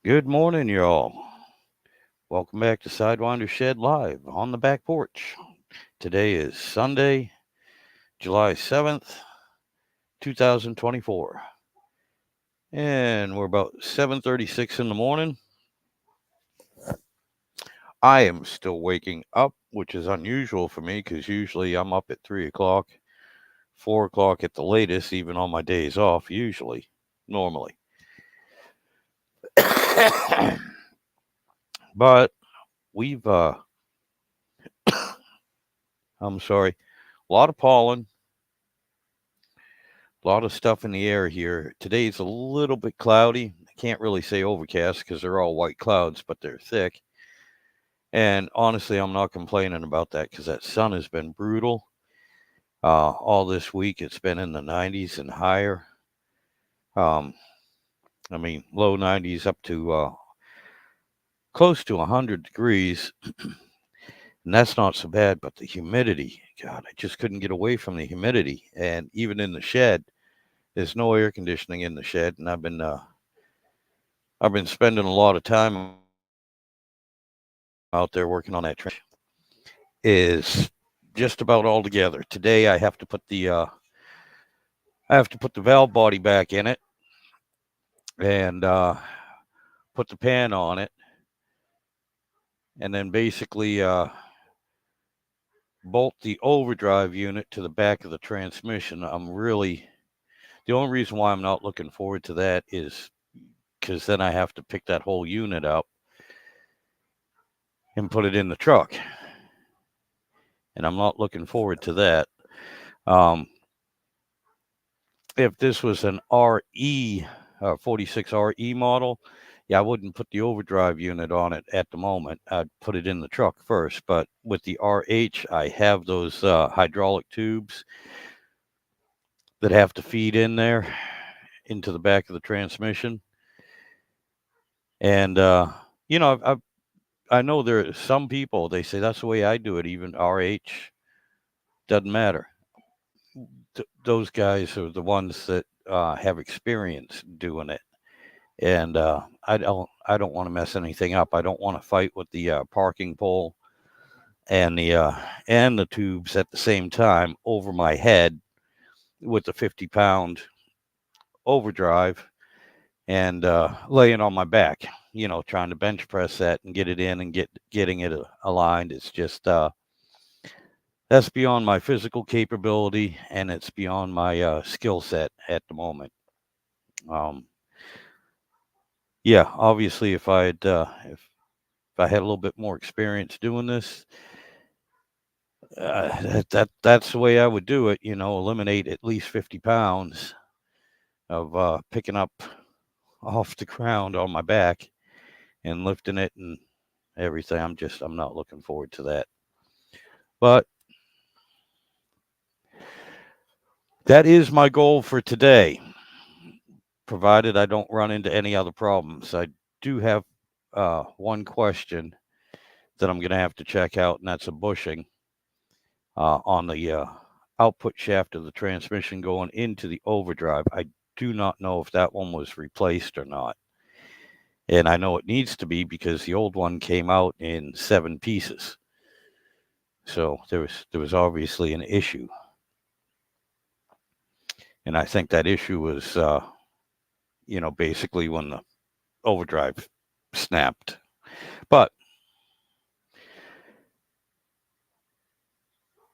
Good morning, y'all. Welcome back to Sidewinder Shed Live on the back porch. Today is Sunday, July 7th, 2024. And we're about 7:36 in the morning. I am still waking up, which is unusual for me because usually I'm up at 3 o'clock, 4 o'clock at the latest, even on my days off, usually, normally. But we've, I'm sorry, a lot of pollen, a lot of stuff in the air here. Today's a little bit cloudy. I can't really say overcast because they're all white clouds, but they're thick. And honestly, I'm not complaining about that because that sun has been brutal. All this week, it's been in the 90s and higher. Um, low 90s up to close to 100 degrees. And that's not so bad, but the humidity, God, I just couldn't get away from the humidity. And even in the shed, there's no air conditioning in the shed, and I've been spending a lot of time out there working on that is just about all together. Today I have to put the valve body back in it and put the pan on it, and then basically bolt the overdrive unit to the back of the transmission. The only reason why I'm not looking forward to that is because then I have to pick that whole unit up and put it in the truck, and I'm not looking forward to that. Um, if this was an RE 46 RE model, yeah, I wouldn't put the overdrive unit on it at the moment. I'd put it in the truck first. But with the RH, I have those hydraulic tubes that have to feed in there into the back of the transmission. And I know there are some people, they say that's the way I do it. Even RH doesn't matter. Those guys are the ones that have experience doing it. And I don't want to mess anything up. I don't want to fight with the parking pole and the tubes at the same time over my head with the 50-pound overdrive and laying on my back. Trying to bench press that and get it in and getting it aligned. It's just that's beyond my physical capability, and it's beyond my skill set at the moment. Um, yeah, obviously, if I had a little bit more experience doing this, that's the way I would do it. Eliminate at least 50 pounds of picking up off the ground on my back and lifting it and everything. I'm not looking forward to that. But that is my goal for today, provided I don't run into any other problems. I do have one question that I'm going to have to check out, and that's a bushing on the output shaft of the transmission going into the overdrive. I do not know if that one was replaced or not. And I know it needs to be because the old one came out in 7 pieces. So there was obviously an issue. And I think that issue was basically when the overdrive snapped. But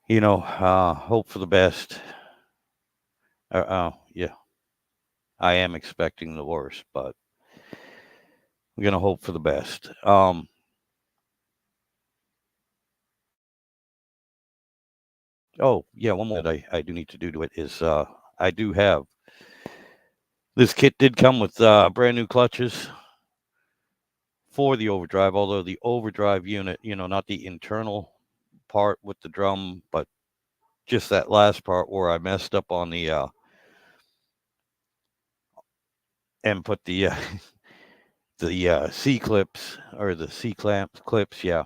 hope for the best. Yeah, I am expecting the worst, but we're gonna hope for the best. Oh yeah, one more that I do need to do to it is I do have this kit did come with brand new clutches for the overdrive, although the overdrive unit, not the internal part with the drum, but just that last part where I messed up on the and put the the C clips or the C clamp clips, yeah,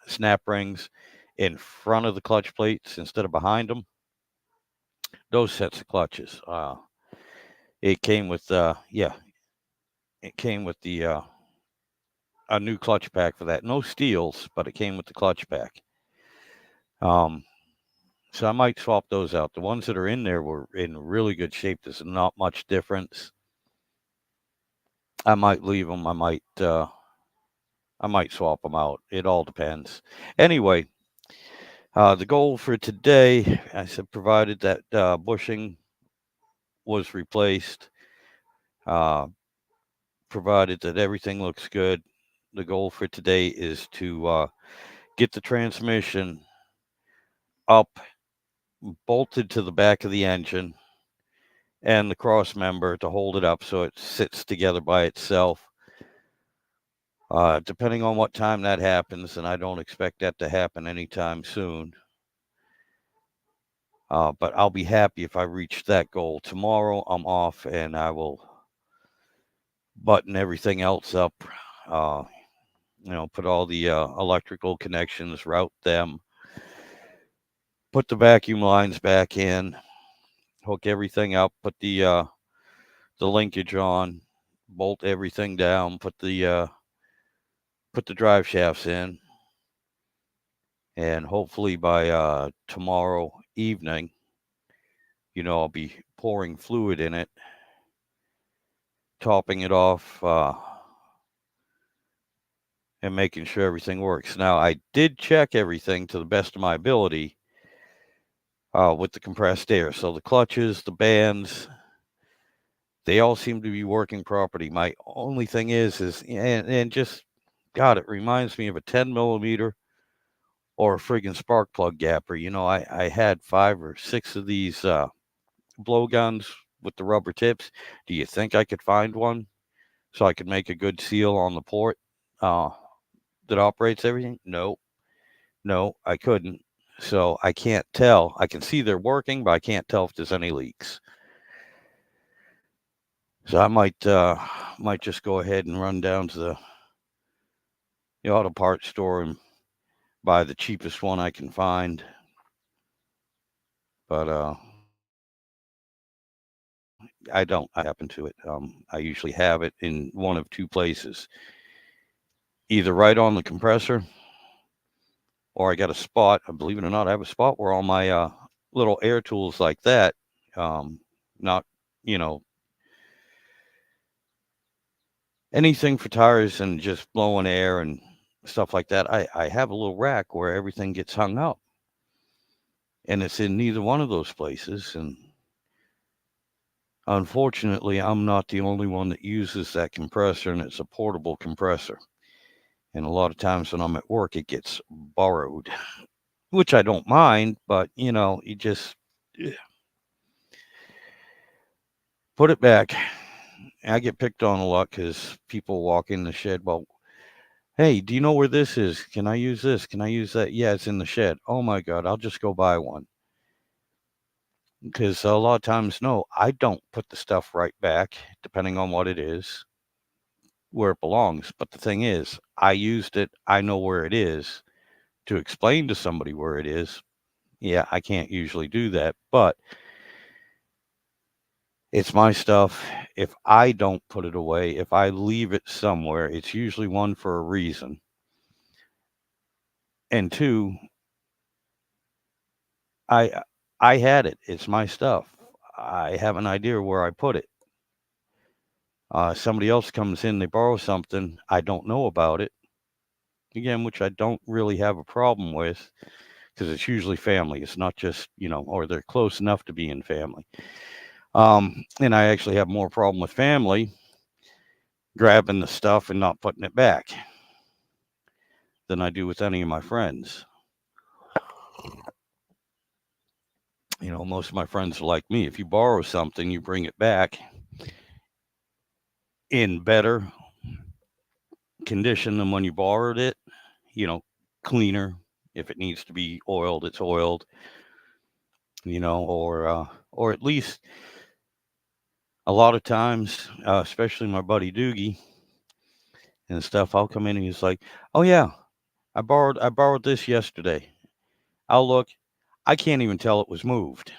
snap rings in front of the clutch plates instead of behind them. Those sets of clutches. It came with it came with the a new clutch pack for that. No steels, but it came with the clutch pack. So I might swap those out. The ones that are in there were in really good shape. There's not much difference. I might leave them. I might swap them out. It all depends. Anyway, the goal for today, I said, provided that bushing was replaced, provided that everything looks good. The goal for today is to get the transmission up, bolted to the back of the engine, and the cross member to hold it up so it sits together by itself. Depending on what time that happens, and I don't expect that to happen anytime soon. But I'll be happy if I reach that goal. Tomorrow I'm off and I will button everything else up. Put all the electrical connections, route them, put the vacuum lines back in, hook everything up, put the linkage on, bolt everything down, put the drive shafts in, and hopefully by tomorrow evening, I'll be pouring fluid in it, topping it off, and making sure everything works. Now, I did check everything to the best of my ability with the compressed air. So the clutches, the bands, they all seem to be working properly. My only thing is and just, God, it reminds me of a 10 millimeter or a friggin' spark plug gapper. I had 5 or 6 of these blowguns with the rubber tips. Do you think I could find one so I could make a good seal on the port that operates everything? No, I couldn't. So I can't tell. I can see they're working, but I can't tell if there's any leaks. So I might just go ahead and run down to the auto parts store and buy the cheapest one I can find. But I don't happen to it. I usually have it in one of two places, either right on the compressor, or I got a spot. Believe it or not, I have a spot where all my little air tools like that, not anything for tires and just blowing air and stuff like that. I have a little rack where everything gets hung up, and it's in neither one of those places. And unfortunately, I'm not the only one that uses that compressor, and it's a portable compressor. And a lot of times when I'm at work, it gets borrowed, which I don't mind, but you just put it back. I get picked on a lot because people walk in the shed. Well, hey, do you know where this is? Can I use this? Can I use that? Yeah, it's in the shed. Oh my God, I'll just go buy one. Because a lot of times, no, I don't put the stuff right back, depending on what it is, where it belongs. But the thing is, I used it. I know where it is. To explain to somebody where it is, yeah, I can't usually do that. But it's my stuff. If I don't put it away, if I leave it somewhere, it's usually one for a reason. And two, I had it. It's my stuff. I have an idea where I put it. Somebody else comes in, they borrow something, I don't know about it. Again, which I don't really have a problem with because it's usually family. It's not just, or they're close enough to be in family. And I actually have more problem with family grabbing the stuff and not putting it back than I do with any of my friends. Most of my friends are like me. If you borrow something, you bring it back in better condition than when you borrowed it, cleaner. If it needs to be oiled, it's oiled, or at least a lot of times, especially my buddy Doogie and stuff, I'll come in and he's like, oh yeah, I borrowed this yesterday. I'll look, I can't even tell it was moved.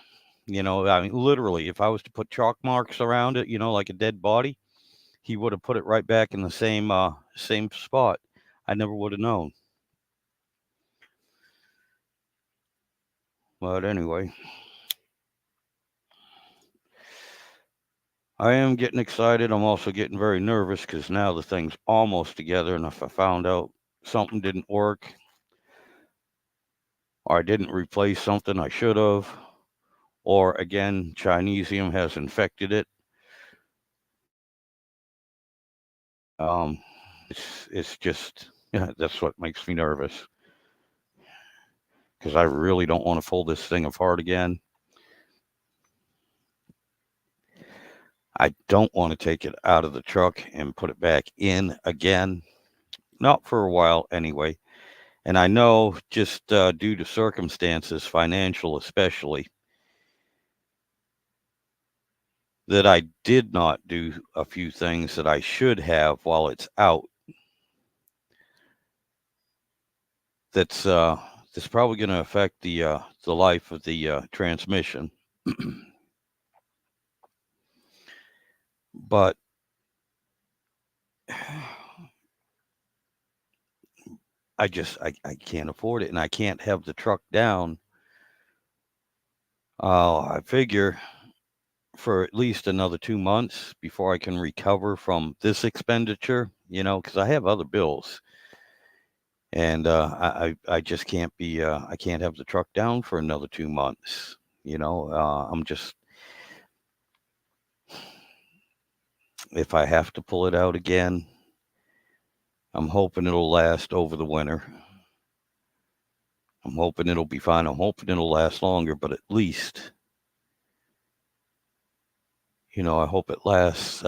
I mean, literally, if I was to put chalk marks around it, like a dead body, he would have put it right back in the same spot. I never would have known. But anyway, I am getting excited. I'm also getting very nervous because now the thing's almost together. And if I found out something didn't work or I didn't replace something I should have, or again, Chinesium has infected it, um, it's just, yeah, that's what makes me nervous because I really don't want to pull this thing apart again. I don't want to take it out of the truck and put it back in again. Not for a while, anyway. And I know just due to circumstances, financial especially, that I did not do a few things that I should have while it's out. That's that's probably going to affect the life of the transmission. But I can't afford it, and I can't have the truck down. I figure for at least another 2 months before I can recover from this expenditure. Because I have other bills, and I just can't be I can't have the truck down for another 2 months. I'm just, if I have to pull it out again, I'm hoping it'll last over the winter. I'm hoping it'll be fine. I'm hoping it'll last longer, but at least, I hope it lasts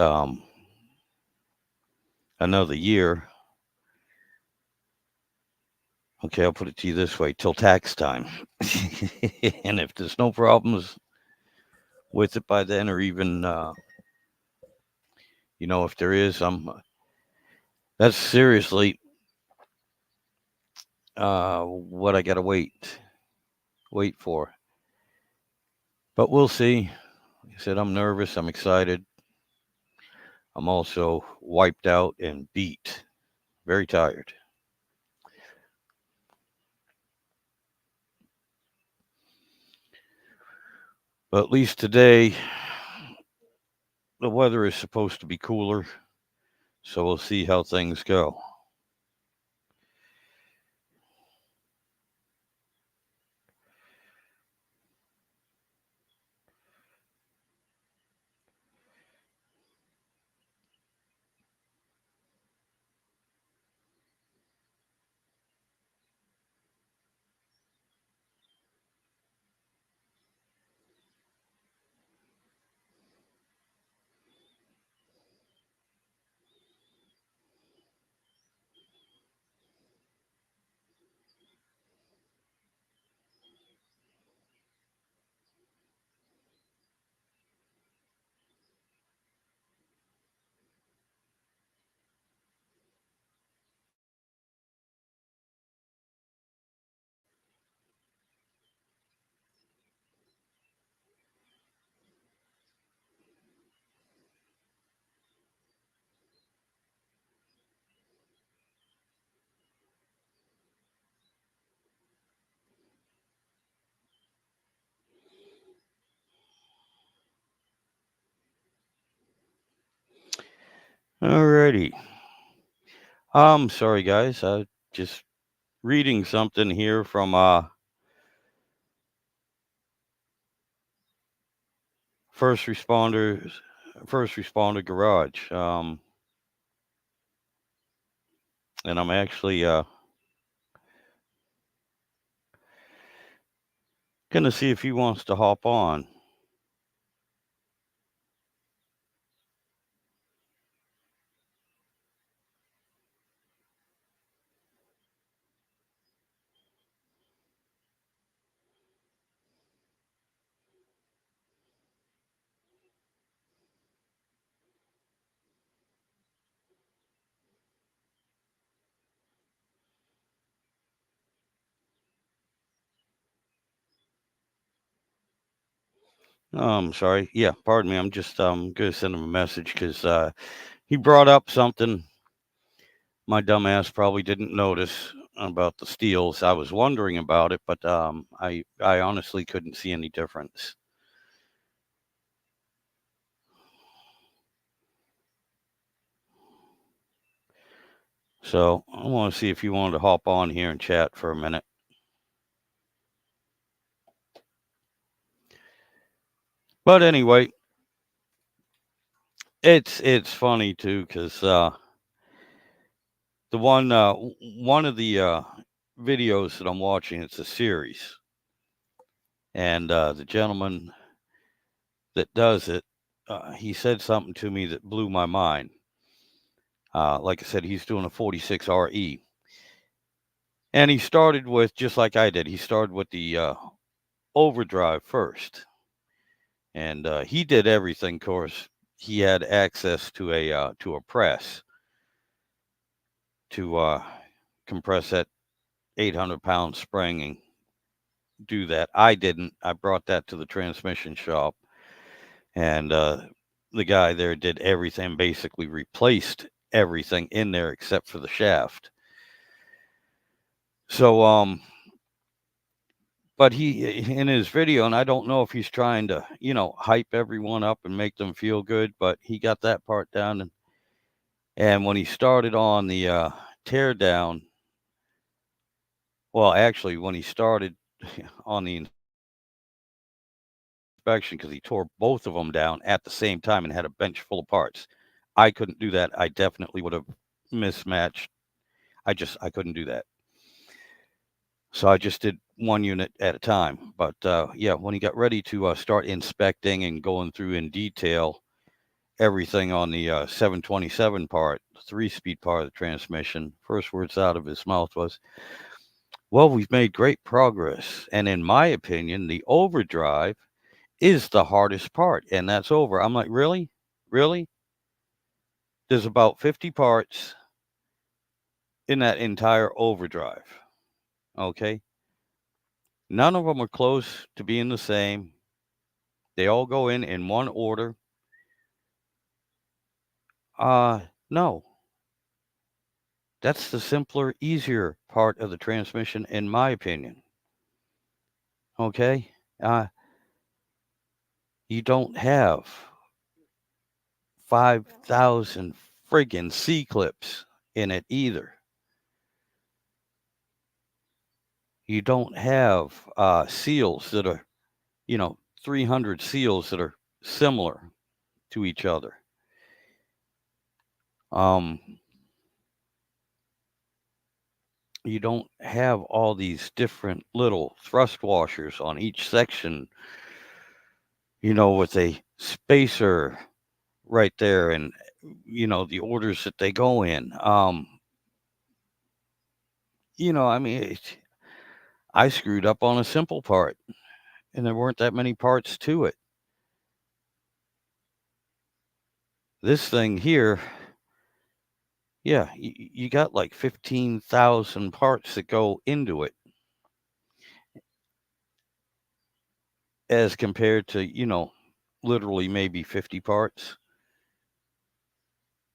another year. Okay, I'll put it to you this way, till tax time. And if there's no problems with it by then, or even, if there is, that's seriously what I got to wait for. But we'll see. Like I said, I'm nervous. I'm excited. I'm also wiped out and beat. Very tired. But at least today, the weather is supposed to be cooler. So we'll see how things go. Alrighty. Sorry guys. Just reading something here from first responders first responder garage. And I'm actually gonna see if he wants to hop on. Sorry. Yeah, pardon me. I'm just gonna send him a message because he brought up something My dumbass probably didn't notice about the steels. I was wondering about it, but I honestly couldn't see any difference. So I want to see if you wanted to hop on here and chat for a minute. But anyway, it's funny too because the one of the videos that I'm watching, it's a series, and the gentleman that does it, he said something to me that blew my mind. Like I said, he's doing a 46 RE, and he started with, just like I did. He started with the overdrive first, and he did everything. Of course, he had access to a press to compress that 800-pound spring and do that. I didn't. I brought that to the transmission shop, and the guy there did everything, basically replaced everything in there except for the shaft. So, but he, in his video, and I don't know if he's trying to, hype everyone up and make them feel good, but he got that part down. And when he started on the tear down, well, actually, when he started on the inspection, because he tore both of them down at the same time and had a bench full of parts. I couldn't do that. I definitely would have mismatched. I couldn't do that. So I just did one unit at a time. But yeah, when he got ready to start inspecting and going through in detail everything on the 727 part, the 3-speed part of the transmission, first words out of his mouth was, "Well, we've made great progress. And in my opinion, the overdrive is the hardest part." And that's over. I'm like, really? Really? There's about 50 parts in that entire overdrive. Okay. None of them are close to being the same. They all go in one order. No. That's the simpler, easier part of the transmission, in my opinion. Okay. You don't have 5,000 friggin' C-clips in it either. You don't have seals that are, 300 seals that are similar to each other. You don't have all these different little thrust washers on each section, with a spacer right there and, the orders that they go in. I mean, I screwed up on a simple part and there weren't that many parts to it. This thing here, yeah, you got like 15,000 parts that go into it as compared to, literally maybe 50 parts.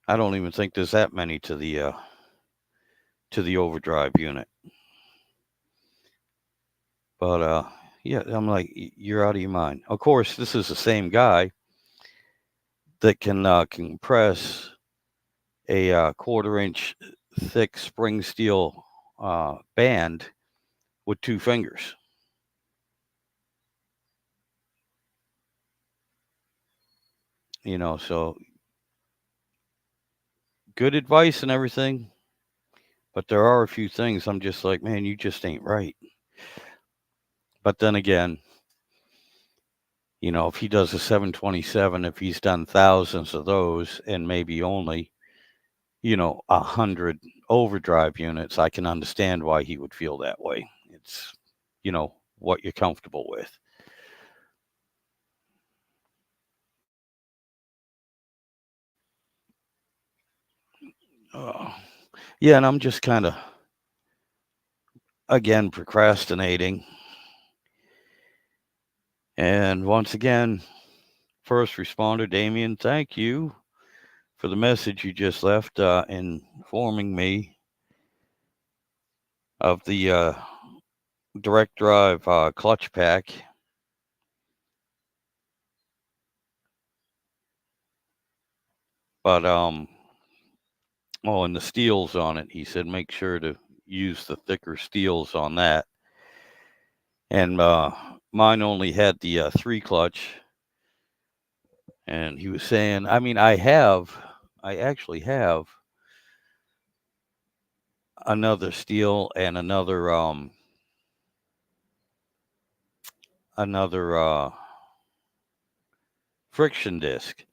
I don't even think there's that many to the overdrive unit. But yeah, I'm like, you're out of your mind. Of course, this is the same guy that can compress a 1/4-inch thick spring steel band with 2 fingers. So good advice and everything, but there are a few things I'm just like, man, you just ain't right. But then again, if he does a 727, if he's done thousands of those and maybe only, 100 overdrive units, I can understand why he would feel that way. It's, what you're comfortable with. Yeah, and I'm just kind of, again, procrastinating. And once again, first responder Damien, thank you for the message you just left, informing me of the direct drive clutch pack. But oh, and the steels on it. He said make sure to use the thicker steels on that. And mine only had the 3 clutch. And he was saying, I mean, I actually have another steel and another friction disc.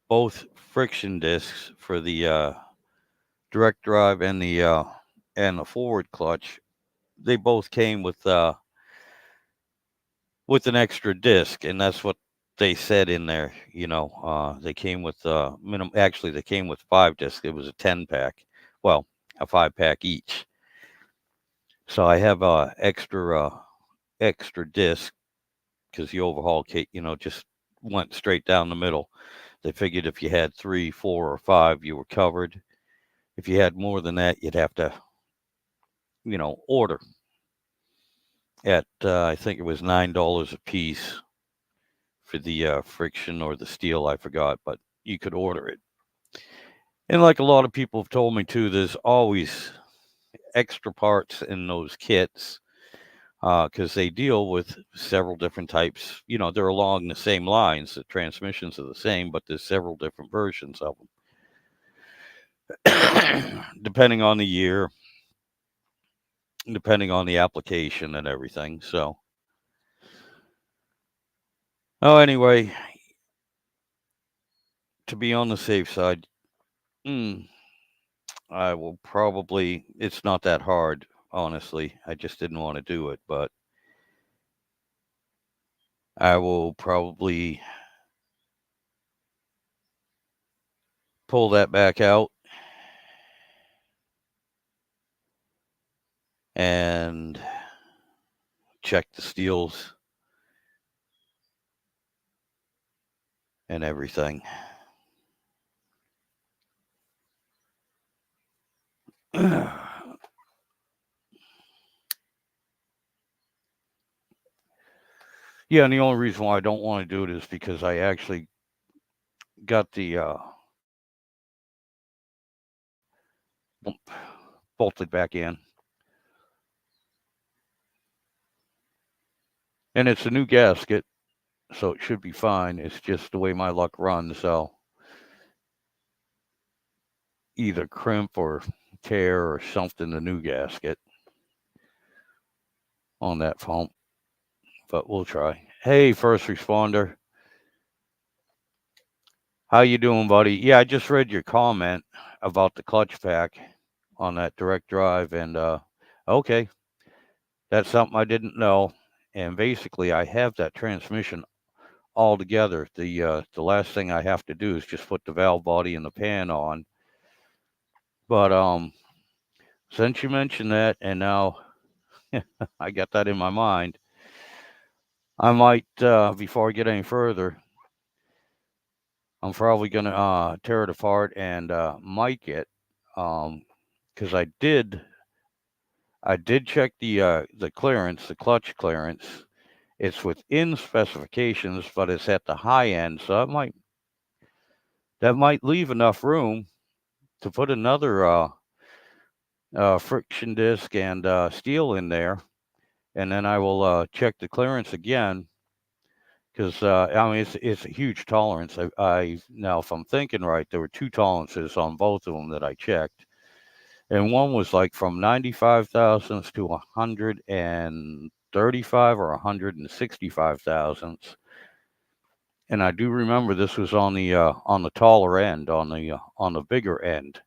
Both friction discs for the direct drive and the forward clutch. They both came with an extra disc, and that's what they said in there. They came with minimum. Actually, they came with 5 discs. It was a 10-pack. Well, a 5-pack each. So I have a extra disc because the overhaul kit, just went straight down the middle. They figured if you had 3, 4, or 5, you were covered. If you had more than that, you'd have to, order at I think it was $9 a piece for the friction or the steel. I forgot, but you could order it. And like a lot of people have told me too, there's always extra parts in those kits because they deal with several different types. They're along the same lines. The transmissions are the same, but there's several different versions of them, depending on the year, depending on the application and everything. So, anyway, to be on the safe side, I will probably. It's not that hard, honestly. I just didn't want to do it, but I will probably pull that back out and check the steels and everything. Yeah, and the only reason why I don't want to do it is because I actually got the bolted back in. And it's a new gasket, so it should be fine. It's just the way my luck runs. I'll either crimp or tear or something the new gasket on that foam. But we'll try. Hey, first responder. How you doing, buddy? Yeah, I just read your comment about the clutch pack on that direct drive, and okay, that's something I didn't know. And basically, I have that transmission all together. The last thing I have to do is just put the valve body and the pan on. But since you mentioned that, and now I got that in my mind, I might before I get any further, I'm probably gonna tear it apart and mic it, because I did check the clearance, the clutch clearance. It's within specifications, but it's at the high end, so that might leave enough room to put another friction disc and steel in there, and then I will check the clearance again because I mean it's a huge tolerance. I now, if I'm thinking right, there were 2 tolerances on both of them that I checked, and one was like from 95 thousandths to 135 or 165 thousandths. And I do remember this was on the taller end, on the bigger end.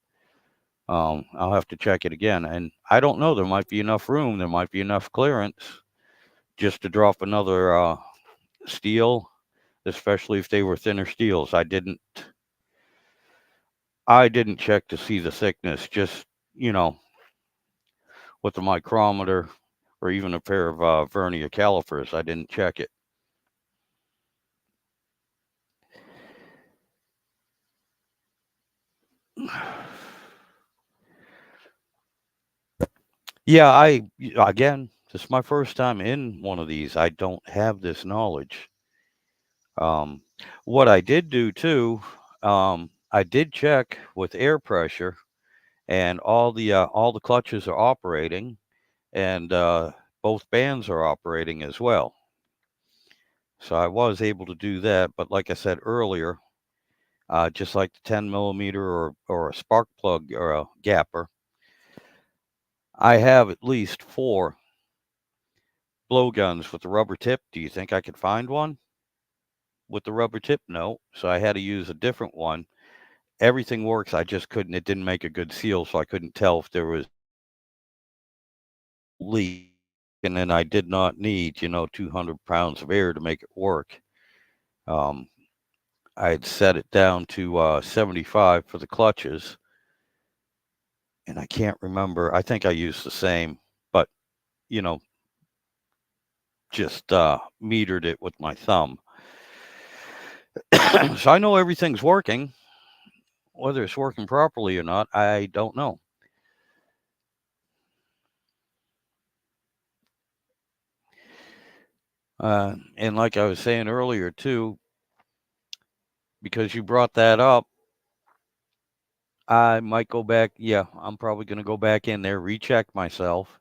I'll have to check it again, and I don't know. There might be enough room. There might be enough clearance just to drop another steel, especially if they were thinner steels. I didn't check to see the thickness. Just with the micrometer or even a pair of vernier calipers. I didn't check it. Yeah, again, this is my first time in one of these. I don't have this knowledge. Um, what I did do too, I did check with air pressure, and all the clutches are operating, and both bands are operating as well. So I was able to do that, but like I said earlier, just like the 10 millimeter or a spark plug or a gapper, I have at least four blowguns with the rubber tip. Do you think I could find one with the rubber tip? No. So I had to use a different one. Everything works. I just couldn't. It didn't make a good seal, so I couldn't tell if there was leak. And then I did not need, 200 pounds of air to make it work. Um, I had set it down to 75 for the clutches, and I can't remember. I think I used the same, but you know, just metered it with my thumb. So I know everything's working. Whether it's working properly or not, I don't know. And like I was saying earlier too, because you brought that up, I might go back. Yeah, I'm probably going to go back in there, recheck myself,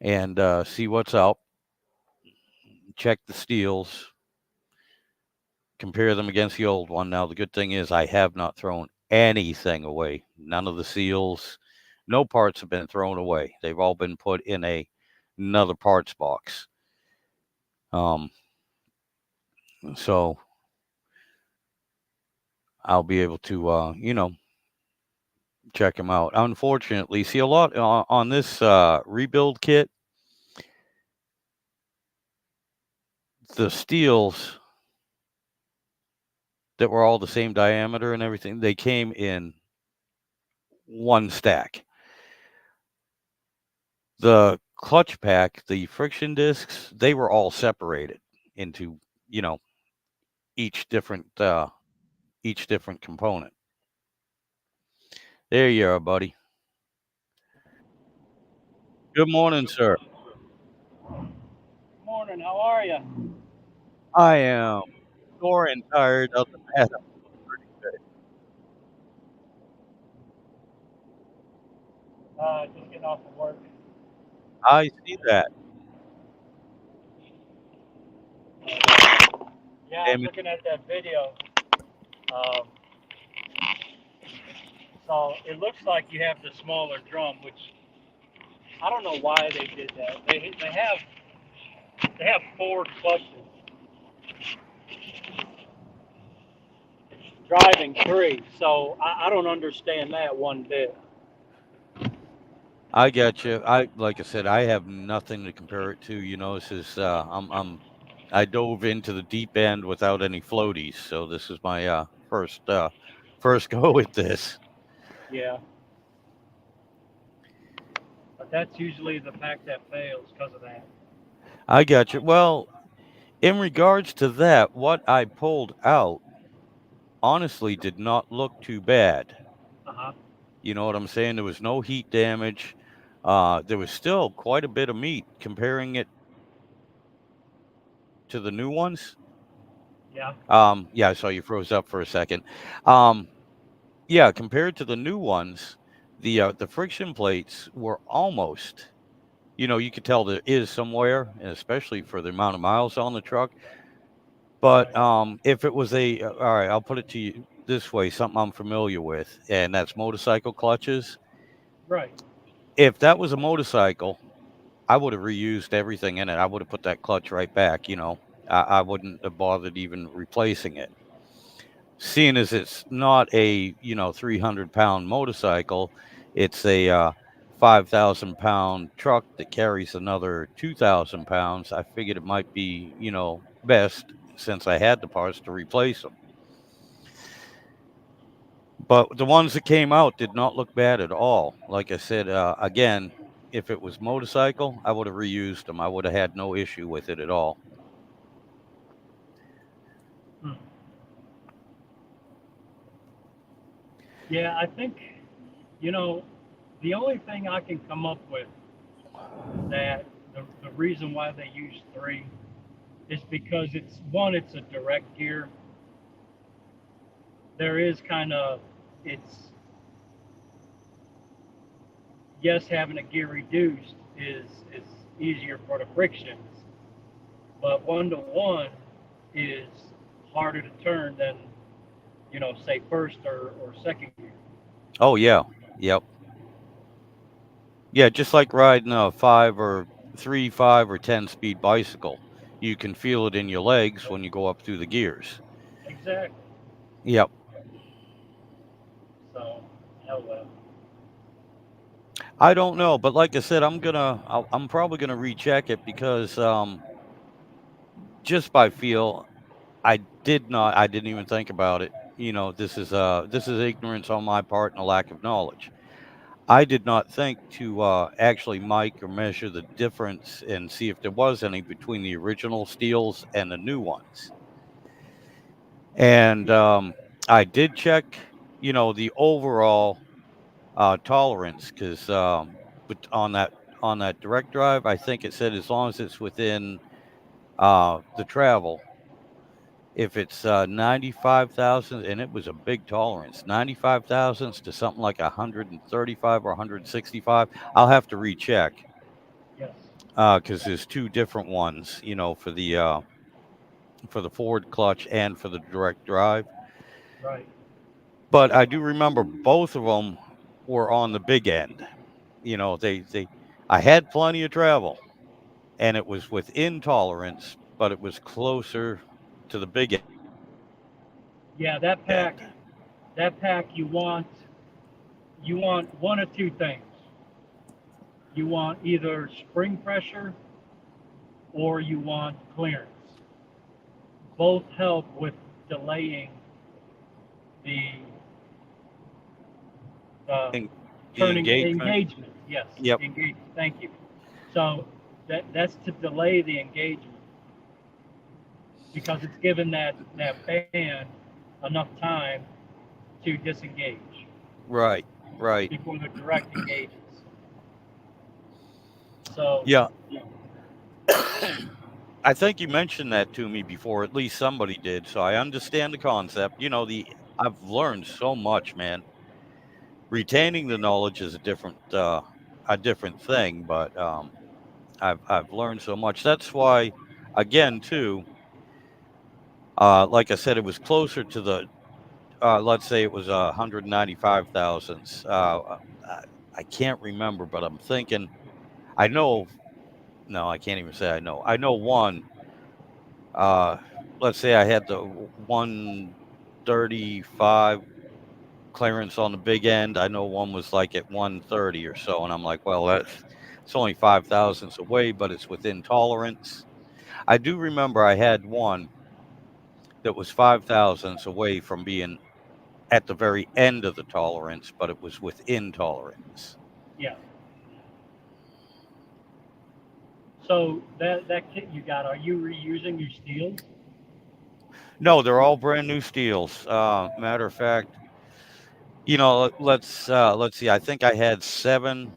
and see what's up. Check the steels, compare them against the old one. Now, the good thing is I have not thrown anything away. None of the seals, no parts have been thrown away. They've all been put in another parts box. Um, so I'll be able to, check them out. Unfortunately, see a lot on this rebuild kit. The steels that were all the same diameter and everything, they came in one stack. The clutch pack, the friction discs, they were all separated into, you know, each different component. There you are, buddy. Good morning, sir. Morning, how are you? I am sore and tired of the matter. Just getting off of work. I see that. Yeah, I was Damn it. looking at that video. Um, so it looks like you have the smaller drum, which I don't know why they did that. They have four clutches, driving three. So I don't understand that one bit. I got you. Like I said, I have nothing to compare it to. This is I dove into the deep end without any floaties, so this is my first go with this. Yeah, but that's usually the pack that fails because of that. I got you. Well, in regards to that, what I pulled out honestly did not look too bad. Uh huh. You know what I'm saying? There was no heat damage. There was still quite a bit of meat comparing it to the new ones. Yeah. Yeah, I saw you froze up for a second. Um, yeah, compared to the new ones, the friction plates were almost. You could tell there is somewhere, and especially for the amount of miles on the truck. But Right. if it was all right, I'll put it to you this way, something I'm familiar with, and that's motorcycle clutches. Right. If that was a motorcycle, I would have reused everything in it. I would have put that clutch right back. I wouldn't have bothered even replacing it. Seeing as it's not a 300-pound motorcycle, it's a 5,000-pound truck that carries another 2,000 pounds. I figured it might be best since I had the parts to replace them. But the ones that came out did not look bad at all. Like I said, again, if it was motorcycle, I would have reused them. I would have had no issue with it at all. Hmm. Yeah, I think, you know, the only thing I can come up with that the reason why they use three is because it's one, it's a direct gear. There is kind of, it's, yes, having a gear reduced is easier for the frictions, but one to one is harder to turn than, say first or second gear. Oh yeah, yep, yeah. Just like riding a 5 or 10 speed bicycle, you can feel it in your legs when you go up through the gears. Exactly. Yep. So, hell well. I don't know, but like I said, I'm probably gonna recheck it because just by feel, I didn't even think about it. This is ignorance on my part and a lack of knowledge. I did not think to actually mic or measure the difference and see if there was any between the original steels and the new ones. And I did check, the overall tolerance because but on that direct drive, I think it said as long as it's within the travel, if it's 95,000, and it was a big tolerance, 95,000 to something like 135 or 165. I'll have to recheck Yes. because there's two different ones, for the forward clutch and for the direct drive. Right. But I do remember both of them were on the big end. They I had plenty of travel, and it was within tolerance, but it was closer to the big Yeah, that pack, end. you want one of two things. You want either spring pressure or you want clearance. Both help with delaying the uh, And the turning engagement. engagement. Yes, Yep. engagement. Thank you. So that's to delay the engagement because it's given that band enough time to disengage Right. Right. before the direct engages. So Yeah. I think you mentioned that to me before. At least somebody did. So I understand the concept. I've learned so much, man. Retaining the knowledge is a different thing, but I've learned so much. That's why, again, too. Like I said, it was closer to the. Let's say it was 195 thousandths. I can't remember, but I'm thinking. I know. No, I can't even say I know. I know one. Uh, let's say I had the 135 clearance on the big end. I know one was like at 130 or so, and I'm like, well, it's only 5 thousandths away, but it's within tolerance. I do remember I had one that was 5 thousandths away from being at the very end of the tolerance, but it was within tolerance. yeah. So that kit you got, are you reusing your steels? No, they're all brand new steels. Matter of fact, let's see. I think I had seven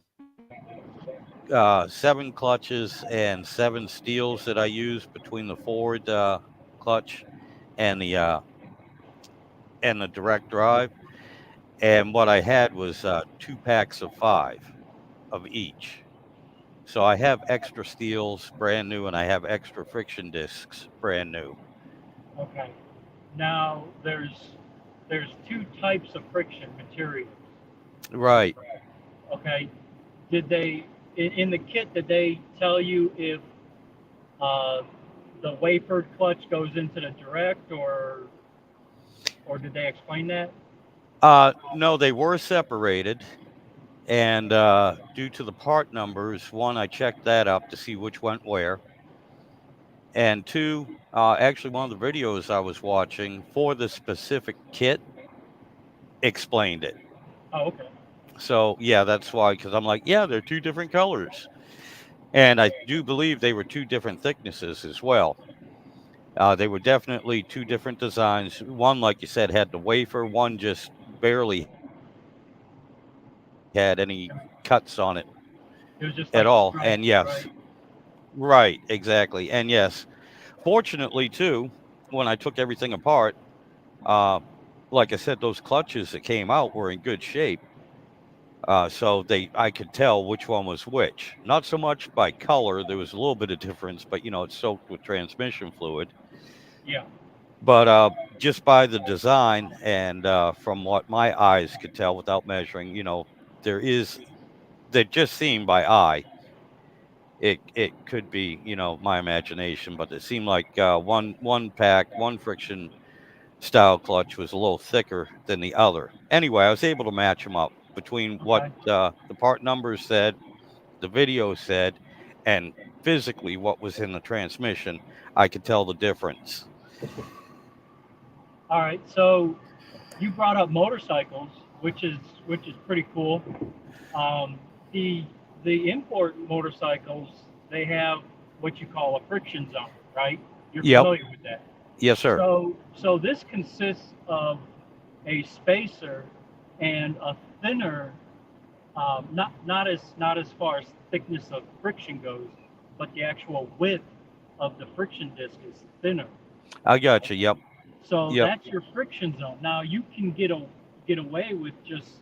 clutches and seven steels that I used between the forward clutch and the direct drive. And what I had was 2 packs of 5 of each. So I have extra steels brand new, and I have extra friction discs brand new. Okay. Now there's two types of friction materials. Right. Okay. Did they in the kit did they tell you if uh, the wafered clutch goes into the direct or did they explain that? No, they were separated. And due to the part numbers, one, I checked that up to see which went where. And two, actually, one of the videos I was watching for the specific kit explained it. Oh, okay. So, yeah, that's why, because I'm like, yeah, they're two different colors. And I do believe they were two different thicknesses as well. They were definitely two different designs. One, like you said, had the wafer, one just barely. had any cuts on it It was just at like all. stripes, And yes, right? right, exactly. And yes, fortunately too, when I took everything apart, uh, like I said, those clutches that came out were in good shape. So I could tell which one was which. Not so much by color. There was a little bit of difference, but it's soaked with transmission fluid. Yeah. But just by the design and from what my eyes could tell without measuring, there is that just seen by eye. It could be my imagination, but it seemed like one friction style clutch was a little thicker than the other. Anyway, I was able to match them up between what Okay. the part numbers said, the video said, and physically what was in the transmission. I could tell the difference. All right. So you brought up motorcycles, which is pretty cool. Um, the the import motorcycles, they have what you call a friction zone, right? You're Yep. familiar with that. Yes, sir. So this consists of a spacer and a thinner, not as far as thickness of friction goes, but the actual width of the friction disc is thinner. I got you. Yep. So Yep. that's your friction zone. Now you can get away with just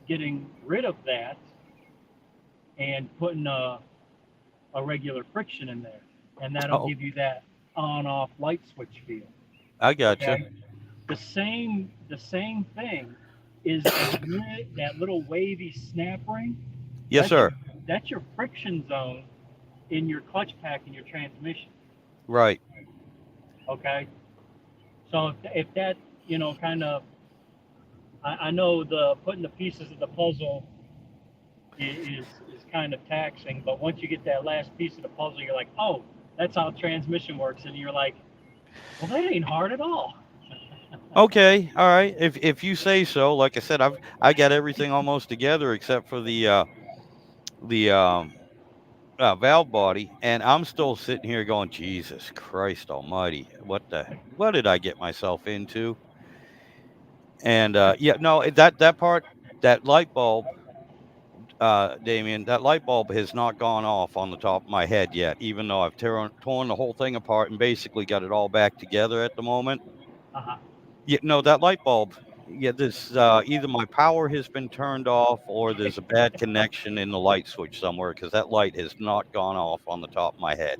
getting rid of that and putting a regular friction in there, and that'll Oh, give you that on-off light switch feel. I got you. Okay. The same thing is that little wavy snap ring. Yes, That's your sir. that's your friction zone in your clutch pack in your transmission. Right. Okay. So if that kind of I know the putting the pieces of the puzzle is kind of taxing, but once you get that last piece of the puzzle, you're like, oh, that's how transmission works, and you're like, well, that ain't hard at all. Okay. All right. If you say so. Like I said, I got everything almost together except for the valve body, and I'm still sitting here going, Jesus Christ Almighty, what did I get myself into? And yeah, no, that part, that light bulb, Damien, that light bulb has not gone off on the top of my head yet, even though I've torn the whole thing apart and basically got it all back together at the moment. Uh-huh. Yeah, no, that light bulb. Yeah, this either my power has been turned off or there's a bad connection in the light switch somewhere because that light has not gone off on the top of my head.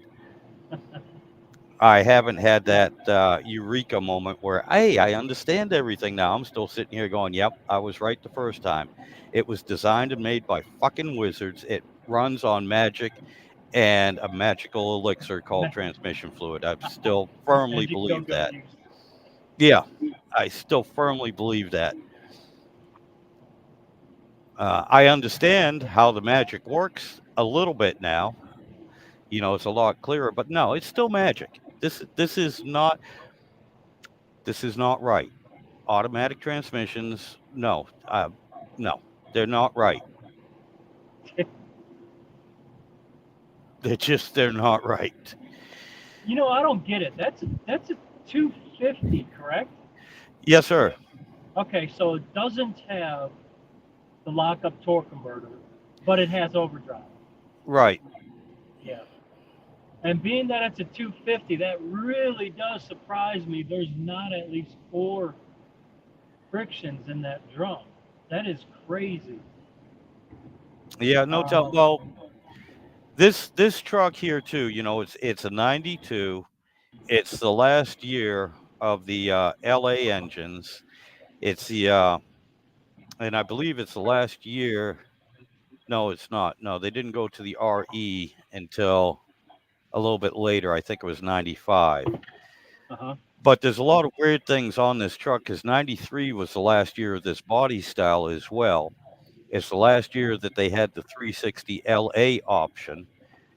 I haven't had that eureka moment where, hey, I understand everything now. I'm still sitting here going, yep, I was right the first time. It was designed and made by fucking wizards. It runs on magic and a magical elixir called transmission fluid. I still firmly Magic believe go-go that. juice. Yeah, I still firmly believe that. I understand how the magic works a little bit now. It's a lot clearer, but no, it's still magic. This is not right. Automatic transmissions, no, they're not right. They're not right. I don't get it. That's a 250, correct? Yes, sir. Okay, so it doesn't have the lockup torque converter, but it has overdrive. Right. Yeah. And being that it's a 250, that really does surprise me. There's not at least four frictions in that drum. That is crazy. Yeah. No tell. Um, Well, this truck here too. It's a '92. It's the last year of the LA engines. It's and I believe it's the last year. No, it's not. No, they didn't go to the RE until a little bit later. I think it was '95. uh-huh. But there's a lot of weird things on this truck because '93 was the last year of this body style as well. It's the last year that they had the 360 LA option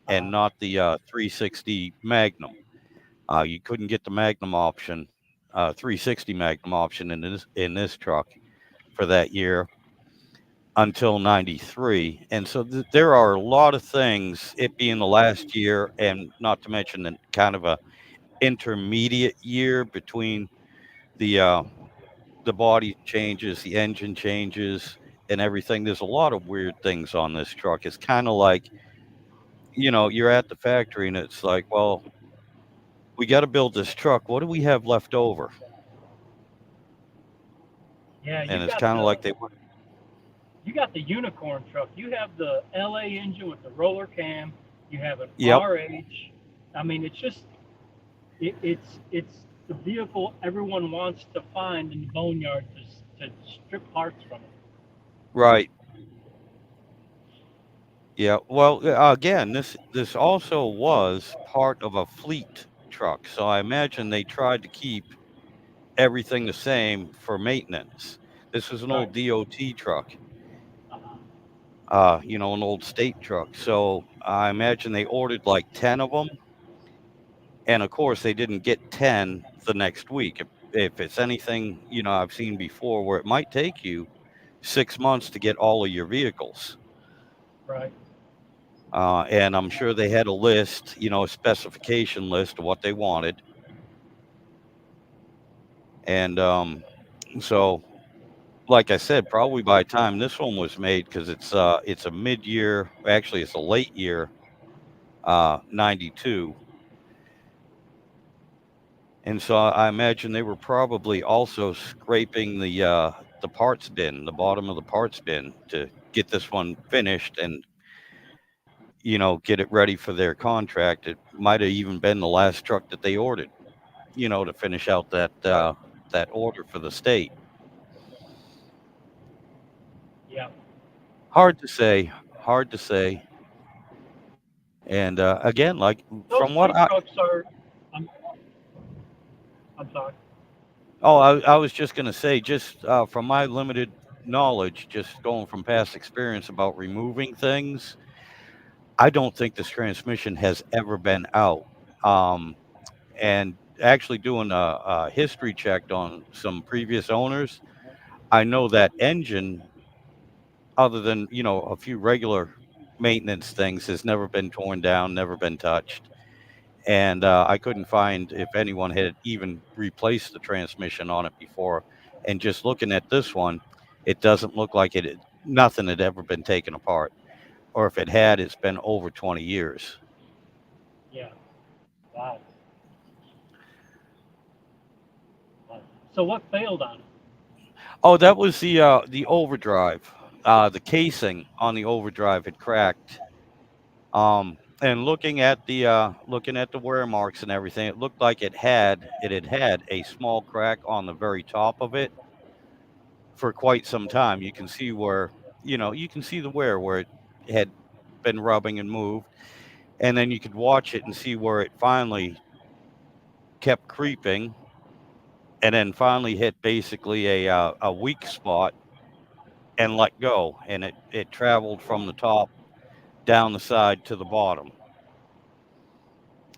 and Uh-huh. not the 360 Magnum. You couldn't get the Magnum option, 360 Magnum option in this truck for that year until '93. And so there are a lot of things, it being the last year, and not to mention the kind of a intermediate year between the uh, the body changes, the engine changes, and everything. There's a lot of weird things on this truck. It's kind of like, you're at the factory and it's like, well, we got to build this truck. What do we have left over? Yeah, And it's kind of like they were. you got the unicorn truck. You have the LA engine with the roller cam. You have an Yep. RH. I mean, it's just it's the vehicle everyone wants to find in the boneyard to strip parts from it. Right. Yeah. Well, again, this also was part of a fleet truck, so I imagine they tried to keep everything the same for maintenance. This was an Right. old DOT truck, Uh-huh. an old state truck. So I imagine they ordered like 10 of them, and of course they didn't get 10 the next week. If it's anything, I've seen before where it might take you 6 months to get all of your vehicles. Right. And I'm sure they had a list, a specification list of what they wanted. And so, like I said, probably by the time this one was made, because it's a mid-year, actually it's a late year, 92. And so I imagine they were probably also scraping the parts bin, the bottom of the parts bin, to get this one finished and get it ready for their contract. It might have even been the last truck that they ordered, to finish out Right. that order for the state. Yeah. Hard to say, hard to say. And again, like Those from what fleet I trucks are. I'm I'm sorry. oh, I was just gonna say, just from my limited knowledge, just going from past experience about removing things, I don't think this transmission has ever been out. Um, and actually doing a history check on some previous owners, I know that engine, other than a few regular maintenance things, has never been torn down, never been touched. And I couldn't find if anyone had even replaced the transmission on it before. And just looking at this one, it doesn't look like nothing had ever been taken apart, or if it had, it's been over 20 years. Yeah. Wow. Wow. So what failed on it? Oh, that was the overdrive. The casing on the overdrive had cracked. And looking at the wear marks and everything, it looked like it had a small crack on the very top of it for quite some time. You can see you can see the wear where it had been rubbing and moved, and then you could watch it and see where it finally kept creeping, and then finally hit basically a weak spot and let go, and it traveled from the top down the side to the bottom,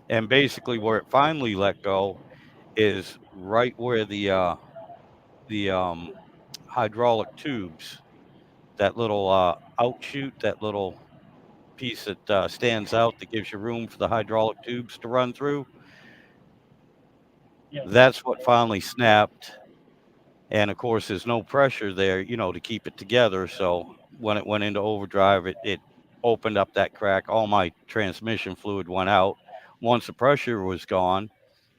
and basically where it finally let go is right where the hydraulic tubes, that little outshoot, that little piece that stands out that gives you room for the hydraulic tubes to run through. Yeah. That's what finally snapped. And of course, there's no pressure there, to keep it together. So when it went into overdrive, it opened up that crack. All my transmission fluid went out. Once the pressure was gone,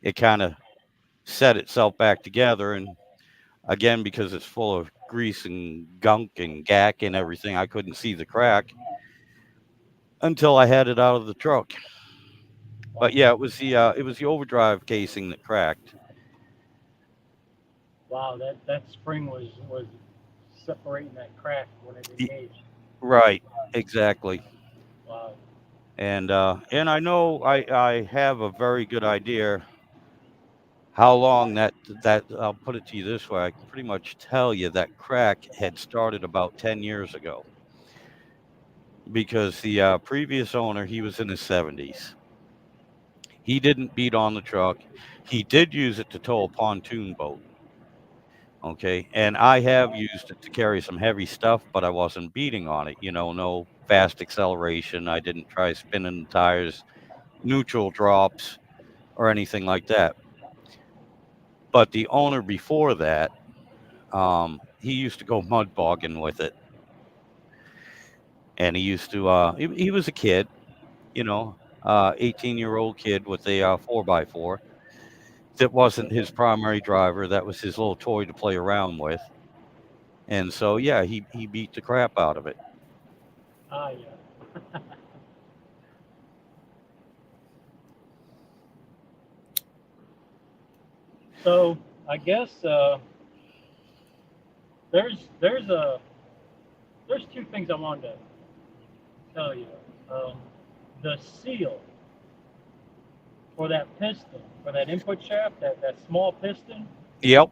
it kind of set itself back together. And again, because it's full of grease and gunk and gack and everything, I couldn't see the crack until I had it out of the truck. But Wow. yeah, it was the overdrive casing that cracked. Wow. That spring was separating that crack when it Y- engaged. Right, exactly. Wow. And I know I have a very good idea how long that I'll put it to you this way. I can pretty much tell you that crack had started about 10 years ago, because the previous owner, he was in his 70s. He didn't beat on the truck. He did use it to tow a pontoon boat. Okay. And I have used it to carry some heavy stuff, but I wasn't beating on it. No fast acceleration. I didn't try spinning the tires, neutral drops, or anything like that. But the owner before that, he used to go mud bogging with it. and he used to. He was a kid, 18-year-old kid with a 4x4. That wasn't his primary driver. That was his little toy to play around with. And so, yeah, he beat the crap out of it. Ah, yeah. So I guess there's there's a there's two things I wanted to tell you. Um, the seal for that piston, for that input shaft, that small piston. Yep.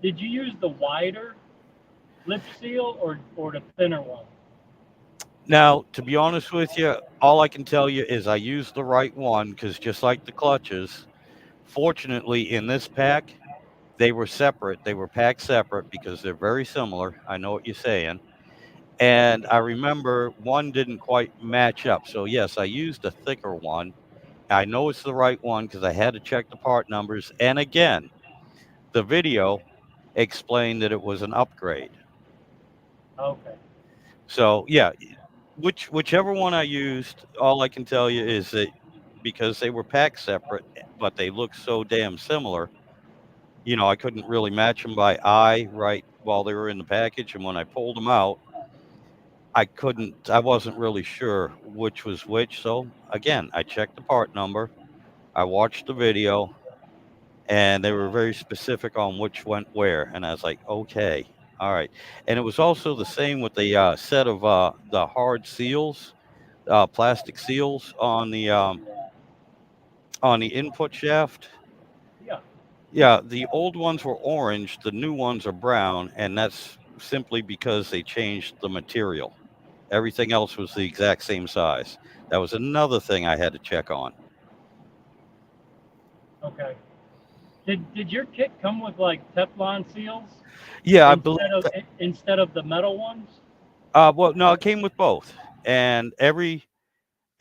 Did you use the wider lip seal or the thinner one? Now, to be honest with you, all I can tell you is I used the right one because just like the clutches, fortunately in this pack, they were separate. They were packed separate because they're very similar. I know what you're saying. And I remember one didn't quite match up. So, yes, I used a thicker one. I know it's the right one because I had to check the part numbers. And again, the video explained that it was an upgrade. Okay. So, yeah, whichever one I used, all I can tell you is that because they were packed separate, but they look so damn similar, I couldn't really match them by eye right while they were in the package. And when I pulled them out, I wasn't really sure which was which. So again, I checked the part number, I watched the video, and they were very specific on which went where. And I was like, okay, all right. And it was also the same with the set of the hard seals, plastic seals on the input shaft. Yeah. Yeah, the old ones were orange, the new ones are brown, and that's simply because they changed the material. Everything else was the exact same size. That was another thing I had to check on. Okay. Did your kit come with like Teflon seals Yeah, I believe. instead of the metal ones? Well, no, it came with both, and every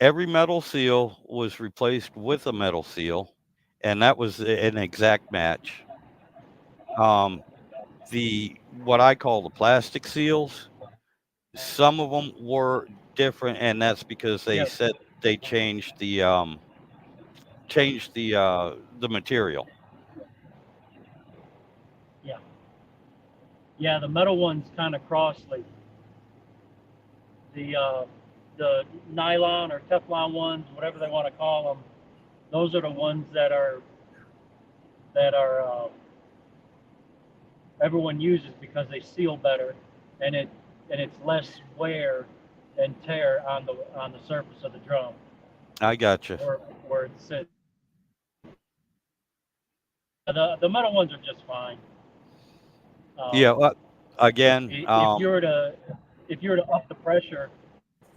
metal seal was replaced with a metal seal, and that was an exact match. Um, the what I call the plastic seals, some of them were different, and that's because they Yes. said they changed the material. Yeah. Yeah. The metal ones kind of cross like the uh, the nylon or Teflon ones, whatever they want to call them. Those are the ones that are everyone uses because they seal better, and it's less wear and tear on the surface of the drum I gotcha. where where it sits. The metal ones are just fine. Yeah. Um, Again, if you were to up the pressure,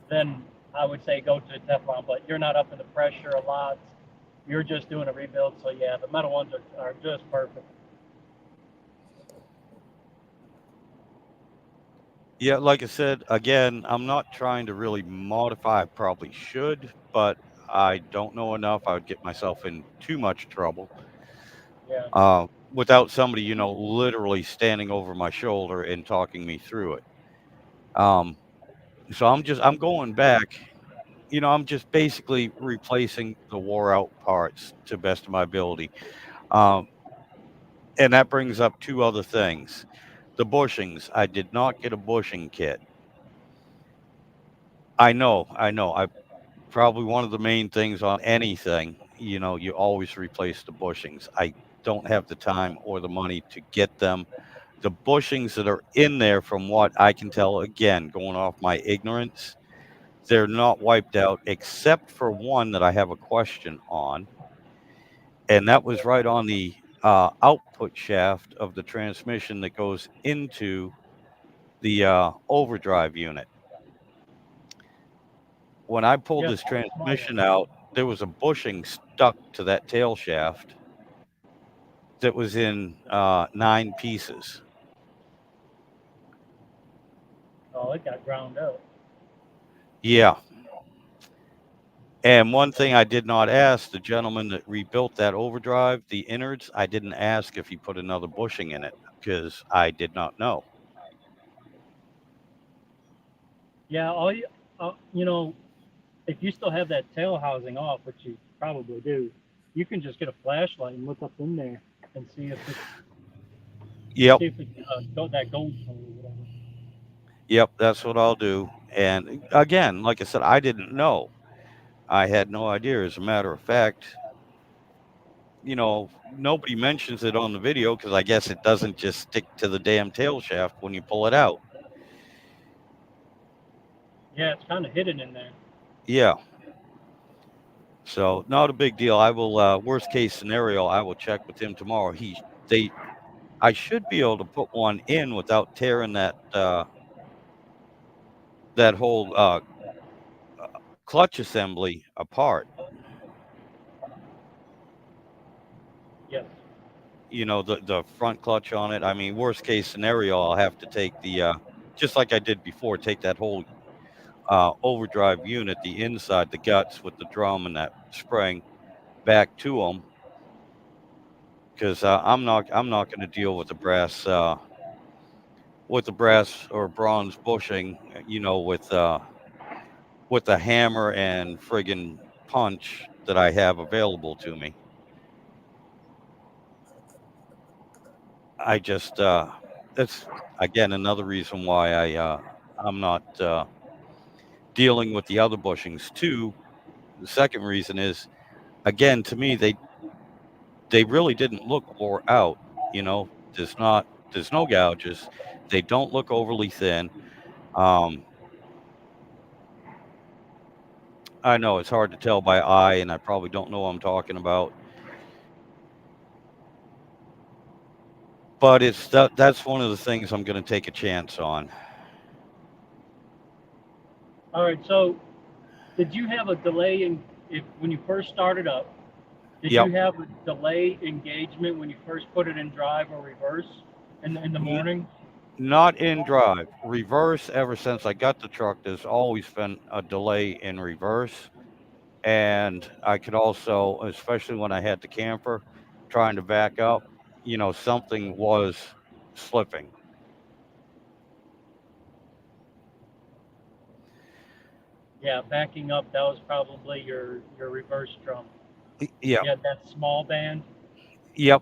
then I would say go to Teflon. But you're not upping the pressure a lot. You're just doing a rebuild. So yeah, the metal ones are just perfect. yeah, like I said, again, I'm not trying to really modify. I probably should, but I don't know enough. I would get myself in too much trouble Yeah. without somebody, literally standing over my shoulder and talking me through it. Um, so I'm going back. I'm just basically replacing the wore out parts to best of my ability. Um, and that brings up two other things. The bushings. I did not get a bushing kit. I know. I probably one of the main things on anything, you always replace the bushings. I don't have the time or the money to get them. The bushings that are in there, from what I can tell, again, going off my ignorance, they're not wiped out except for one that I have a question on. And that was right on the output shaft of the transmission that goes into the overdrive unit. When I pulled Yep. this Small transmission one. out, there was a bushing stuck to that tail shaft that was in 9 pieces. Oh, it got ground up. Yeah. And one thing I did not ask the gentleman that rebuilt that overdrive, the innards, I didn't ask if he put another bushing in it because I did not know. Yeah, all you, you know, if you still have that tail housing off, which you probably do, you can just get a flashlight and look up in there and Yep. see if it's that gold color or whatever. Yep. That's what I'll do. And again, like I said, I didn't know. I had no idea. As a matter of fact, nobody mentions it on the video because I guess it doesn't just stick to the damn tail shaft when you pull it out. Yeah, it's kind of hidden in there. Yeah. So not a big deal. I will worst case scenario, I will check with him tomorrow. They I should be able to put one in without tearing that whole clutch assembly apart. Yes. The front clutch on it. I mean, worst case scenario, I'll have to take the just like I did before, take that whole overdrive unit, the inside, the guts with the drum and that spring back to them because I'm not going to deal with the brass or bronze bushing, with the hammer and friggin' punch that I have available to me. I just that's again another reason why I'm not dealing with the other bushings too. The second reason is again to me they really didn't look wore out. You know, there's no gouges. They don't look overly thin. Um, I know it's hard to tell by eye, and I probably don't know what I'm talking about. But that's one of the things I'm gonna take a chance on. All right. So, did you have a delay in if when you first started up? Did Yep. you have a delay engagement when you first put it in drive or reverse in the N morning? Not in drive. Reverse, ever since I got the truck, there's always been a delay in reverse, and I could also, especially when I had the camper, trying to back up, something was slipping. Yeah, backing up. That was probably your reverse drum. Yeah. You had that small band. Yep.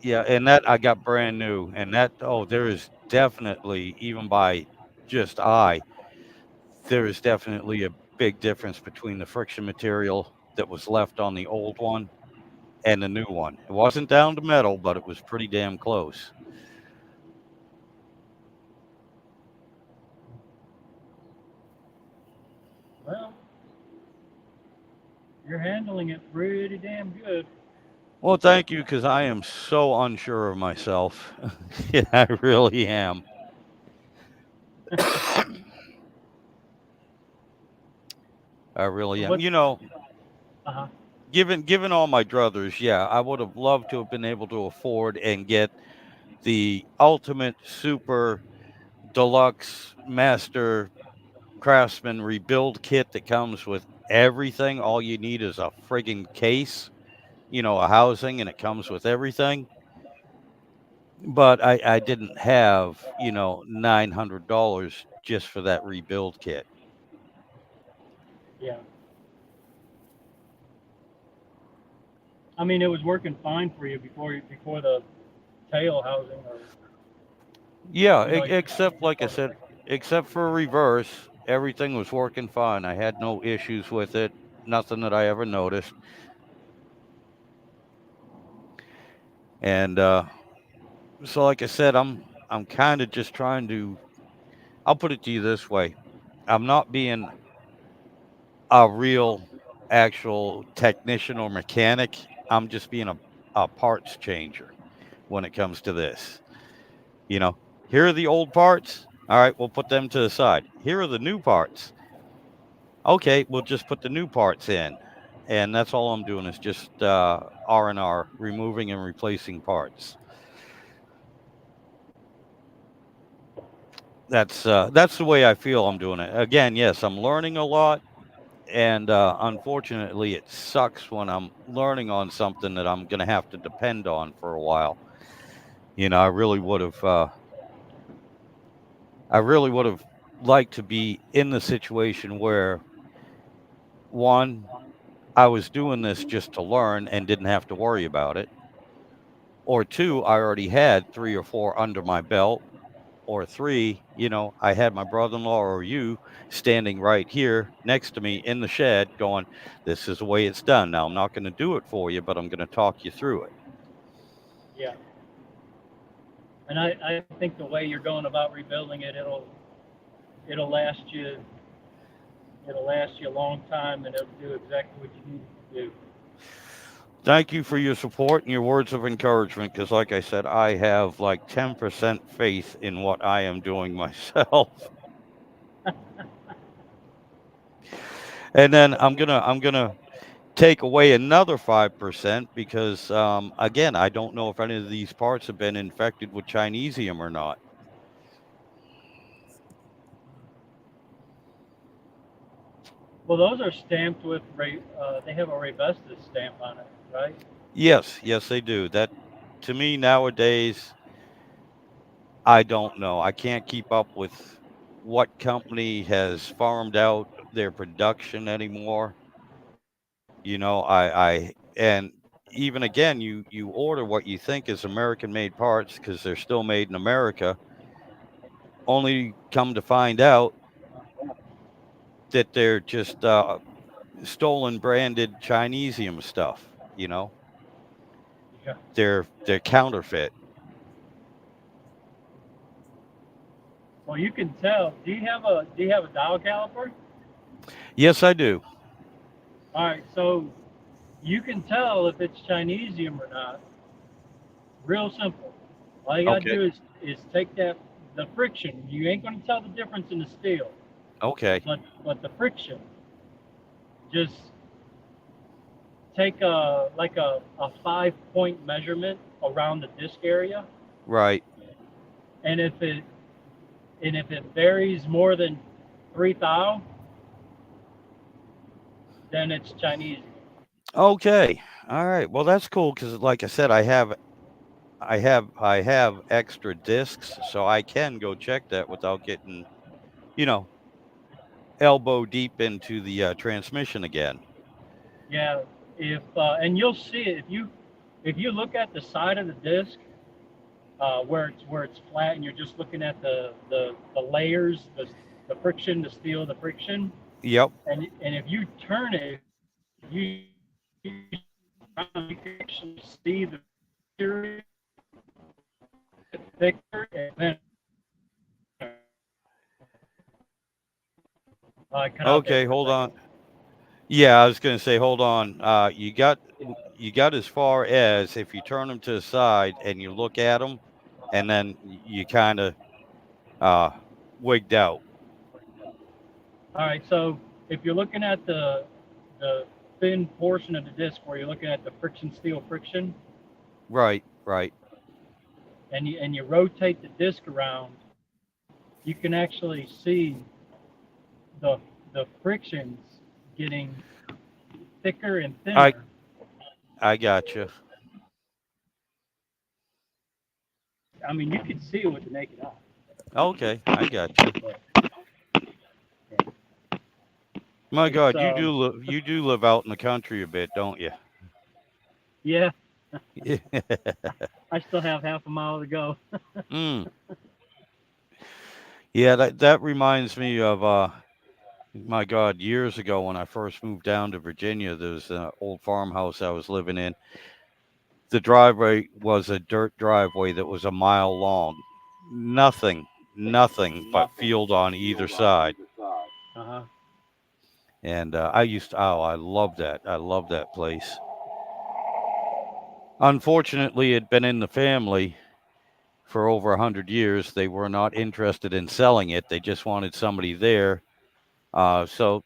Yeah, and that I got brand new, and there is definitely, even by just eye, there is definitely a big difference between the friction material that was left on the old one and the new one. It wasn't down to metal, but it was pretty damn close. Well, you're handling it pretty damn good. Well, thank you, because I am so unsure of myself. Yeah, I really am. I really am. What? Uh-huh. Given all my druthers, yeah, I would have loved to have been able to afford and get the ultimate super deluxe master craftsman rebuild kit that comes with everything. All you need is a friggin' case, a housing, and it comes with everything. But I didn't have, $900 just for that rebuild kit. Yeah. I mean, it was working fine for you before the tail housing, or Yeah, you know, you except like I before the said, except for reverse, everything was working fine. I had no issues with it, nothing that I ever noticed. And so like I said, I'm kind of just trying to I'll put it to you this way. I'm not being a real actual technician or mechanic. I'm just being a parts changer when it comes to this. You know, here are the old parts. All right, we'll put them to the side. Here are the new parts. Okay, we'll just put the new parts in. And that's all I'm doing is just R&R, removing and replacing parts. That's the way I feel I'm doing it. Again, yes, I'm learning a lot, and unfortunately, it sucks when I'm learning on something that I'm going to have to depend on for a while. I really would have like to be in the situation where, one, I was doing this just to learn and didn't have to worry about it, or two, I already had three or four under my belt, or three, I had my brother-in-law or you standing right here next to me in the shed going, this is the way it's done. Now, I'm not going to do it for you, but I'm going to talk you through it. Yeah. And I think the way you're going about rebuilding it, it'll last you a long time, and it'll do exactly what you need it to do. Thank you for your support and your words of encouragement, because like I said, I have like 10% faith in what I am doing myself. And then I'm gonna take away another 5% because again, I don't know if any of these parts have been infected with Chinesium or not. Well, those are stamped with they have a Raybestos stamp on it, right? Yes, they do. That, to me nowadays, I don't know. I can't keep up with what company has farmed out their production anymore. I and even again, you order what you think is American made parts because they're still made in America, only come to find out that they're just stolen branded Chinesium stuff. Yeah. They're counterfeit. Well, you can tell. Do you have a dial caliper? Yes, I do. All right, so you can tell if it's Chinesium or not. Real simple. All you gotta Okay. do is take the friction. You ain't gonna tell the difference in the steel, Okay. but the friction. Just take a 5 point measurement around the disc area, Right. and if it varies more than 3 thou, then it's Chinese. Okay. All right. Well, that's cool because, like I said, I have extra discs, so I can go check that without getting, you know, elbow deep into the transmission again. Yeah, if and you'll see it if you look at the side of the disc where it's flat and you're just looking at the layers, the friction, the steel, the friction, Yep. and if you turn it, you you can actually see the material thicker and then cut out there Okay. for a Hold second. on. Yeah, I was gonna say, hold on. You got as far as if you turn them to the side and you look at them, and then you kind of uh, wigged out. All right, so if you're looking at the thin portion of the disc where you're looking at the friction steel friction, Right. Right. and you rotate the disc around, you can actually see the the frictions getting thicker and I thinner. I got you. I mean, you can see it with the naked eye. Okay, I got you. But My it's God, you do live out in the country a bit, don't you? yeah, Yeah. I still have half a mile to go. Mm. Yeah, that reminds me of my God, years ago when I first moved down to Virginia, there was an old farmhouse I was living in. The driveway was a dirt driveway that was a mile long. Nothing but field on either side. Uh-huh. And I love that. I love that place. Unfortunately, it'd been in the family for over 100 years. They were not interested in selling it. They just wanted somebody there. So,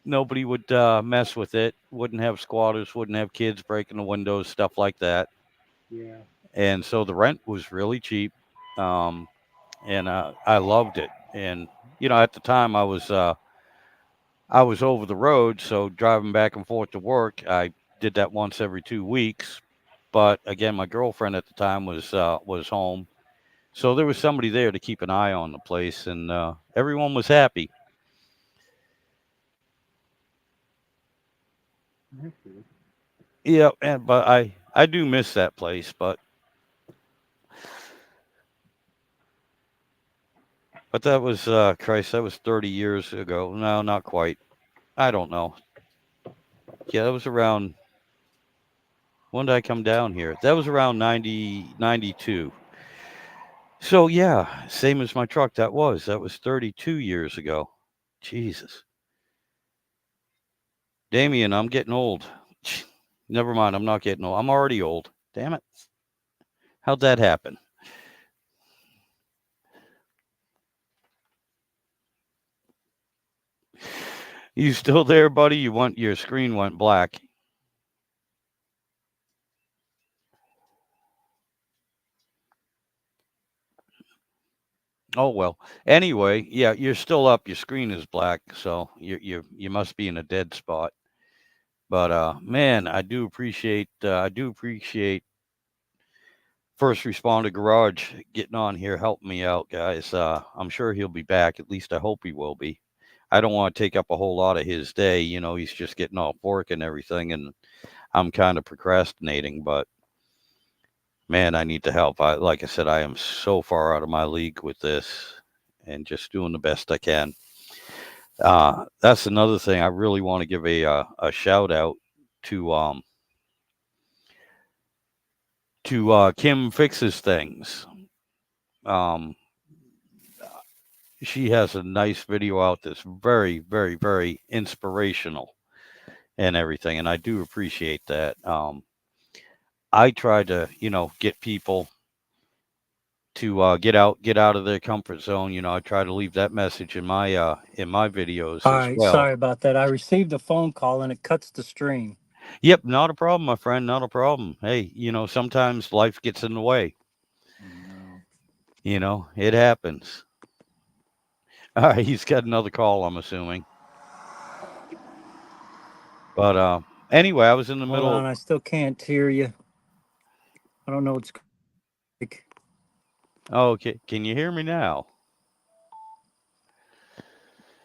nobody would mess with it. Wouldn't have squatters, wouldn't have kids breaking the windows, stuff like that. Yeah. And so the rent was really cheap. Um, and I loved it. And, at the time I was over the road. So driving back and forth to work, I did that once every 2 weeks. But again, my girlfriend at the time was home. So there was somebody there to keep an eye on the place, and everyone was happy. Yeah, but I do miss that place, but that was Christ, that was 30 years ago. No, not quite. I don't know. Yeah, that was around, when did I come down here? That was around 92. So yeah, same as my truck. That was 32 years ago. Jesus. Damien, I'm getting old. Never mind, I'm not getting old. I'm already old. Damn it. How'd that happen? You still there, buddy? Your screen went black. Oh well. Anyway, yeah, you're still up. Your screen is black, so you must be in a dead spot. But man, I do appreciate First Responder Garage getting on here, helping me out, guys. I'm sure he'll be back. At least I hope he will be. I don't want to take up a whole lot of his day. You know, he's just getting off work and everything, and I'm kind of procrastinating. But man, I need the help. Like I said, I am so far out of my league with this, and just doing the best I can. That's another thing. I really want to give a shout out to Kim Fixes Things. Um, she has a nice video out that's very, very, very inspirational and everything, and I do appreciate that. I try to, get people to get out of their comfort zone. I try to leave that message in my videos All as right, well. sorry about that. I received a phone call and it cuts the stream. Yep, not a problem, my friend, not a problem. Hey, sometimes life gets in the way. No. It happens. All right, he's got another call, I'm assuming. But anyway, I was in the Hold middle on, I still can't hear you. I don't know what's like. Oh, okay. Can you hear me now?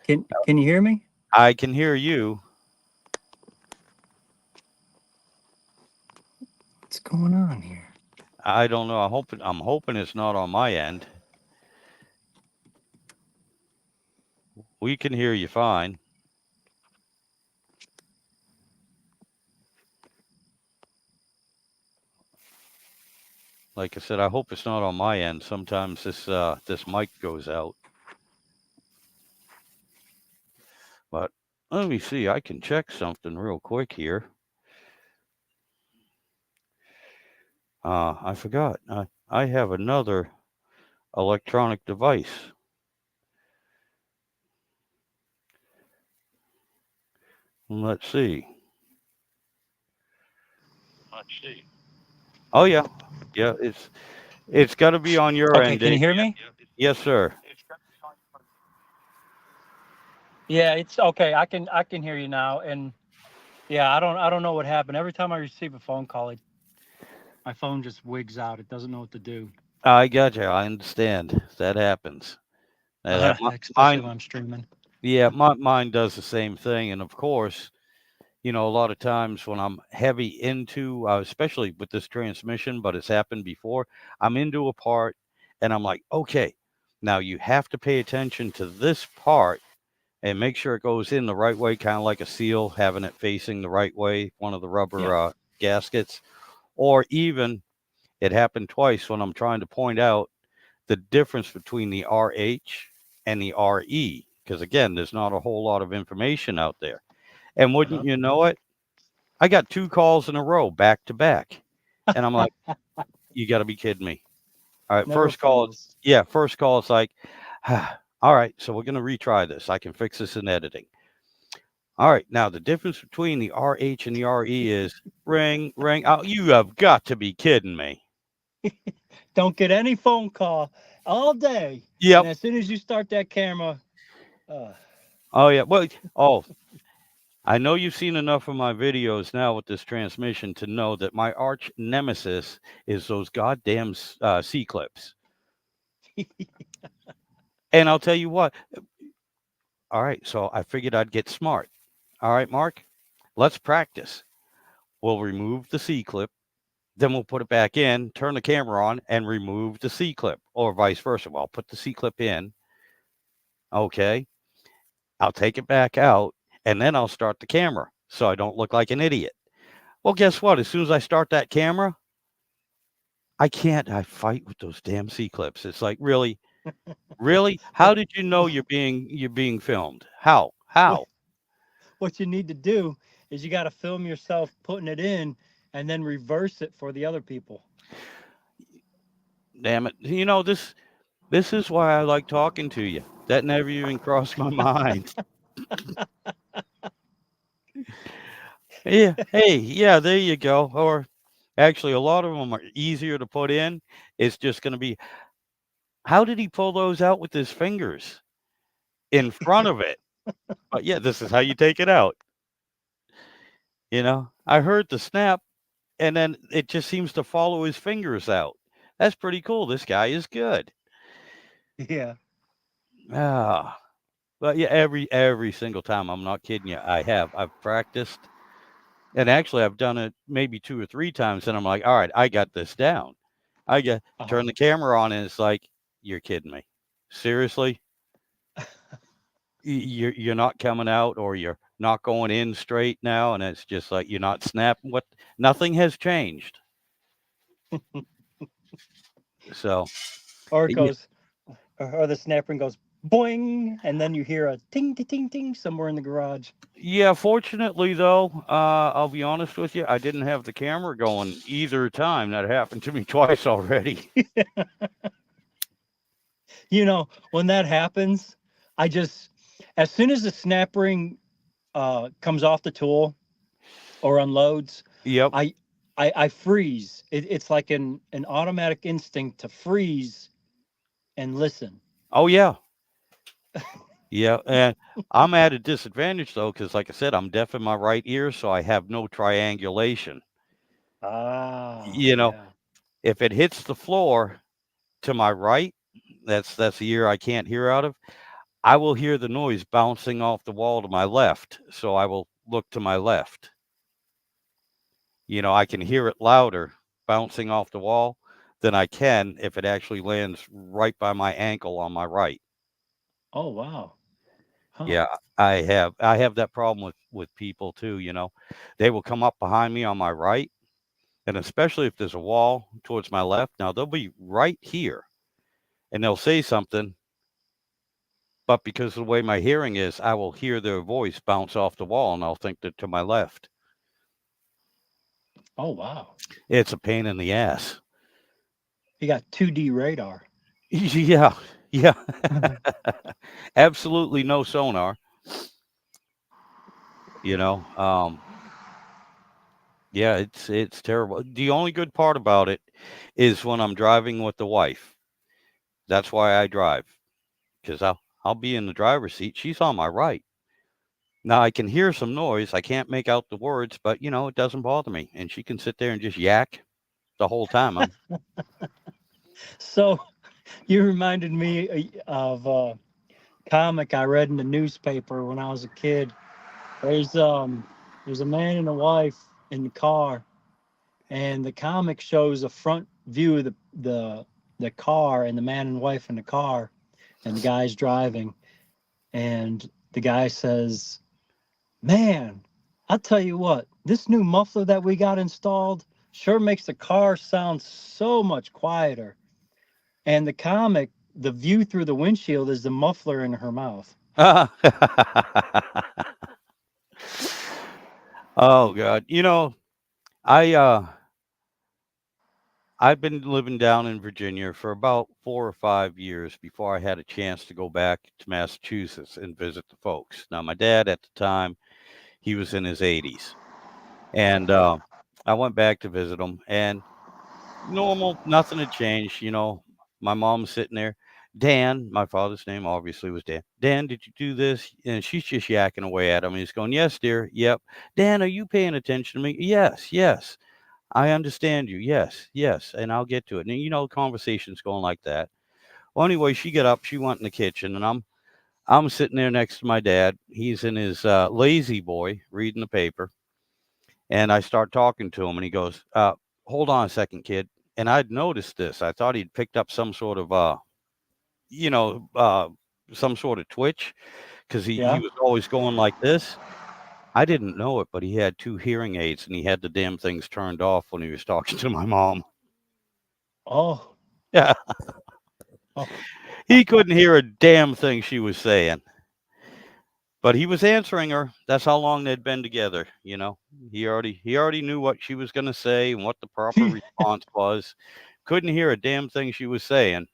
Can you hear me? I can hear you. What's going on here? I don't know. I'm hoping it's not on my end. We can hear you fine. Like I said, I hope it's not on my end. Sometimes this mic goes out. But let me see. I can check something real quick here. I forgot. I have another electronic device. Let's see. Oh yeah, yeah. It's got to be on your Okay, end, can you Dave. hear me? Yes, sir. Yeah, it's okay. I can hear you now, and yeah, I don't know what happened. Every time I receive a phone call, my phone just wigs out. It doesn't know what to do. I got you. I understand. That happens. Especially Mine, when I'm streaming. yeah, mine does the same thing. And of course, a lot of times when I'm heavy into, especially with this transmission, but it's happened before, I'm into a part and I'm like, okay, now you have to pay attention to this part and make sure it goes in the right way, kind of like a seal, having it facing the right way, one of the rubber Yeah. gaskets. Or even it happened twice when I'm trying to point out the difference between the RH and the RE. Because again, there's not a whole lot of information out there. And wouldn't you know it, I got 2 calls in a row back to back. And I'm like, you got to be kidding me. All right, Never first call. fails. Yeah, first call. It's like, all right, so we're going to retry this. I can fix this in editing. All right, now the difference between the RH and the RE is ring, ring. Oh, you have got to be kidding me. Don't get any phone call all day. Yep. And as soon as you start that camera, Oh, yeah. Well, I know you've seen enough of my videos now with this transmission to know that my arch nemesis is those goddamn C-clips. And I'll tell you what. All right, so I figured I'd get smart. All right, Mark, let's practice. We'll remove the C clip, then we'll put it back in, turn the camera on, and remove the C clip, or vice versa. Well, I'll put the C clip in. Okay, I'll take it back out, and then I'll start the camera so I don't look like an idiot. Well, guess what? As soon as I start that camera, I can't. I fight with those damn C clips. It's like, really, really? How What did you know you're being filmed? How? How? what you need to do is you got to film yourself putting it in and then reverse it for the other people. Damn it! You know this. This is why I like talking to you. That never even crossed my mind. Yeah. Hey. Yeah. There you go. Or actually, a lot of them are easier to put in. It's just going to be. How did he pull those out with his fingers in front of it? But yeah, this is how you take it out. I heard the snap, and then it just seems to follow his fingers out. That's pretty cool. This guy is good. Yeah. Ah, but yeah, every single time. I'm not kidding you. I've practiced, and actually, I've done it maybe 2 or 3 times, and I'm like, all right, I got this down. I get Uh-huh. turn the camera on, and it's like, you're kidding me. Seriously? You're not coming out, or you're not going in straight now, and it's just like you're not snapping. What? Nothing has changed. So Or it yeah, goes, or the snapper goes boing, and then you hear a ting, ting, ting, ting somewhere in the garage. yeah. Fortunately, though, I'll be honest with you, I didn't have the camera going either time. That happened to me twice already. When that happens, as soon as the snap ring comes off the tool or unloads, Yep. I freeze. It's like an automatic instinct to freeze and listen. Oh yeah. Yeah, and I'm at a disadvantage though, because like I said, I'm deaf in my right ear, so I have no triangulation. Ah, You know, yeah. if it hits the floor to my right, that's the ear I can't hear out of. I will hear the noise bouncing off the wall to my left, so I will look to my left. I can hear it louder bouncing off the wall than I can if it actually lands right by my ankle on my right. Oh, wow. Huh. Yeah, I have that problem with people too. They will come up behind me on my right, and especially if there's a wall towards my left. Now they'll be right here, and they'll say something, but because of the way my hearing is, I will hear their voice bounce off the wall, and I'll think they're to my left. Oh, wow. It's a pain in the ass. You got 2D radar. Yeah, yeah, absolutely no sonar. You know, um, yeah, it's terrible. The only good part about it is when I'm driving with the wife. That's why I drive, because I'll be in the driver's seat. She's on my right. Now I can hear some noise. I can't make out the words, but it doesn't bother me. And she can sit there and just yak the whole time. So you reminded me of a comic I read in the newspaper when I was a kid. There's a man and a wife in the car, and the comic shows a front view of the car and the man and wife in the car, and the guy's driving, and the guy says, "Man, I'll tell you what, this new muffler that we got installed sure makes the car sound so much quieter." And the comic, the view through the windshield is the muffler in her mouth. Oh God. I I've been living down in Virginia for about 4 or 5 years before I had a chance to go back to Massachusetts and visit the folks. Now my dad at the time, he was in his 80s. And I went back to visit him, and normal, nothing had changed. My mom's sitting there. Dan, my father's name obviously was Dan. Dan, did you do this? And she's just yakking away at him. And he's going, yes, dear. Yep. Dan, are you paying attention to me? Yes, yes. I understand you. Yes, yes. And I'll get to it. And conversation's going like that. Well, anyway, she got up, she went in the kitchen, and I'm sitting there next to my dad. He's in his lazy boy reading the paper, and I start talking to him, and he goes, "Hold on a second, kid." And I'd noticed this. I thought he'd picked up some sort of you know, some sort of twitch because he Yeah. was always going like this. I didn't know it, but he had 2 hearing aids, and he had the damn things turned off when he was talking to my mom. Oh. Yeah, Oh. he couldn't hear a damn thing she was saying, but he was answering her. That's how long they'd been together, you know? He already knew what she was gonna say and what the proper response was. Couldn't hear a damn thing she was saying,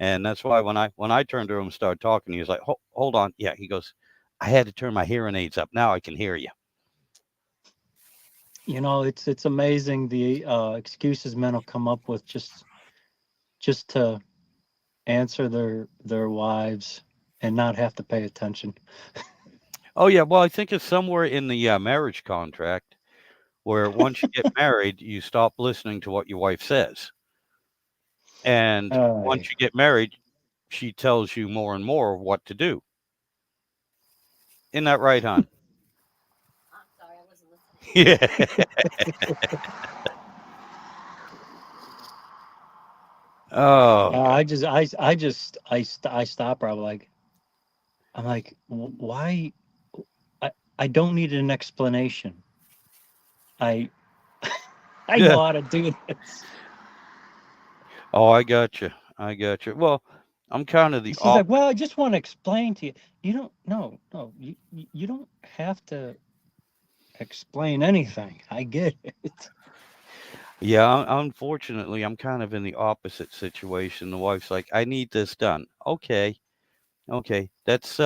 and that's why when I turned to him and started talking, he was like, Hold on." Yeah, he goes, "I had to turn my hearing aids up. Now I can hear you." You know, it's amazing the excuses men will come up with just to answer their wives and not have to pay attention. Oh, yeah, well, I think it's somewhere in the marriage contract where once you get married, you stop listening to what your wife says. And once Ay. you get married, she tells you more and more what to do. Isn't that right, hon? Yeah. Oh, God. I stop her. I'm like, why? I don't need an explanation. I I Yeah. know how to do this. Oh, I got you. I got you. Well, I'm kind of the She's like, opposite. well, I just want to explain to you. You don't no, you don't have to explain anything. I get it. Yeah, unfortunately, I'm kind of in the opposite situation. The wife's like, "I need this done." Okay. Okay. That's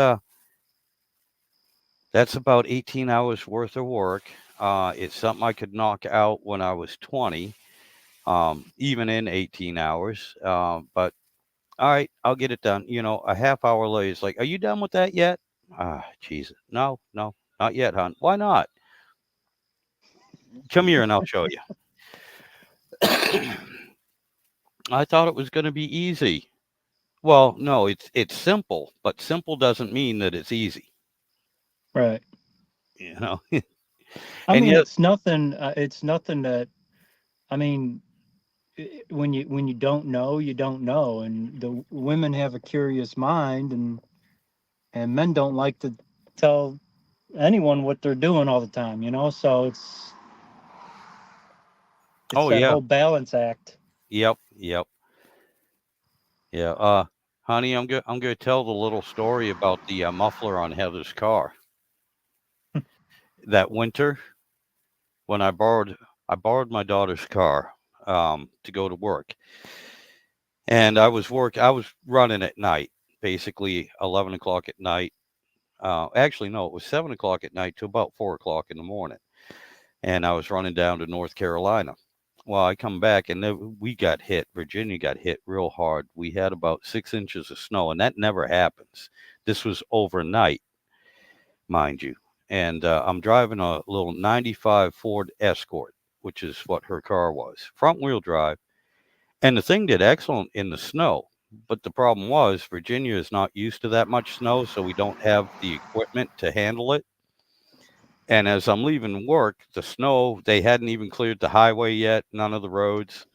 about 18 hours worth of work. It's something I could knock out when I was 20, even in 18 hours. But all right, I'll get it done. A half hour later, it's like, "Are you done with that yet?" Ah, Jesus. No, no, not yet, hon. Why not? Come here and I'll show you. I thought it was going to be easy. Well, no, it's simple, but simple doesn't mean that it's easy, Right. you know. I And mean, yet, it's nothing that I mean, when you don't know, you don't know, and the women have a curious mind, and men don't like to tell anyone what they're doing all the time, you know. So it's oh that yeah, whole balance act. yep, yep, yeah. Honey, I'm gonna tell the little story about the muffler on Heather's car that winter when I borrowed my daughter's car to go to work, and I was running at night, basically 11 o'clock at night. Actually, no, it was 7 o'clock at night to about 4 o'clock in the morning, and I was running down to North Carolina. Well, I come back and we got hit. Virginia got hit real hard. We had about 6 inches of snow, and that never happens. This was overnight, mind you. And I'm driving a little 95 Ford Escort, which is what her car was, front wheel drive. And the thing did excellent in the snow. But the problem was, Virginia is not used to that much snow, so we don't have the equipment to handle it. And as I'm leaving work, the snow, they hadn't even cleared the highway yet, none of the roads.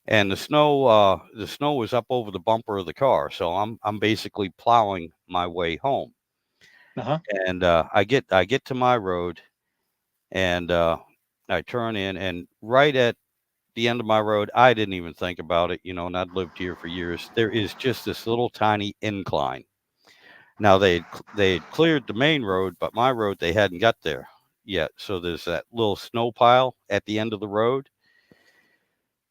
And the snow was up over the bumper of the car. So I'm basically plowing my way home. Uh-huh. And I get to my road, and I turn in, and right at the end of my road, I didn't even think about it, and I'd lived here for years. There is just this little tiny incline. Now they had cleared the main road, but my road they hadn't got there yet. So there's that little snow pile at the end of the road,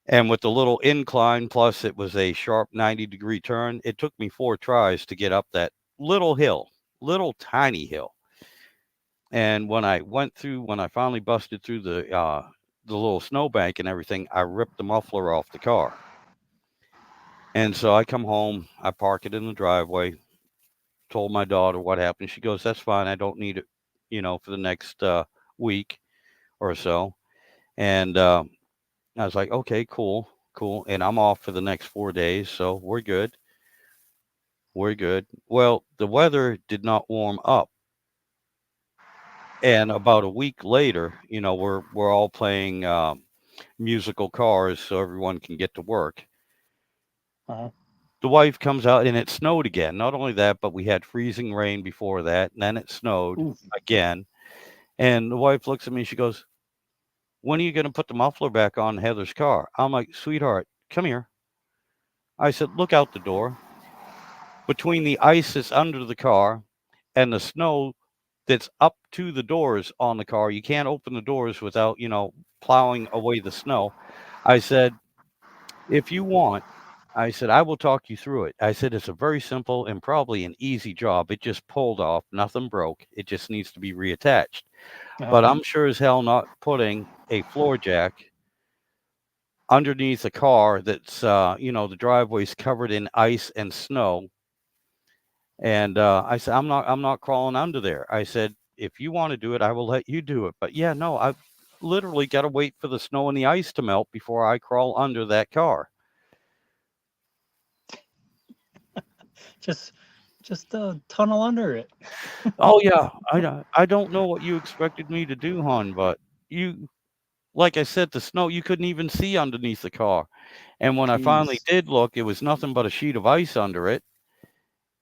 and with the little incline plus it was a sharp 90-degree turn. It took me 4 tries to get up that little hill, little tiny hill. And when I finally busted through the little snowbank and everything, I ripped the muffler off the car. And so I come home, I park it in the driveway, told my daughter what happened. She goes, "That's fine. I don't need it, for the next week or so." And I was like, "Okay, cool, cool." And I'm off for the next 4 days, so we're good. We're good. Well, the weather did not warm up. And about a week later, we're all playing musical cars so everyone can get to work. Uh-huh. The wife comes out and it snowed again. Not only that, but we had freezing rain before that, and then it snowed Oof. again. And the wife looks at me, she goes, "When are you going to put the muffler back on Heather's car?" I'm like, "Sweetheart, come here." I said, "Look out the door. Between the ice that's under the car and the snow that's up to the doors on the car, you can't open the doors without, plowing away the snow." I said, "If you want," I said, "I will talk you through it." I said, "It's a very simple and probably an easy job. It just pulled off, nothing broke. It just needs to be reattached. But Uh-huh. I'm sure as hell not putting a floor jack underneath a car that's, the driveway's covered in ice and snow." And I said, I'm not crawling under there." I said, "If you want to do it, I will let you do it. But yeah, no, I've literally got to wait for the snow and the ice to melt before I crawl under that car." Just tunnel under it. Oh yeah, I don't know what you expected me to do, hon, but you, like I said, the snow you couldn't even see underneath the car. And when I finally Jeez. did look, it was nothing but a sheet of ice under it.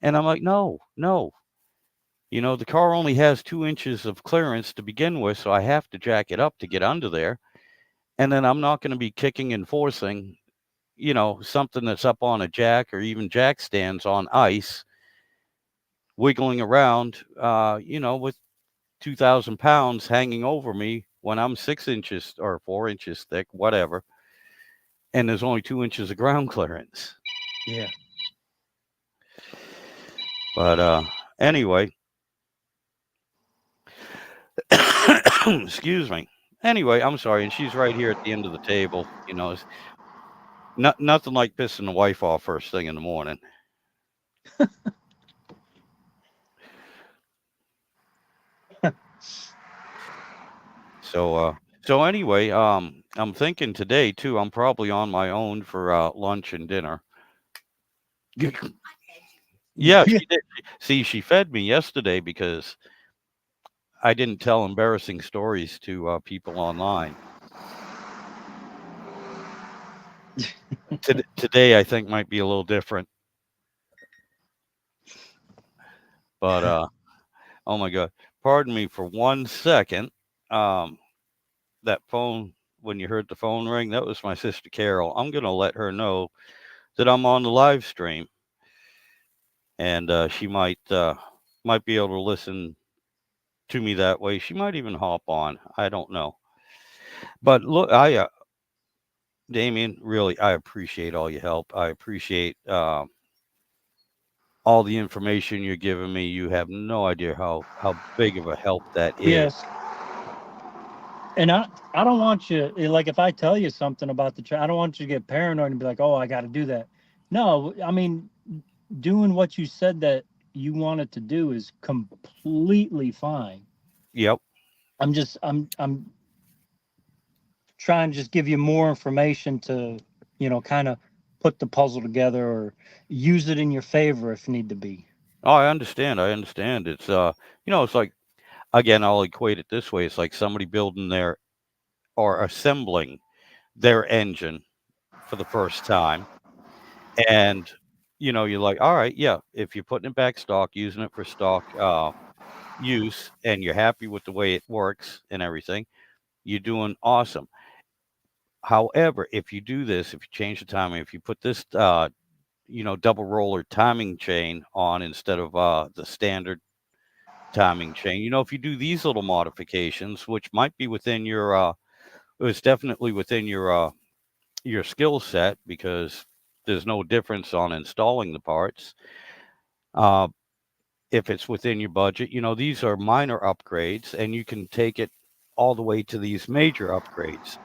And I'm like, "No, no. The car only has 2 inches of clearance to begin with, so I have to jack it up to get under there. And then I'm not going to be kicking and forcing, something that's up on a jack or even jack stands on ice, wiggling around, with 2,000 pounds hanging over me when I'm 6 inches or 4 inches thick, whatever. And there's only 2 inches of ground clearance." Yeah. But anyway, excuse me. Anyway, I'm sorry. And she's right here at the end of the table. It's nothing like pissing the wife off first thing in the morning. So anyway, I'm thinking today too. I'm probably on my own for lunch and dinner. Yeah, she did. See, she fed me yesterday because I didn't tell embarrassing stories to people online. Today, I think might be a little different. But oh my God, pardon me for 1 second. Um, that phone, when you heard the phone ring, that was my sister Carol. I'm gonna let her know that I'm on the live stream, and she might be able to listen to me that way. She might even hop on. I don't know. But look, Damien, really, I appreciate all your help. I appreciate all the information you're giving me. You have no idea how big of a help that is. Yes. And I don't want you, like, if I tell you something about I don't want you to get paranoid and be like, "Oh, I got to do that." No, I mean, doing what you said that you wanted to do is completely fine. Yep. I'm trying to just give you more information to, kind of put the puzzle together or use it in your favor if need to be. Oh, I understand. I understand. It's like, again, I'll equate it this way. It's like somebody building or assembling their engine for the first time. And, you're like, all right, yeah, if you're putting it back stock, using it for stock use, and you're happy with the way it works and everything, you're doing awesome. However, if you do this, if you change the timing, if you put this, double roller timing chain on instead of the standard timing chain, if you do these little modifications, which might be within it's definitely within your skill set because there's no difference on installing the parts. Uh, if it's within your budget, these are minor upgrades, and you can take it all the way to these major upgrades.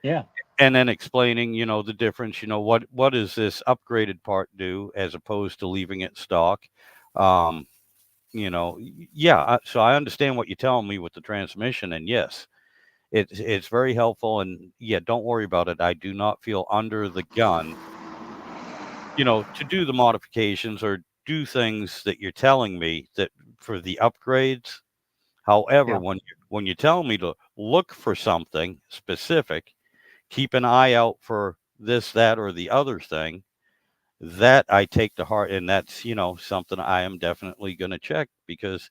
Yeah. And then explaining, the difference, what does this upgraded part do as opposed to leaving it stock? Um, yeah. So I understand what you're telling me with the transmission, and yes, it's very helpful. And yeah, don't worry about it. I do not feel under the gun to do the modifications or do things that you're telling me that for the upgrades. However, Yeah. when you tell me to look for something specific, keep an eye out for this, that, or the other thing, that I take to heart, and that's something I am definitely going to check, because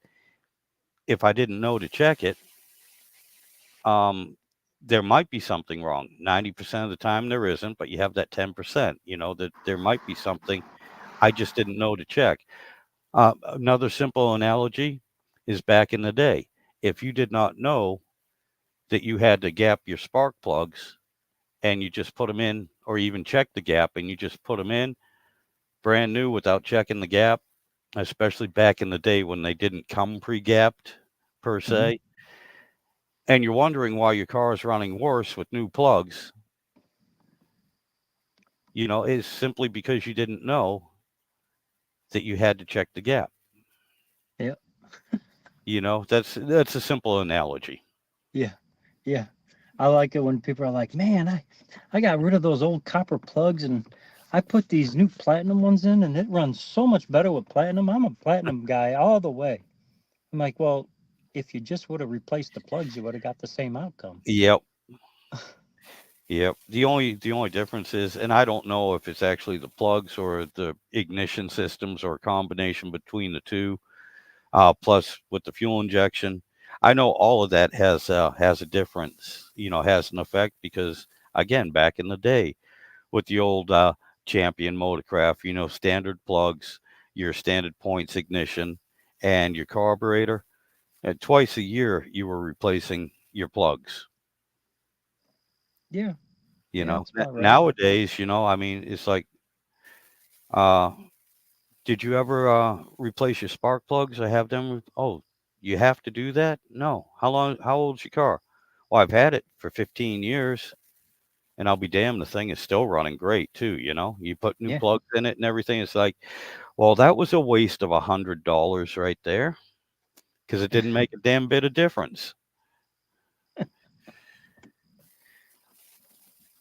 if I didn't know to check it, um, there might be something wrong. 90% of the time there isn't, but you have that 10%, that there might be something I just didn't know to check. Another simple analogy is back in the day. If you did not know that you had to gap your spark plugs and you just put them in, or even check the gap and you just put them in brand new without checking the gap, especially back in the day when they didn't come pre-gapped per se, and you're wondering why your car is running worse with new plugs, is simply because you didn't know that you had to check the gap. Yeah. That's a simple analogy. Yeah. Yeah. I like it when people are like, man, I got rid of those old copper plugs and I put these new platinum ones in and it runs so much better with platinum. I'm a platinum guy all the way. I'm like, well, if you just would have replaced the plugs, you would have got the same outcome. Yep. Yep. The only difference is, and I don't know if it's actually the plugs or the ignition systems or a combination between the two. Plus with the fuel injection, I know all of that has a difference. Has an effect, because again, back in the day with the old Champion Motorcraft, standard plugs, your standard points ignition, and your carburetor. And twice a year you were replacing your plugs. Yeah. You Yeah, know, that's about right. nowadays, I mean, it's like, uh, did you ever replace your spark plugs or have them? Oh, you have to do that? No. How old's your car? Well, I've had it for 15 years, and I'll be damned, the thing is still running great too. You put new Yeah. plugs in it and everything. It's like, well, that was a waste of $100 right there, because it didn't make a damn bit of difference.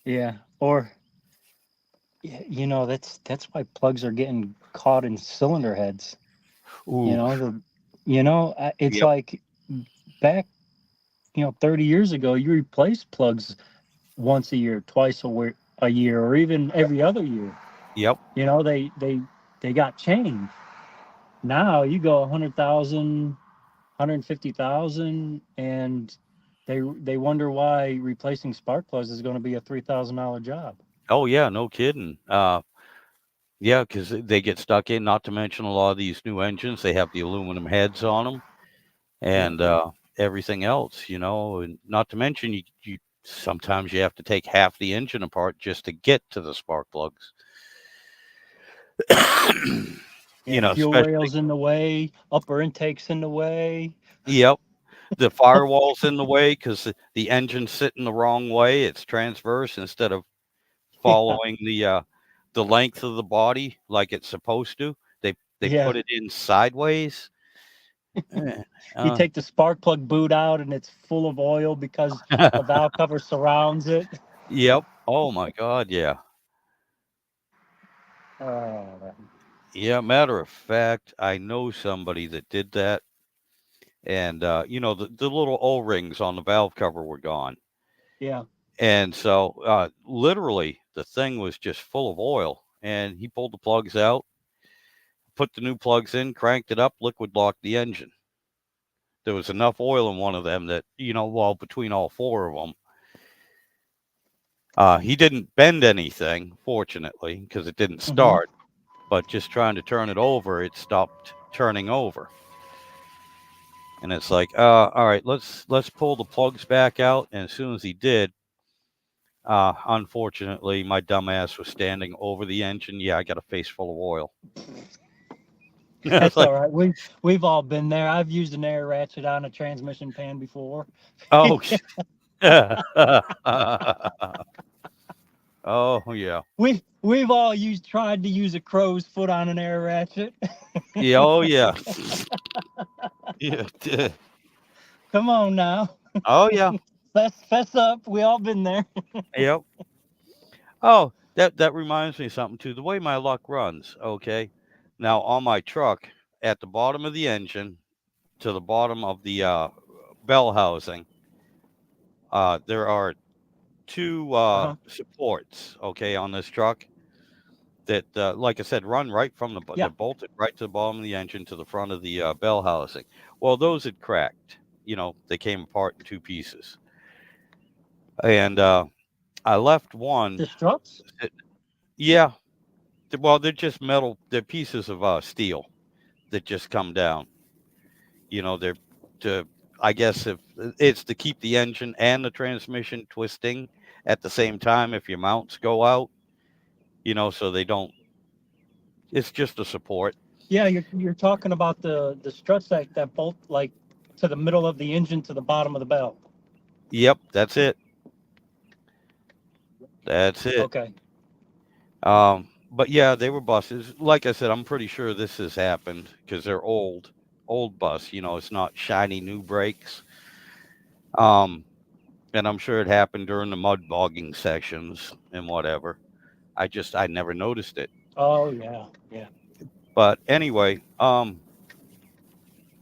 Yeah. Or that's why plugs are getting caught in cylinder heads. Ooh, It's yep, like back 30 years ago, you replaced plugs once a year, twice a year, or even every other year. yep. They got changed. Now you go 100,000, 150,000, and they wonder why replacing spark plugs is going to be a $3,000 job. Oh yeah, no kidding. Yeah, because they get stuck in. Not to mention, a lot of these new engines, they have the aluminum heads on them, Yeah. and everything else, and not to mention, you sometimes you have to take half the engine apart just to get to the spark plugs. Yeah, fuel Especially, rails in the way, upper intakes in the way. yep, the firewall's in the way because the engine's sitting the wrong way. It's transverse instead of Yeah. following the length of the body like it's supposed to. They Yeah. put it in sideways. Eh, You uh, take the spark plug boot out and it's full of oil because the valve cover surrounds it. Yep. Oh my God. Yeah. Oh, Yeah. Matter of fact, I know somebody that did that, and the little O-rings on the valve cover were gone, yeah. and so literally the thing was just full of oil, and he pulled the plugs out, put the new plugs in, cranked it up, liquid locked the engine. There was enough oil in one of them that well, between all four of them. He didn't bend anything, fortunately, because it didn't Hmm. start. But just trying to turn it over, it stopped turning over. And it's like, all right, let's pull the plugs back out. And as soon as he did, unfortunately, my dumbass was standing over the engine. Yeah, I got a face full of oil. It's That's all like, right. We've all been there. I've used an air ratchet on a transmission pan before. oh, oh yeah, We've all tried to use a crow's foot on an air ratchet. yeah, oh yeah, yeah, Come on now. oh yeah, Fess up. We all been there. yep. Oh, That reminds me of something too. The way my luck runs, okay. Now on my truck, at the bottom of the engine to the bottom of the bell housing, there are two Uh-huh. supports, okay, on this truck that, like I said, run right from they're Yeah. bolted right to the bottom of the engine to the front of the bell housing. Well, those had cracked. They came apart in two pieces, and I left The one. struts? Yeah, well, they're just metal. They're pieces of steel that just come down. They're to, I guess, if it's to keep the engine and the transmission twisting at the same time if your mounts go out, so they don't. It's just a support. Yeah, you're talking about the struts that bolt like to the middle of the engine to the bottom of the bell. Yep, that's it. That's it. Okay. But yeah, they were buses. Like I said, I'm pretty sure this has happened because they're old bus. It's not shiny new brakes. Um, and I'm sure it happened during the mud bogging sections and whatever. I never noticed it. Oh yeah, yeah. But anyway,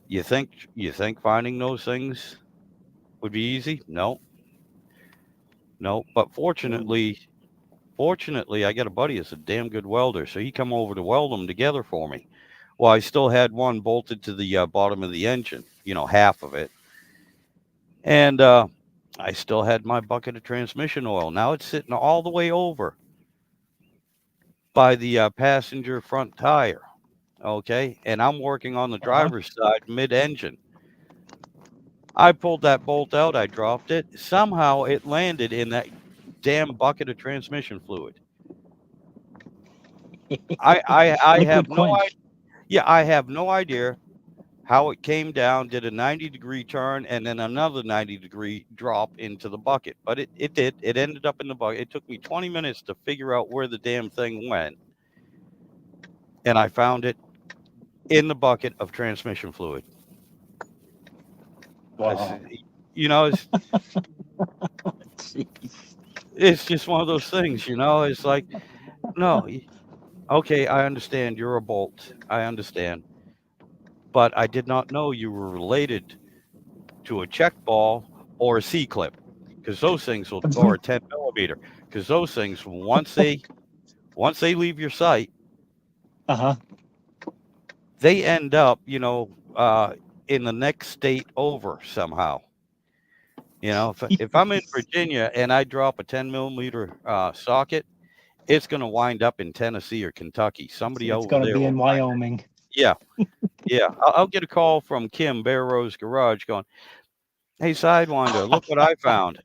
you think finding those things would be easy? No, no. But fortunately, I got a buddy that's a damn good welder, so he come over to weld them together for me. Well, I still had one bolted to the bottom of the engine, half of it, and I still had my bucket of transmission oil. Now it's sitting all the way over by the passenger front tire. Okay, and I'm working on the Uh-huh. driver's side mid-engine. I pulled that bolt out. I dropped it. Somehow it landed in that damn bucket of transmission fluid. I Liquid have no idea. quench. Yeah, I have no idea how it came down, did a 90-degree turn, and then another 90-degree drop into the bucket. But it did. It ended up in the bucket. It took me 20 minutes to figure out where the damn thing went, and I found it in the bucket of transmission fluid. I Wow. said, it's Jeez. it's just one of those things. It's like, no, okay, I understand you're a bolt. I understand, but I did not know you were related to a check ball or a C clip, because those things will, or a 10 millimeter, because those things once they leave your sight, Uh-huh. they end up in the next state over somehow. If I'm in Virginia and I drop a 10 millimeter socket, it's going to wind up in Tennessee or Kentucky. Somebody It's over gonna there be will in find it. Wyoming. Yeah, yeah. I'll get a call from Kim Bear Rose Garage going, "Hey, Sidewinder, look what I found.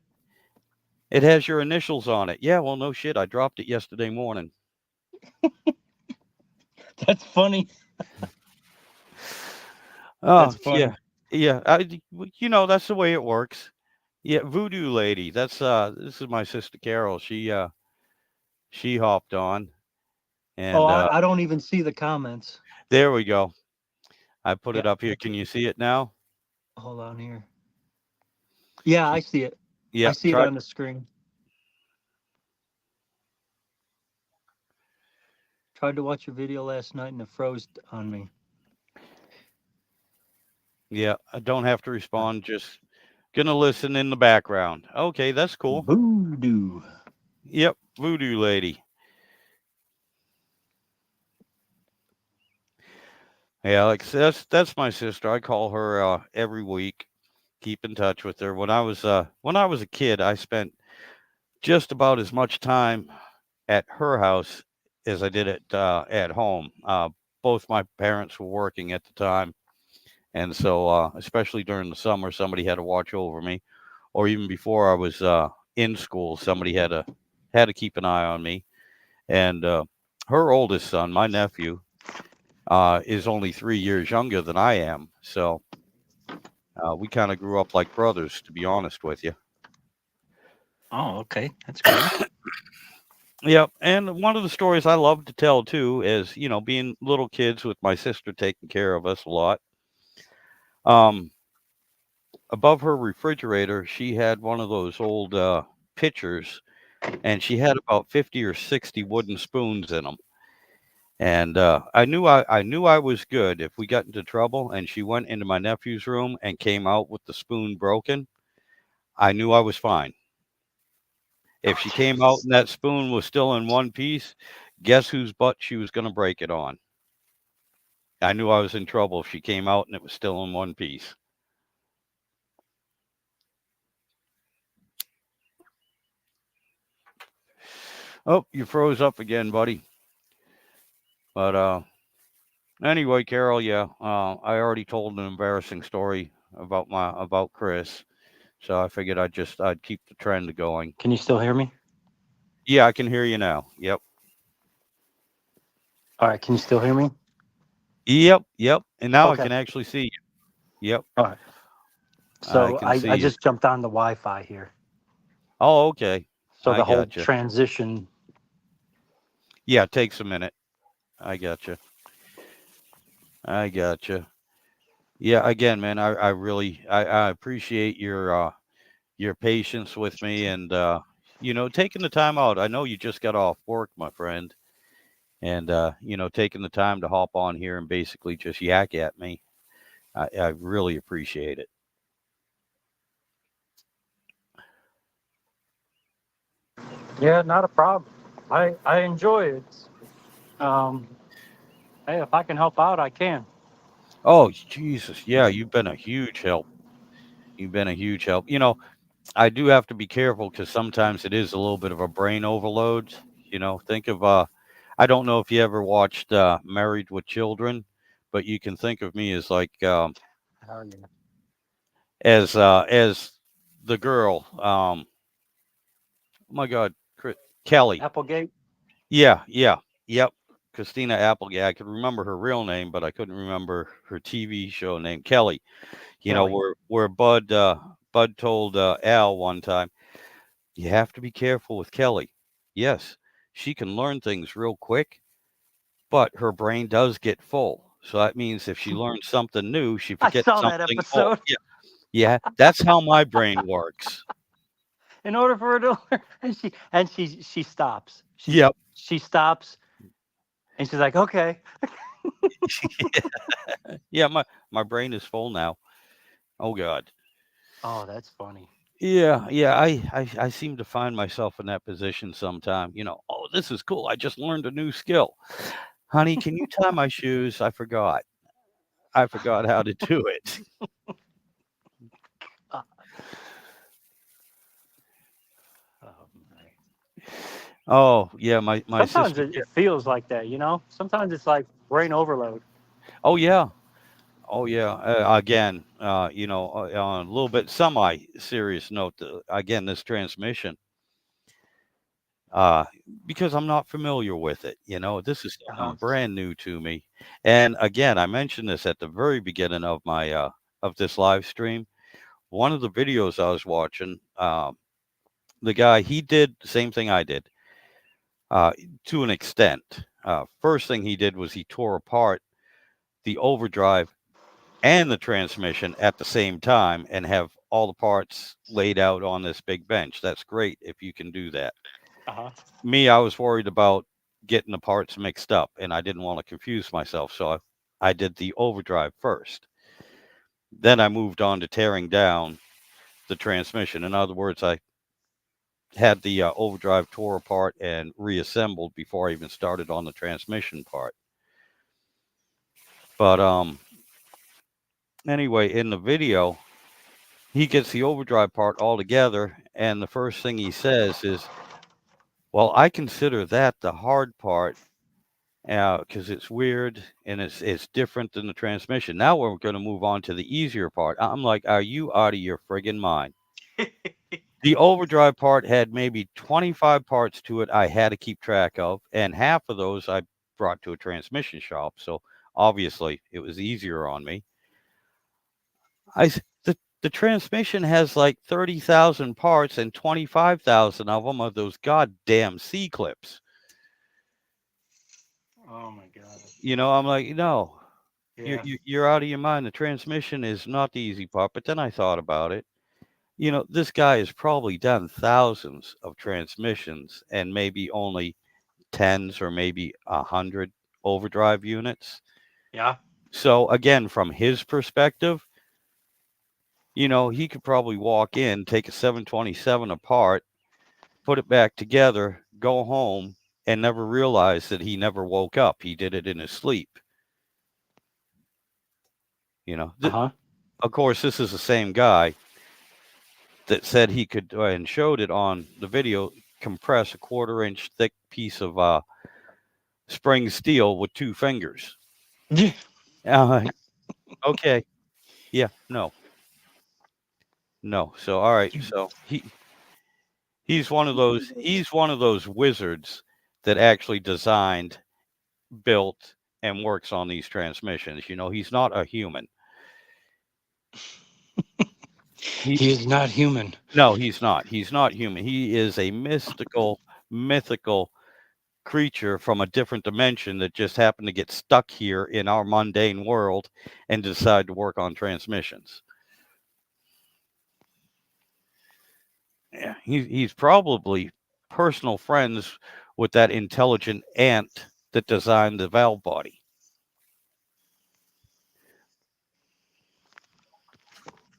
It has your initials on it." Yeah, well, no shit. I dropped it yesterday morning. That's funny. Oh, That's funny. yeah, yeah. That's the way it works. Yeah, Voodoo Lady. This is my sister Carol. She hopped on, Oh, and I don't even see the comments. there we go. I put it Yeah. up here. Can you see it now? Hold on here. Yeah, I see it. Yeah. I see it Try. on the screen. Tried to watch a video last night and it froze on me. Yeah, I don't have to respond. Just gonna listen in the background. Okay, that's cool. Voodoo. Yep, Voodoo Lady. Yeah, like I said, that's my sister. I call her every week. Keep in touch with her. When I was a kid, I spent just about as much time at her house as I did at home. Both my parents were working at the time, and so especially during the summer, somebody had to watch over me, or even before I was in school, somebody had to keep an eye on me. And her oldest son, my nephew, is only 3 years younger than I am, so we kind of grew up like brothers, to be honest with you. Oh, okay. That's great. Yep, and one of the stories I love to tell too is, being little kids with my sister taking care of us a lot. Um, Above her refrigerator, she had one of those old pitchers and she had about 50 or 60 wooden spoons in them. And I knew I was good if we got into trouble and she went into my nephew's room and came out with the spoon broken. I knew I was fine. If she came out and that spoon was still in one piece, guess whose butt she was going to break it on? I knew I was in trouble if she came out and it was still in one piece. Oh, you froze up again, buddy. But anyway, Carol, yeah, I already told an embarrassing story about Chris, so I figured I'd keep the trend going. Can you still hear me? Yeah, I can hear you now. Yep. All right. Can you still hear me? Yep. And now I Okay. can actually see you. Yep. All right. So can see I you. just jumped on the Wi-Fi here. Oh, okay. So I the whole gotcha. transition. Yeah, it takes a minute. I gotcha. Yeah, again, man, I really I appreciate your patience with me and taking the time out. I know you just got off work, my friend, and taking the time to hop on here and basically just yak at me. I really appreciate it. Yeah, not a problem. I enjoy it. Hey, if I can help out, I can. Oh, Jesus. Yeah, you've been a huge help. You've been a huge help. I do have to be careful because sometimes it is a little bit of a brain overload. Think of I don't know if you ever watched Married with Children, but you can think of me as like How are you? as the girl. Oh my God, Kelly. Applegate. Yeah, yep. Christina Applegate. I could remember her real name, but I couldn't remember her TV show name. Kelly. Kelly. Where Bud told Al one time, you have to be careful with Kelly. Yes, she can learn things real quick, but her brain does get full. So that means if she learns something new, she I forgets saw that something old. episode. Yeah, that's how my brain works. In order for her to learn, and she stops. Yep. She stops, and she's like, okay. Yeah, my brain is full now. Oh God. Oh, that's funny. Yeah. I seem to find myself in that position sometime. Oh, this is cool. I just learned a new skill. Honey, can you tie my shoes? I forgot. I forgot how to do it. Oh, yeah, my Sometimes sister. it feels like that, Sometimes it's like brain overload. Oh yeah. Oh yeah. Again, on a little bit semi-serious note, again, this transmission, uh, because I'm not familiar with it. This is something brand new to me. And again, I mentioned this at the very beginning of my of this live stream. One of the videos I was watching, the guy, he did the same thing I did, to an extent. First thing he did was he tore apart the overdrive and the transmission at the same time and have all the parts laid out on this big bench. That's great if you can do that. Me, I was worried about getting the parts mixed up and I didn't want to confuse myself. So I did the overdrive first. Then I moved on to tearing down the transmission. In other words, I had the overdrive tore apart and reassembled before I even started on the transmission part. But anyway, in the video, he gets the overdrive part all together, and the first thing he says is, well, I consider that the hard part because it's weird and it's different than the transmission. Now we're going to move on to the easier part. I'm like, are you out of your friggin' mind? The overdrive part had maybe 25 parts to it I had to keep track of, and half of those I brought to a transmission shop. So obviously it was easier on me. The transmission has like 30,000 parts, and 25,000 of them are those goddamn C clips. Oh my God. I'm like, no, Yeah. you're out of your mind. The transmission is not the easy part. But then I thought about it. This guy has probably done thousands of transmissions and maybe only tens or maybe 100 overdrive units. Yeah. So again, from his perspective, he could probably walk in, take a 727 apart, put it back together, go home, and never realize that he never woke up. He did it in his sleep. Uh-huh. Of course, this is the same guy that said he could, and showed it on the video, compress a 1/4 inch thick piece of spring steel with 2 fingers. Okay. Yeah. No. So, all right. So he's one of those wizards that actually designed, built, and works on these transmissions. He's not a human. He is not human. No, he's not. He's not human. He is a mythical creature from a different dimension that just happened to get stuck here in our mundane world and decide to work on transmissions. Yeah, he's probably personal friends with that intelligent ant that designed the valve body.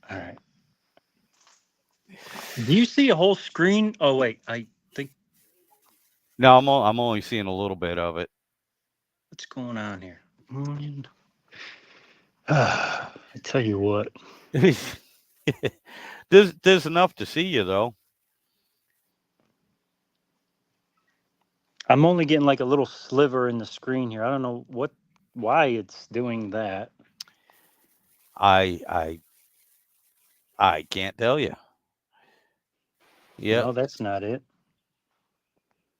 All right. Do you see a whole screen? Oh wait, I think. No, I'm only seeing a little bit of it. What's going on here? I tell you what. There's enough to see you though. I'm only getting like a little sliver in the screen here. I don't know why it's doing that. I can't tell you. Yeah. No, that's not it.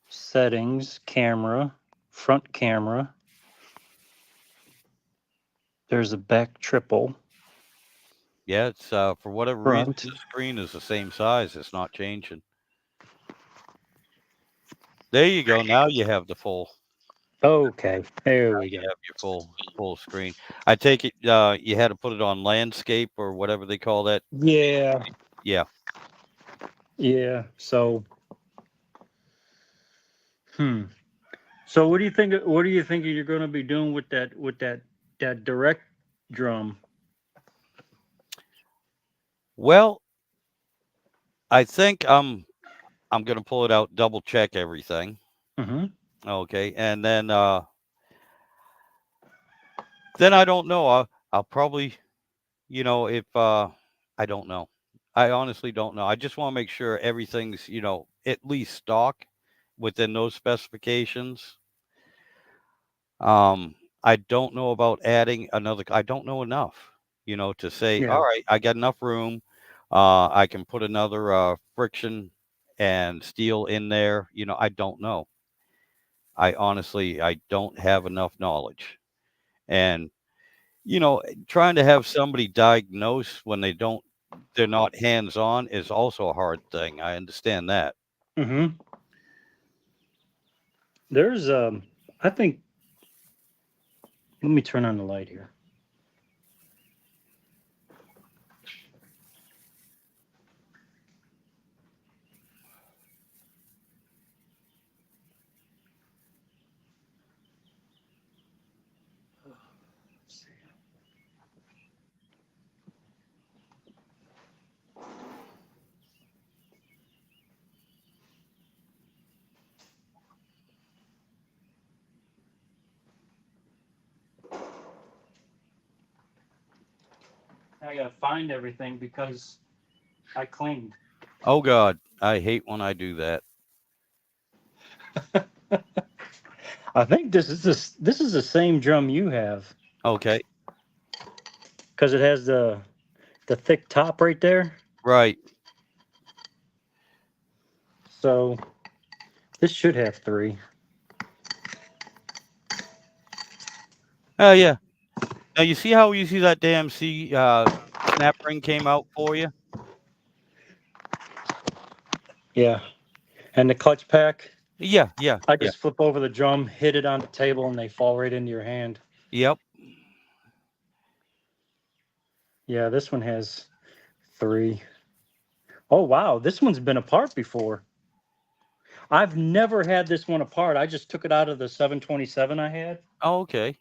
Settings, camera, front camera. There's a back triple. Yeah, it's for whatever reason Front. the screen is the same size. It's not changing. There you go. Now you have the full. Okay, there we You go. have your full screen. I take it you had to put it on landscape or whatever they call that. Yeah. Yeah. Yeah. So. So what do you think? What do you think you're going to be doing with that direct drum? Well, I think I'm going to pull it out, double check everything. Mm-hmm. Okay, and then I don't know. I'll probably, if I don't know. I honestly don't know. I just want to make sure everything's, at least stock within those specifications. I don't know about adding another. I don't know enough, to say, Yeah. all right, I got enough room. I can put another friction and steel in there. I don't know. I honestly, I don't have enough knowledge. And, trying to have somebody diagnose when they're not hands on is also a hard thing. I understand that. Mm-hmm. There's I think. Let me turn on the light here. I gotta find everything because I cleaned. Oh God, I hate when I do that. I think this is the same drum you have Okay. because it has the thick top right there. Right. So this should have 3. Oh yeah. Now you see how easy that damn snap ring came out for you? Yeah. And the clutch pack. Yeah. I just flip over the drum, hit it on the table, and they fall right into your hand. Yep. Yeah, this one has 3. Oh, wow. This one's been apart before. I've never had this one apart. I just took it out of the 727 I had. Oh, okay.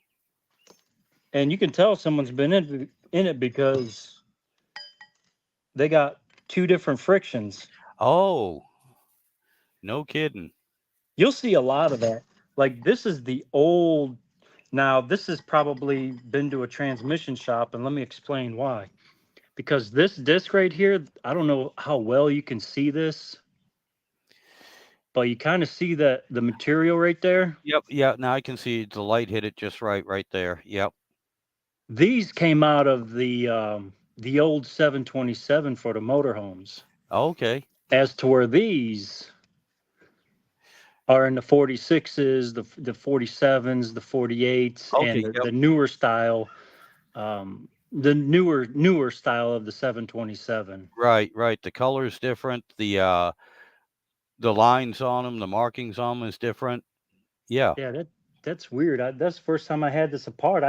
And you can tell someone's been in it because they got two different frictions. Oh, no kidding. You'll see a lot of that. Like this is the old. Now this has probably been to a transmission shop, and let me explain why. Because this disc right here, I don't know how well you can see this, but you kind of see the material right there. Yep. Yeah. Now I can see the light hit it just right there. Yep. These came out of the old 727 for the motorhomes. Okay. As to where these are in the 46s, the 47s, the 48s, Okay. and Yep. the newer style, the newer style of the 727. Right. Right. The color's different. The lines on them, the markings on them is different. Yeah. Yeah, that's weird. That's the first time I had this apart.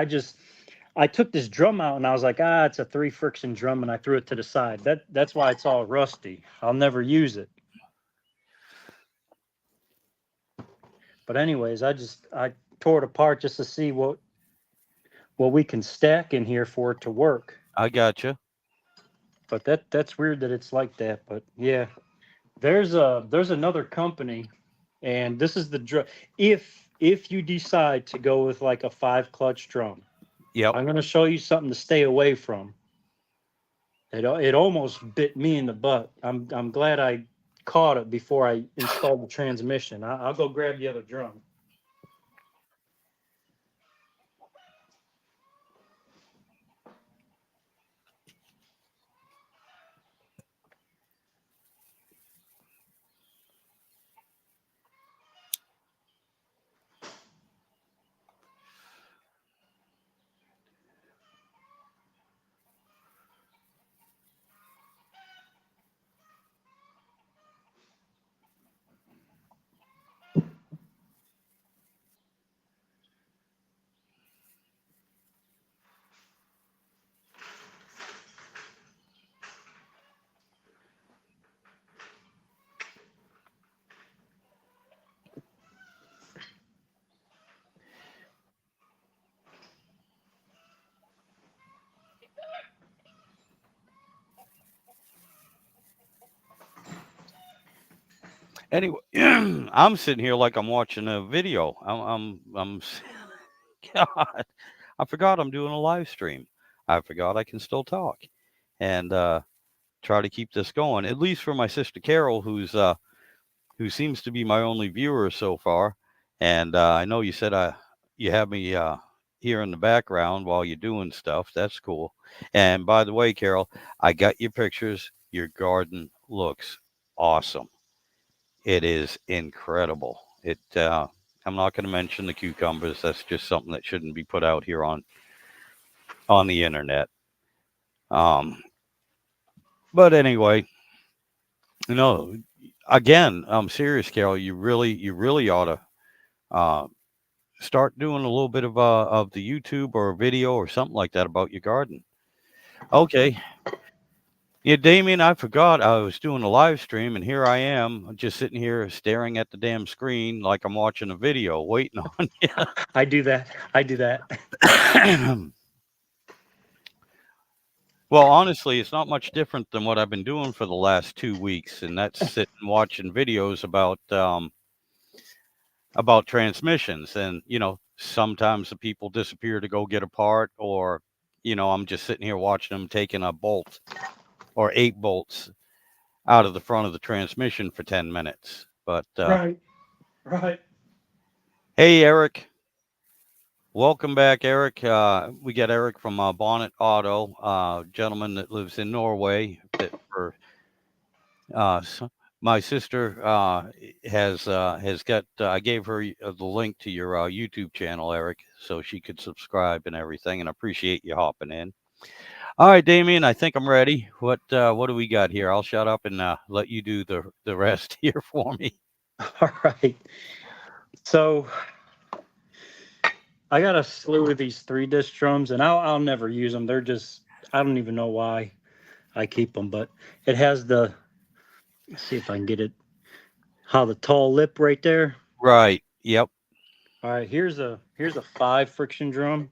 I took this drum out and I was like, it's a 3 friction drum, and I threw it to the side. That's why it's all rusty. I'll never use it. But anyways, I tore it apart just to see what we can stack in here for it to work. I gotcha. But that's weird that it's like that. But yeah, there's another company, and this is the drum. If you decide to go with like a 5 clutch drum, Yep. I'm going to show you something to stay away from. It almost bit me in the butt. I'm glad I caught it before I installed the transmission. I'll go grab the other drum. Anyway, I'm sitting here like I'm watching a video. God, I forgot I'm doing a live stream. I forgot I can still talk and try to keep this going, at least for my sister Carol, who seems to be my only viewer so far. And I know you said you have me here in the background while you're doing stuff. That's cool. And by the way, Carol, I got your pictures. Your garden looks awesome. It is incredible. I'm not going to mention the cucumbers. That's just something that shouldn't be put out here on the internet. But anyway, again, I'm serious, Carol. You really ought to start doing a little bit of the YouTube or a video or something like that about your garden. Okay. Yeah, Damien, I forgot I was doing a live stream, and here I am just sitting here staring at the damn screen like I'm watching a video, waiting on you. I do that. Well, honestly, it's not much different than what I've been doing for the last 2 weeks, and that's sitting watching videos about transmissions. And sometimes the people disappear to go get a part, or I'm just sitting here watching them taking a bolt or 8 bolts out of the front of the transmission for 10 minutes. But Right. Hey, Eric. Welcome back, Eric. We got Eric from Bonnet Auto, gentleman that lives in Norway. My sister has got. I gave her the link to your YouTube channel, Eric, so she could subscribe and everything. And I appreciate you hopping in. All right, Damien, I think I'm ready. What do we got here? I'll shut up and let you do the rest here for me. All right. So I got a slew of these 3-disc drums, and I'll never use them. They're just, I don't even know why I keep them, but it has the Let's see if I can get it. How the tall lip right there. Right. Yep. All right, here's a 5 friction drum.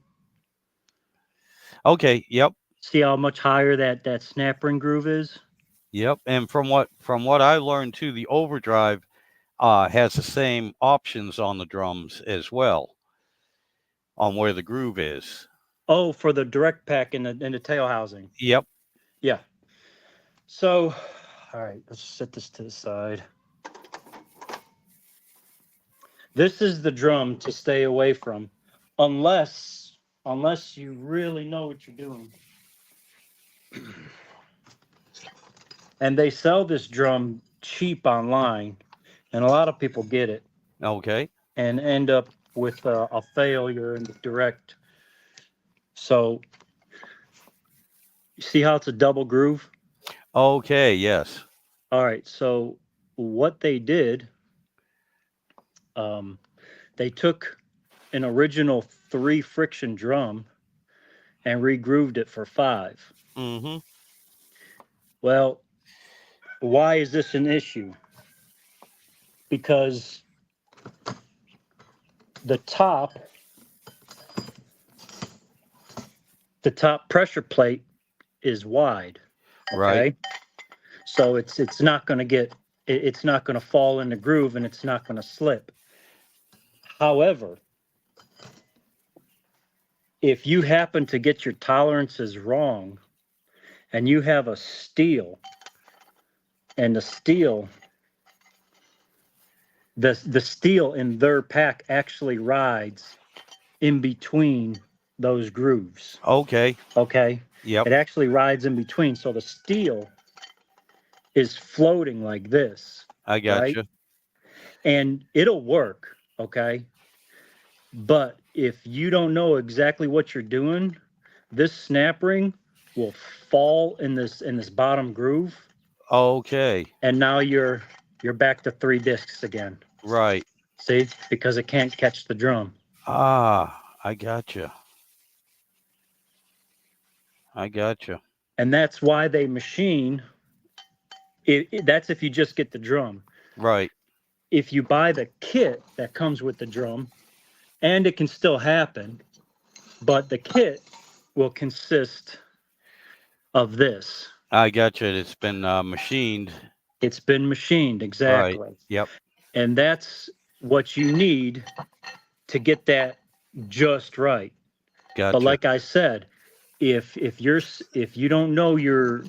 Okay. Yep. See how much higher that snap ring groove is? Yep. And from what I learned too, the overdrive has the same options on the drums as well on where the groove is. Oh, for the direct pack in the tail housing. Yep. Yeah. So, all right, let's set this to the side. This is the drum to stay away from, unless you really know what you're doing. And they sell this drum cheap online, and a lot of people get it Okay. and end up with a failure in the direct. So, you see how it's a double groove? Okay. Yes. All right, so what they did, they took an original 3 friction drum and regrooved it for 5. Mm-hmm. Well, why is this an issue? Because the top pressure plate is wide. Okay. Right. So it's not going to it's not going to fall in the groove, and it's not going to slip. However, if you happen to get your tolerances wrong and you have a steel, and the steel in their pack actually rides in between those grooves. Okay. Okay. Yep. It actually rides in between. So the steel is floating like this. I got right? you. And it'll work. Okay. But if you don't know exactly what you're doing, this snap ring will fall in this bottom groove. Okay. And now you're back to 3 discs again. Right. See, because it can't catch the drum. I got you. And that's why they machine that's if you just get the drum. Right. If you buy the kit that comes with the drum, and it can still happen, but the kit will consist of this. I got you. It's been machined. It's been machined, exactly. Right. Yep. And that's what you need to get that just right. Gotcha. But like I said, if you don't know your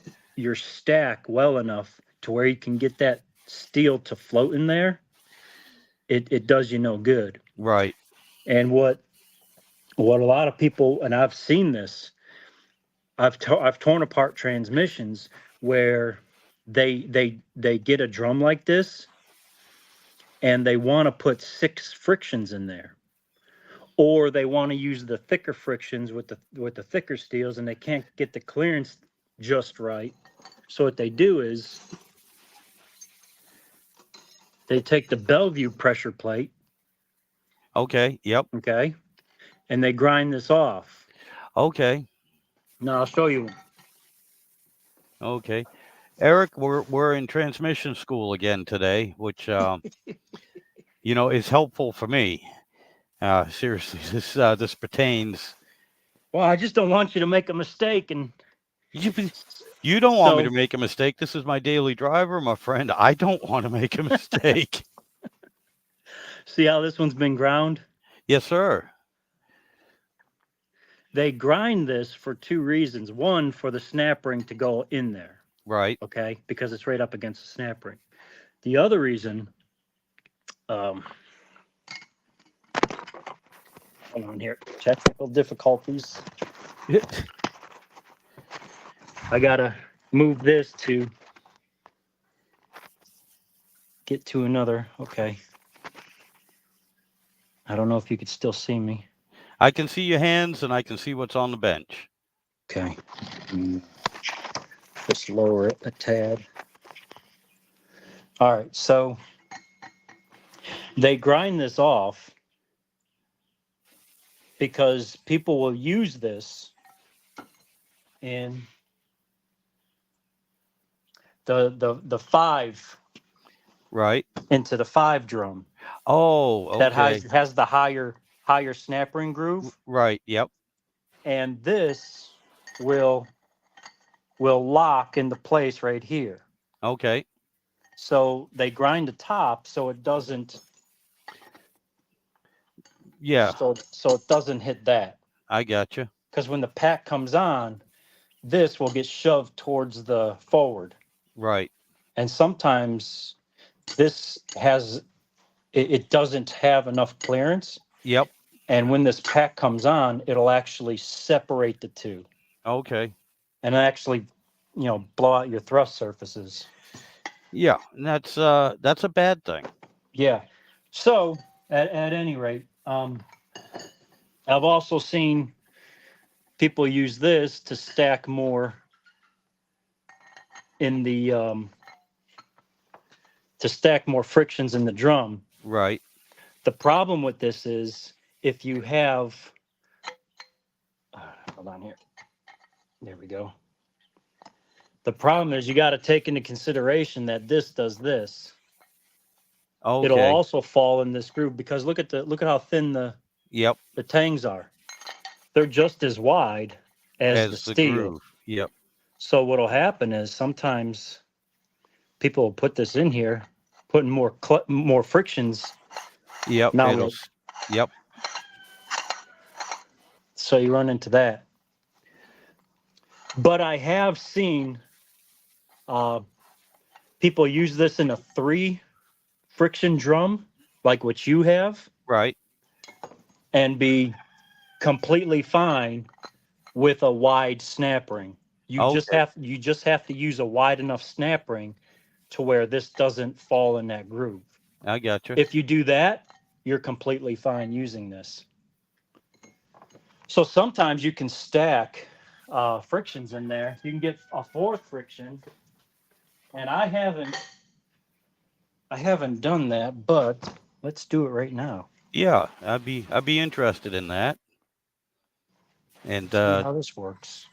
stack well enough to where you can get that steel to float in there, it does you no good. Right. And what a lot of people, and I've seen this, I've torn apart transmissions where they get a drum like this and they want to put 6 frictions in there, or they want to use the thicker frictions with the thicker steels, and they can't get the clearance just right. So what they do is they take the Bellevue pressure plate, Okay. Yep. okay, and they grind this off. Okay. Now I'll show you. Okay. Eric, we're in transmission school again today, which is helpful for me. Seriously, this pertains. Well, I just don't want you to make a mistake, and You don't want me So- to make a mistake. This is my daily driver, my friend. I don't want to make a mistake. see how this one's been ground? Yes, sir. They grind this for 2 reasons. One, for the snap ring to go in there, Right. okay, because it's right up against the snap ring. The other reason, hold on here, technical difficulties. I gotta move this to get to another. Okay. I don't know if you could still see me. I can see your hands and I can see what's on the bench. Okay. Just lower it a tad. All right. So they grind this off because people will use this in the 5 Right. into the 5 drum. Oh, That okay. has the higher snap ring groove, Right. Yep. and this will lock into place right here. Okay. So they grind the top so it doesn't Yeah, so it doesn't hit that. I gotcha. Because when the pack comes on, this will get shoved towards the forward. Right. And sometimes this it doesn't have enough clearance. Yep. And when this pack comes on, it'll actually separate the two Okay. and actually, blow out your thrust surfaces. Yeah, and that's a bad thing. Yeah. So at any rate, I've also seen people use this to stack more in the to stack more frictions in the drum. Right. The problem with this is if you have hold on here. There we go. The problem is you got to take into consideration that this does this. It'll Okay. also fall in this groove because look at how thin the Yep. tangs are. They're just as wide as the As the steel. groove. Yep. So what'll happen is sometimes people will put this in here, putting more frictions. Yep. Now Yep. so you run into that. But I have seen people use this in a 3 friction drum, like what you have, Right. and be completely fine with a wide snap ring. You just have to use a wide enough snap ring to where this doesn't fall in that groove. I gotcha. If you do that, you're completely fine using this. So sometimes you can stack frictions in there. You can get a 4th friction, and I haven't done that, but let's do it right now. Yeah, I'd be interested in that. And See how this works.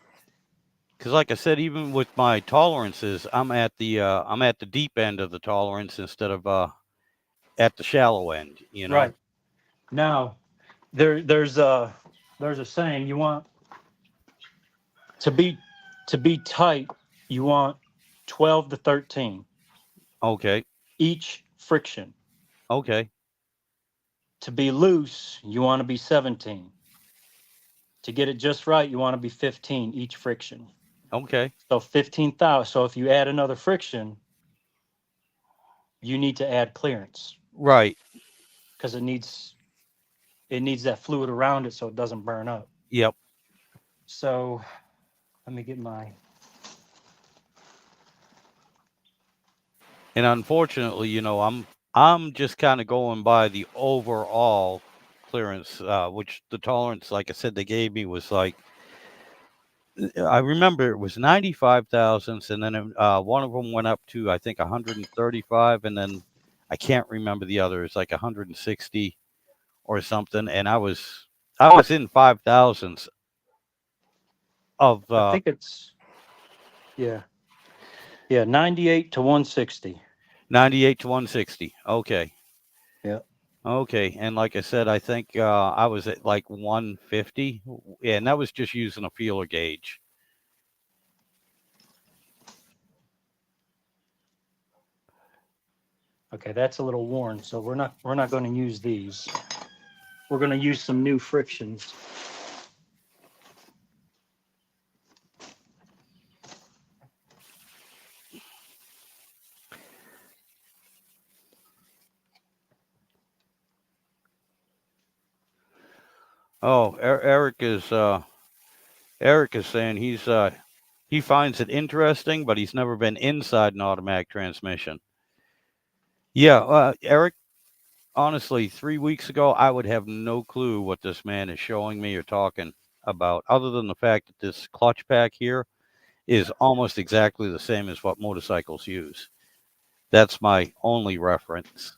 because like I said, even with my tolerances, I'm at the deep end of the tolerance instead of at the shallow end. Right. Now, there's a saying, you want to be tight, you want 12 to 13 Okay. each friction. Okay. To be loose, you want to be 17. To get it just right, you want to be 15 each friction. Okay. So 15,000. So if you add another friction, you need to add clearance Right. because it needs that fluid around it so it doesn't burn up. Yep. So let me get my. And unfortunately, I'm just kind of going by the overall clearance, which the tolerance, like I said, they gave me was like, I remember it was 95 thousandths, and then one of them went up to I think 135, and then I can't remember the other. It's like 160 or something, and I was in 5 thousandths of I think it's 98 to 160. 98 to 160. Okay. Yeah. Okay, and like I said, I think I was at like 150, and that was just using a feeler gauge. Okay, that's a little worn, so we're not going to use these. We're going to use some new frictions. Oh, Eric is saying he finds it interesting, but he's never been inside an automatic transmission. Yeah, Eric, honestly, 3 weeks ago, I would have no clue what this man is showing me or talking about, other than the fact that this clutch pack here is almost exactly the same as what motorcycles use. That's my only reference.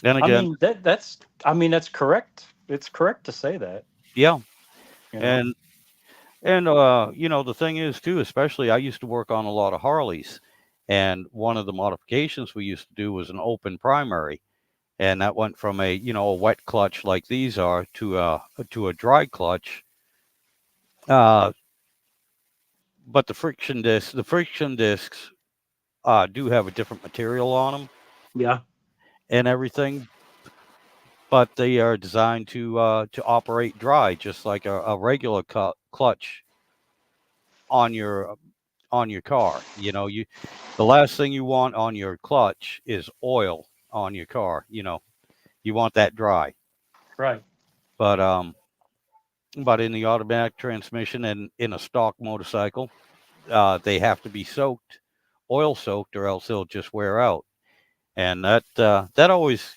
And again, that's correct. It's correct to say that. yeah. You know? And And the thing is too, especially I used to work on a lot of Harleys, and one of the modifications we used to do was an open primary, and that went from a wet clutch like these are to a dry clutch. Uh, but the friction discs do have a different material on them Yeah. and everything, but they are designed to operate dry, just like a regular clutch on your car. The last thing you want on your clutch is oil on your car. You want that dry. Right. But in the automatic transmission and in a stock motorcycle, they have to be oil soaked, or else they'll just wear out. And that always,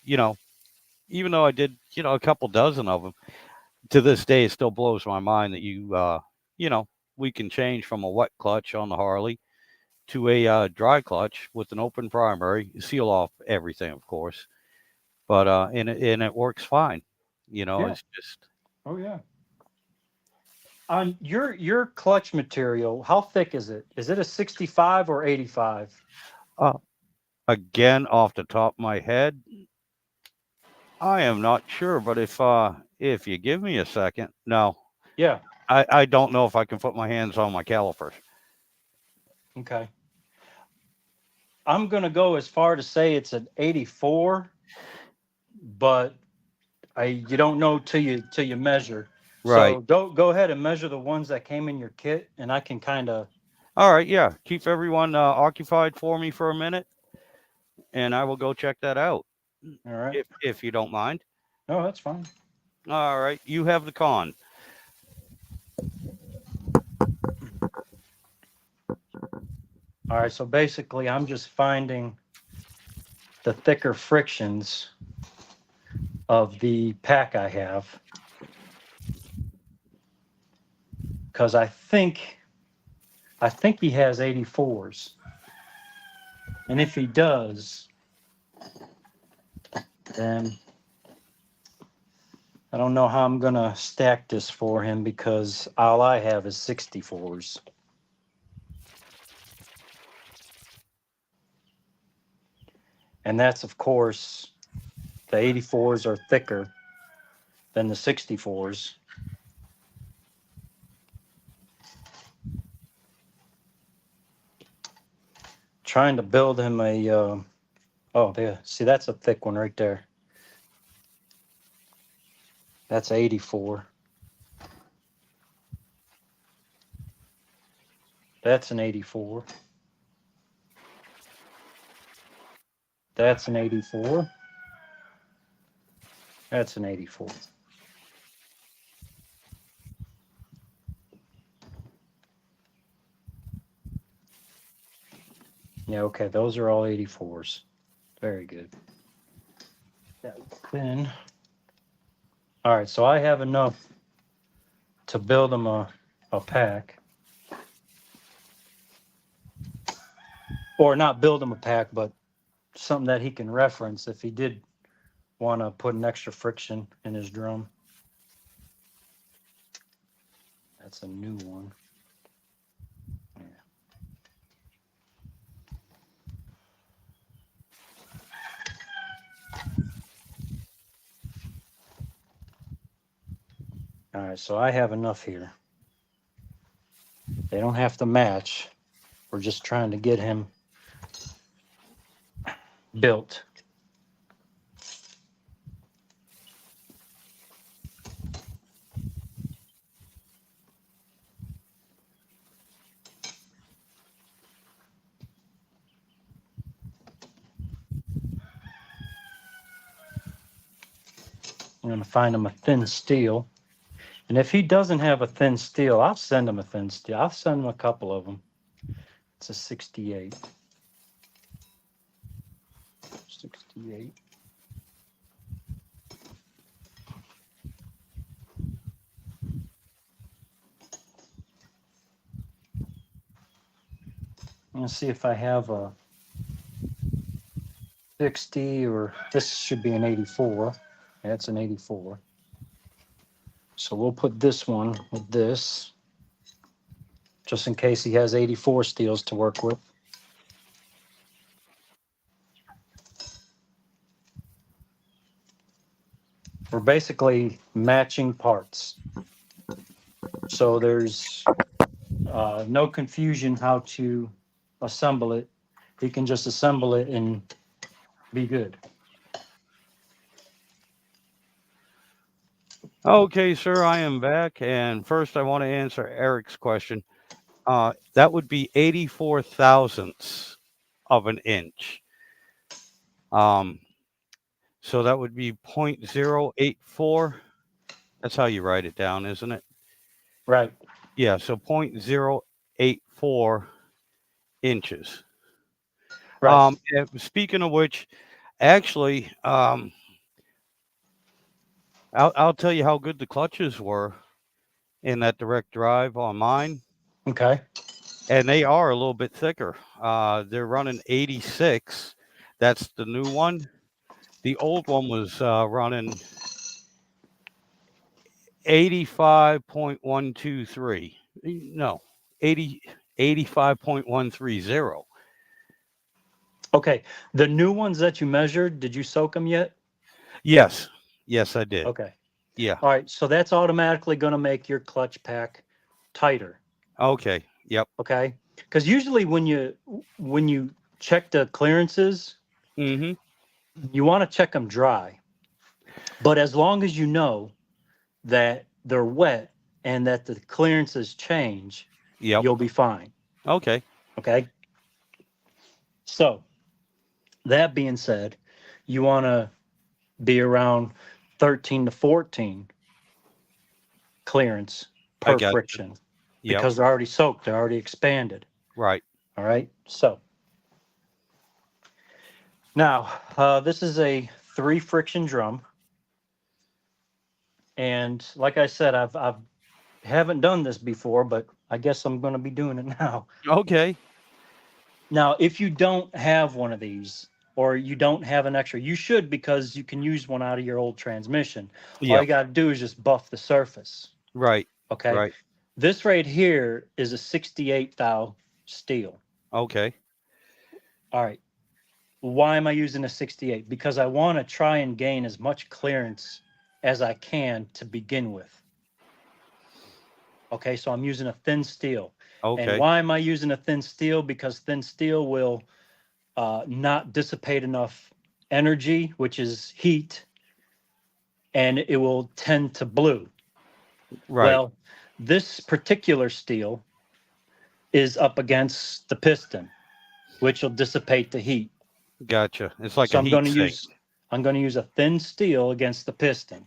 even though I did, a couple dozen of them, to this day, it still blows my mind that you know, we can change from a wet clutch on the Harley to a dry clutch with an open primary, seal off everything, of course, but and it works fine. Yeah. It's just Oh yeah. On your clutch material, how thick is it? Is it a 65 or 85? uh, again off the top of my head, I am not sure, but if you give me a second, no, Yeah. I don't know if I can put my hands on my calipers. Okay. I'm gonna go as far to say it's an 84, but you don't know till you measure. Right. So go ahead and measure the ones that came in your kit, and I can kind of. All right. Yeah. Keep everyone occupied for me for a minute, and I will go check that out All right. if you don't mind. No, that's fine. All right. You have the con. All right. So basically, I'm just finding the thicker frictions of the pack I have, because I think he has 84s, and if he does, then I don't know how I'm gonna stack this for him, because all I have is 64s. And that's, of course, the 84s are thicker than the 64s. Trying to build him a, oh, there. See, that's a thick one right there. That's 84. That's an 84. That's an 84. That's an 84. Yeah, okay, those are all 84s. Very good. Then, all right, so I have enough to build him a pack. Or not build him a pack, but something that he can reference if he did want to put an extra friction in his drum. That's a new one. Yeah. All right, so I have enough here. They don't have to match. We're just trying to get him built. I'm going to find him a thin steel. And if he doesn't have a thin steel, I'll send him a thin steel. I'll send him a couple of them. It's a 68. 68. I'm going to see if I have a 60, or this should be an 84. That's an 84. So we'll put this one with this. just in case he has 84 steels to work with. We're basically matching parts. So there's no confusion how to assemble it. He can just assemble it and be good. Okay, sir, I am back. And first, I want to answer Eric's question. That would be 84 thousandths of an inch. So that would be 0.084. That's how you write it down, isn't it? Right. Yeah, so 0.084 inches. Right. Speaking of which, actually, I'll tell you how good the clutches were in that direct drive on mine, Okay. and they are a little bit thicker. They're running 86. That's the new one. The old one was running 85.123. No, 85.130. Okay. The new ones that you measured, did you soak them yet? Yes. Yes, I did. Okay. Yeah. All right. So that's automatically going to make your clutch pack tighter. Okay. Yep. Okay. Because usually when you check the clearances, Mm-hmm. you want to check them dry. But as long as you know that they're wet and that the clearances change, Yep. you'll be fine. Okay. Okay. So that being said, you want to be around 13 to 14 clearance I per got you. friction Yep. because they're already soaked, they're already expanded. Right. All right. So now this is a 3 friction drum. And like I said, I've haven't done this before, but I guess I'm going to be doing it now. Okay. Now, if you don't have one of these or you don't have an extra, you should because you can use one out of your old transmission. All Yep. you got to do is just buff the surface. Right. Okay. Right. This right here is a 68 thou steel. Okay. All right. Why am I using a 68? Because I want to try and gain as much clearance as I can to begin with. Okay, so I'm using a thin steel. Okay. And why am I using a thin steel? Because thin steel will not dissipate enough energy, which is heat, and it will tend to blue. Right. Well, this particular steel is up against the piston, which will dissipate the heat. Gotcha. It's like So a I'm heat going to sink. use a thin steel against the piston.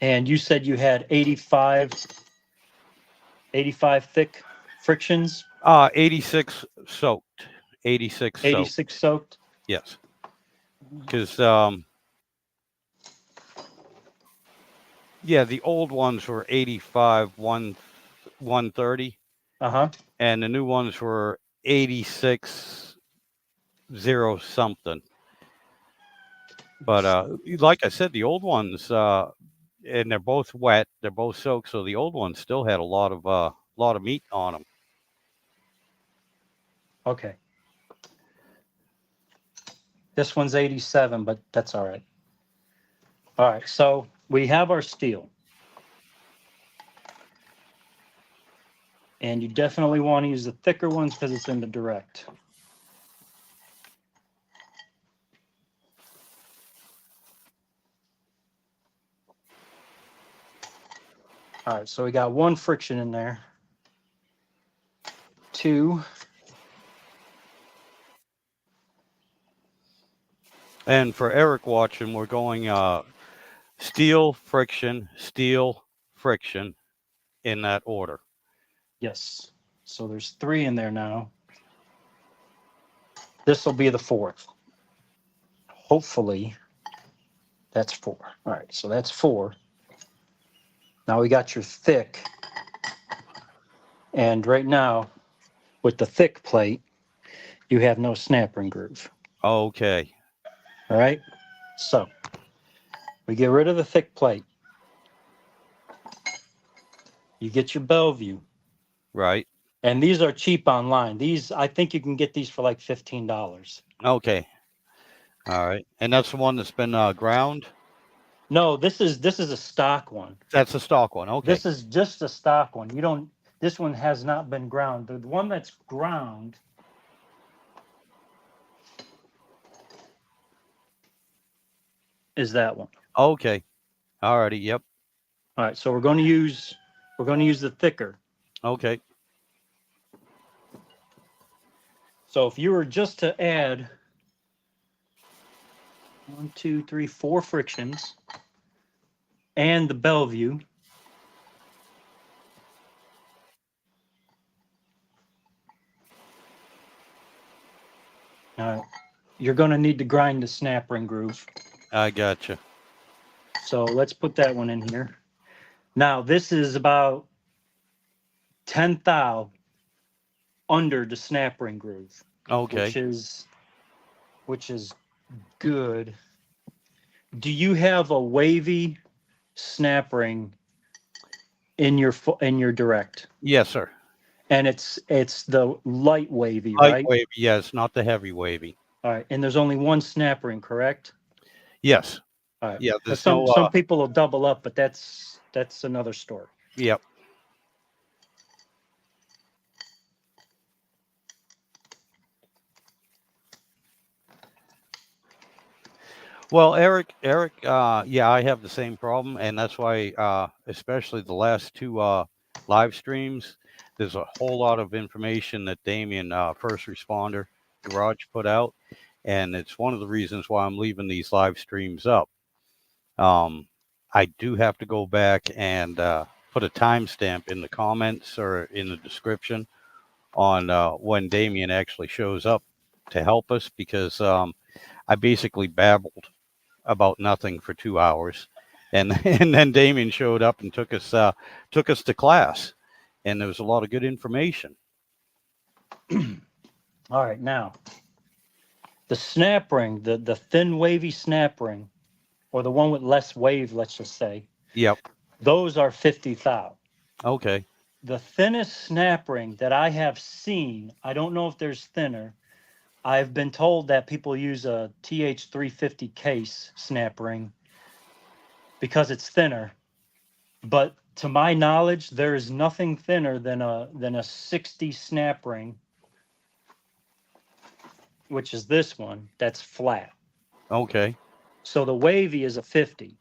And you said you had 85 thick frictions, 86 soaked. 86 soaked. 86 soaked. Yes. Because yeah, the old ones were 85 130, Uh-huh. and the new ones were 86 0 something. But like I said, the old ones and they're both wet, they're both soaked, so the old ones still had a lot of meat on them. Okay. This one's 87, but that's all right. All right, so we have our steel. And you definitely want to use the thicker ones because it's in the direct. All right, so we got 1 friction in there. 2. And for Eric watching, we're going steel, friction in that order. Yes. So there's 3 in there now. This will be the 4th. Hopefully, that's 4. All right, so that's 4. Now we got your thick. And right now, with the thick plate, you have no snap ring groove. Okay. All right. So We get rid of the thick plate. You get your Bellevue. Right. And these are cheap online. These, I think you can get these for like $15. Okay. All right. And that's the one that's been ground? No, this is a stock one. That's the stock one. Okay. This is just a stock one. You don't, this one has not been ground. The one that's ground is that one. Okay. All righty. Yep. All right, so we're going to use the thicker. Okay. So if you were just to add 1, 2, 3, 4 frictions and the Bellevue, you're going to need to grind the snap ring groove. I gotcha. So let's put that one in here. Now this is about 10 thou under the snap ring groove. Okay. Which is good. Do you have a wavy snap ring in your direct? Yes, sir. And it's the light wavy, Light right? wavy. Yes, not the heavy wavy. All right. And there's only one snap ring, correct? Yes. All right. Yeah. But There's some no. people will double up, but that's another story. Yep. Well, Eric, yeah, I have the same problem, and that's why, especially the last two live streams, there's a whole lot of information that Damien, First Responder Garage, put out, and it's one of the reasons why I'm leaving these live streams up. I do have to go back and put a timestamp in the comments or in the description on when Damien actually shows up to help us, because I basically babbled about nothing for 2 hours, and then Damien showed up and took us to class, and there was a lot of good information. All right, now the snap ring, the thin wavy snap ring, or the one with less wave, let's just say. Yep. Those are 50 thou. Okay. The thinnest snap ring that I have seen, I don't know if there's thinner. I've been told that people use a TH350 case snap ring because it's thinner. But to my knowledge, there is nothing thinner than a 60 snap ring, which is this one, that's flat. Okay. So the wavy is a 50.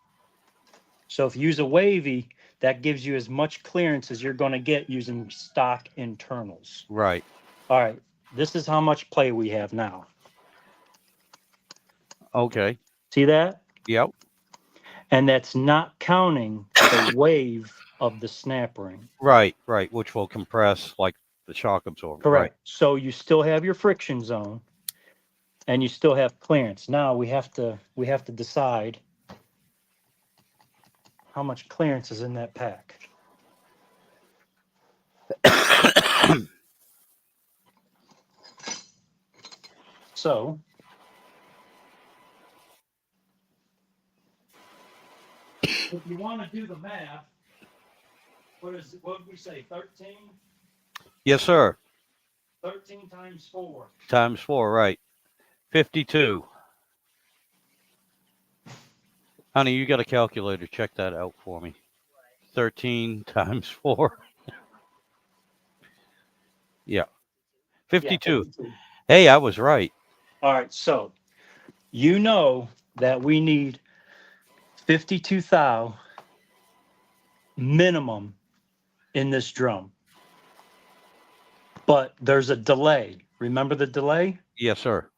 So if you use a wavy, that gives you as much clearance as you're going to get using stock internals. Right. All right. This is how much play we have now. Okay. See that? Yep. And that's not counting the wave of the snap ring. Right. Right. Which will compress like the shock absorber. Correct. So you still have your friction zone, and you still have clearance. Now we have to decide how much clearance is in that pack. So if you want to do the math, what did we say, 13? Yes, sir. 13 times 4. Times 4. Right. 52. Honey, you got a calculator. Check that out for me. 13 times 4. Yeah. 52. Yeah, 52. Hey, I was right. All right, so you know that we need 52 thou minimum in this drum. But there's a delay. Remember the delay? Yes, sir.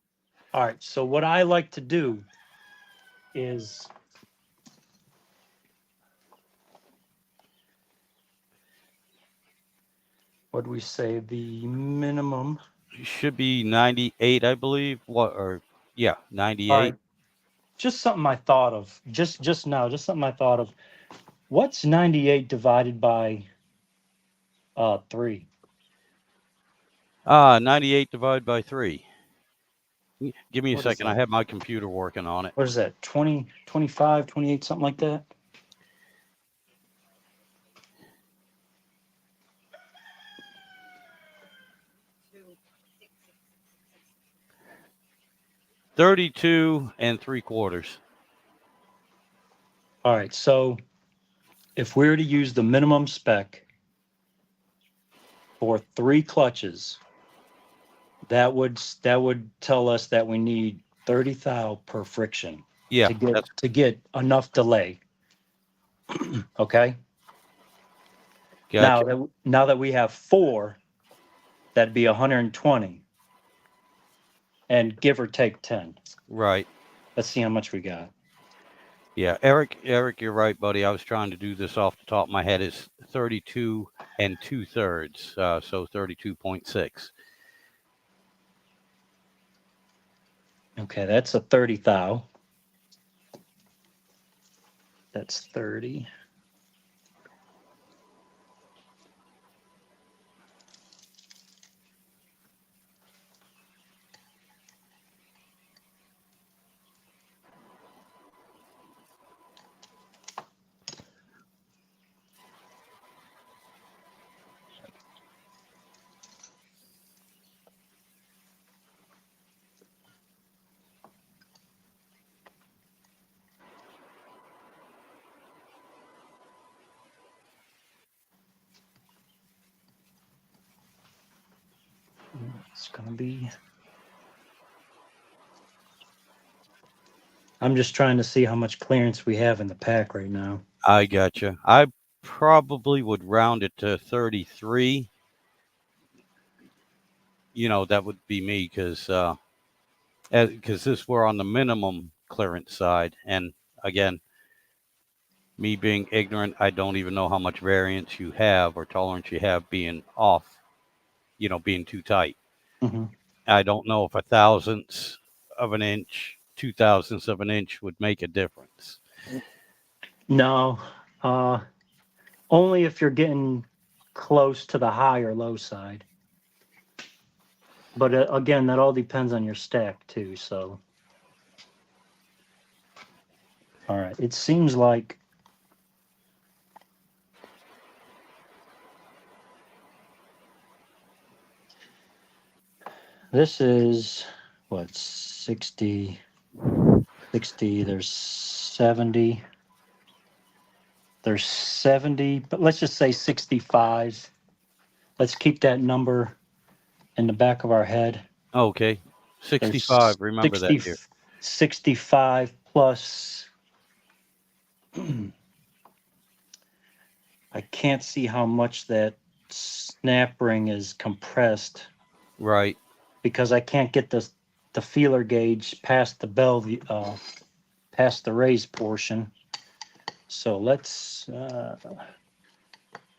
All right, so what I like to do is what do we say? The minimum should be 98, I believe. What? Or yeah, 98. All right. Just something I thought of just now. Just something I thought of. What's 98 divided by 3? 98 divided by 3. Give me a What is second. I that? have my computer working on it. What is that? 20, 25, 28, something like that? $32 3/4. All right. So if we were to use the minimum spec for 3 clutches, that would tell us that we need 30 thou per friction Yeah, to get enough delay. Okay. gotcha. Now that we have 4, that'd be 120, and give or take 10. Right. Let's see how much we got. Yeah, Eric, you're right, buddy. I was trying to do this off the top of my head. It's 32 2/3, so 32.6. Okay, that's a 30 thou. That's 30. It's gonna be. I'm just trying to see how much clearance we have in the pack right now. I gotcha. I probably would round it to 33. That would be me because this we're on the minimum clearance side, and again, me being ignorant, I don't even know how much variance you have or tolerance you have being off, being too tight. Mm-hmm. I don't know if 1/1000th of an inch, 2/1000ths of an inch would make a difference. No, only if you're getting close to the high or low side. But again, that all depends on your stack too. So, all right, it seems like this is what 60, there's 70. There's 70, but let's just say 65. Let's keep that number in the back of our head. Okay, 65. Remember that here. 65 plus. I can't see how much that snap ring is compressed Right. because I can't get the feeler gauge past the bell, past the raised portion. So let's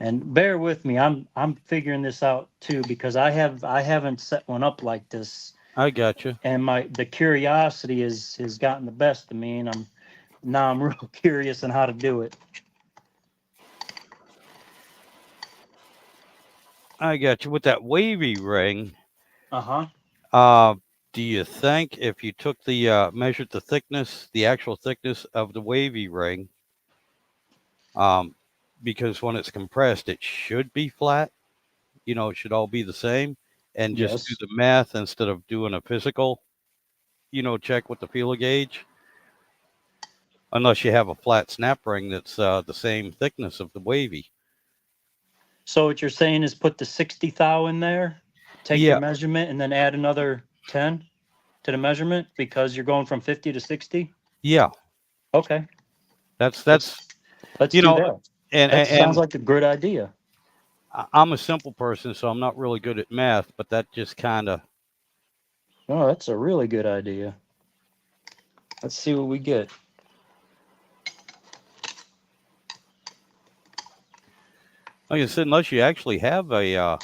and bear with me. I'm figuring this out too because I haven't set one up like this, I gotcha. and the curiosity has gotten the best of me, and I'm real curious on how to do it. I got you. With that wavy ring, Uh-huh. do you think if you took the measured the thickness, the actual thickness of the wavy ring, because when it's compressed, it should be flat. It should all be the same, and just do Yes. the math instead of doing a physical, check with the feeler gauge. Unless you have a flat snap ring that's the same thickness of the wavy. So what you're saying is put the 60 thou in there, take Yeah. your measurement, and then add another 10 to the measurement because you're going from 50 to 60? Yeah. Okay. That's Let's you do know, that. and That sounds and like a good idea. I'm a simple person, so I'm not really good at math, but that just kind of. Oh, that's a really good idea. Let's see what we get. Like I said, unless you actually have a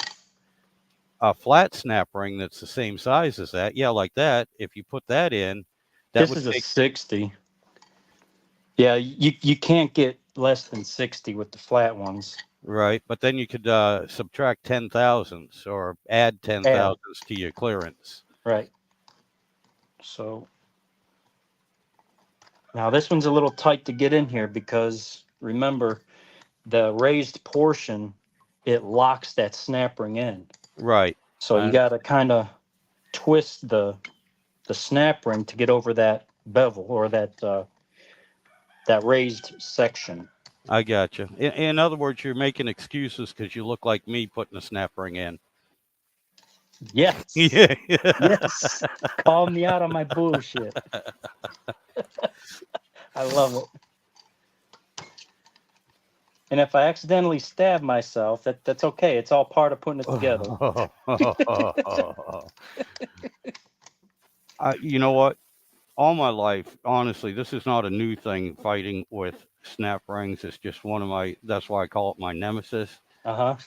flat snap ring that's the same size as that, yeah, like that. If you put that in, that This would is a make 60. Yeah, you can't get less than 60 with the flat ones. right. But then you could subtract 10/1000ths or add 10/1000ths to your clearance. Right. So now this one's a little tight to get in here because remember the raised portion, it locks that snap ring in. Right. So you And got to kind of twist the snap ring to get over that bevel or that raised section. I got you. In other words, you're making excuses because you look like me putting a snap ring in. Yes. Yeah. Yes. Call me out on my bullshit. I love it. And if I accidentally stab myself, that's okay. It's all part of putting it together. You know what? All my life, honestly, this is not a new thing, fighting with snap rings. It's just one of my, that's why I call it my nemesis. Uh-huh.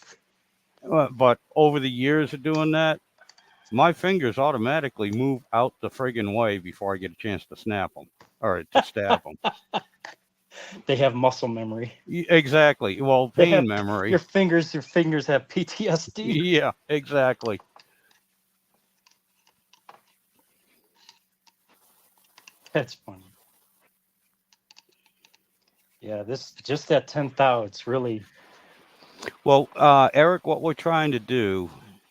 But over the years of doing that, my fingers automatically move out the friggin' way before I get a chance to snap them or to stab them. They have muscle memory. Exactly. Well, They pain have memory. your fingers have PTSD. Yeah, exactly. That's funny. Yeah, this just that 10th thou, it's really Well, Eric, what we're trying to do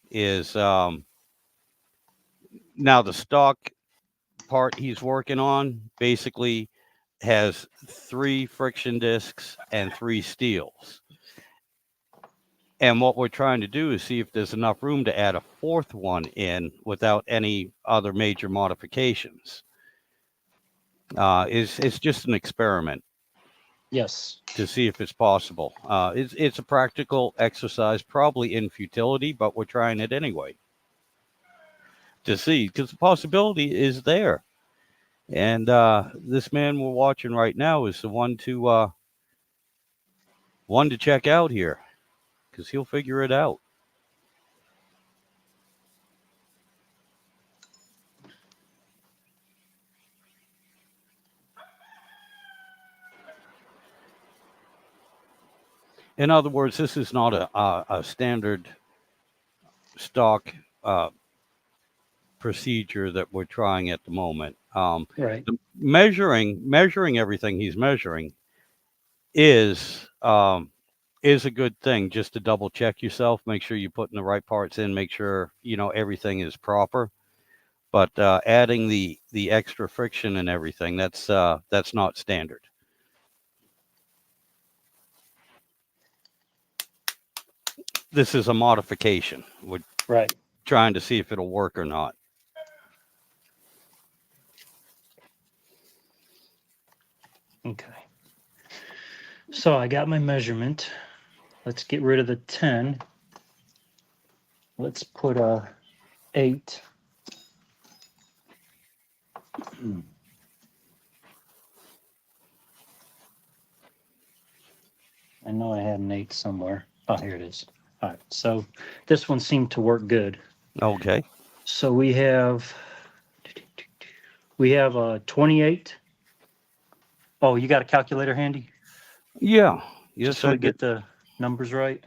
is now the stock part he's working on basically has 3 friction discs and 3 steels. And what we're trying to do is see if there's enough room to add a 4th one in without any other major modifications. It's just an experiment yes. to see if it's possible. It's a practical exercise, probably in futility, but we're trying it anyway to see because the possibility is there. And this man we're watching right now is the one to check out here because he'll figure it out. In other words, this is not a standard stock procedure that we're trying at the moment. Right. Measuring everything he's measuring is a good thing, just to double check yourself, make sure you're putting the right parts in, make sure everything is proper. But adding the extra friction and everything, that's not standard. This is a modification. We're Right. trying to see if it'll work or not. Okay. So I got my measurement. Let's get rid of the 10. Let's put a 8. I know I had an 8 somewhere. Oh, here it is. All right. So this one seemed to work good. Okay. So we have a 28. Oh, you got a calculator handy? Yeah. Yes, Just so I we get did. the numbers right.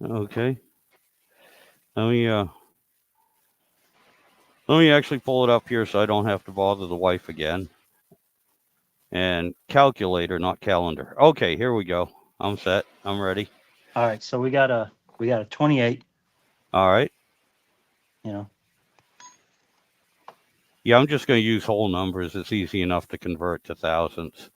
Okay. Let me actually pull it up here so I don't have to bother the wife again. And calculator, not calendar. Okay, here we go. I'm set. I'm ready. All right. So we got a 28. All right. You know. Yeah, I'm just going to use whole numbers. It's easy enough to convert to thousands.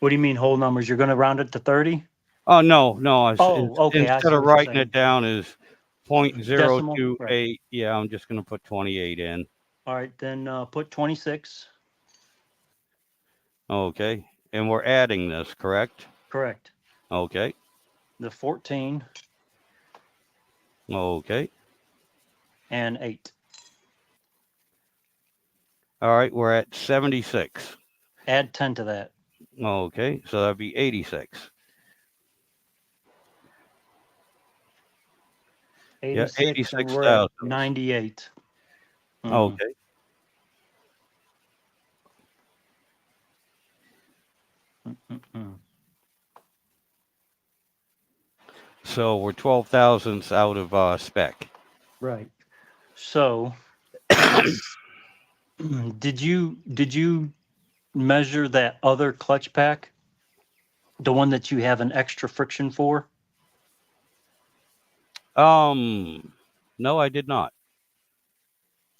What do you mean whole numbers? You're going to round it to 30? Oh, no. Okay. I see Instead what of you're writing saying. it down as Decimal, 0.028, right. yeah, I'm just going to put 28 in. All right. Then put 26. Okay. And we're adding this, correct? Correct. Okay. The 14 Okay. and 8. All right, we're at 76. Add 10 to that. Okay, so that'd be 86. 86, Yeah, and 86 we're at thousandths. 98. Mhm. Okay. Mm-mm-mm. So we're 12 thousandths out of spec. Right. So, did you measure that other clutch pack, the one that you have an extra friction for? No, I did not.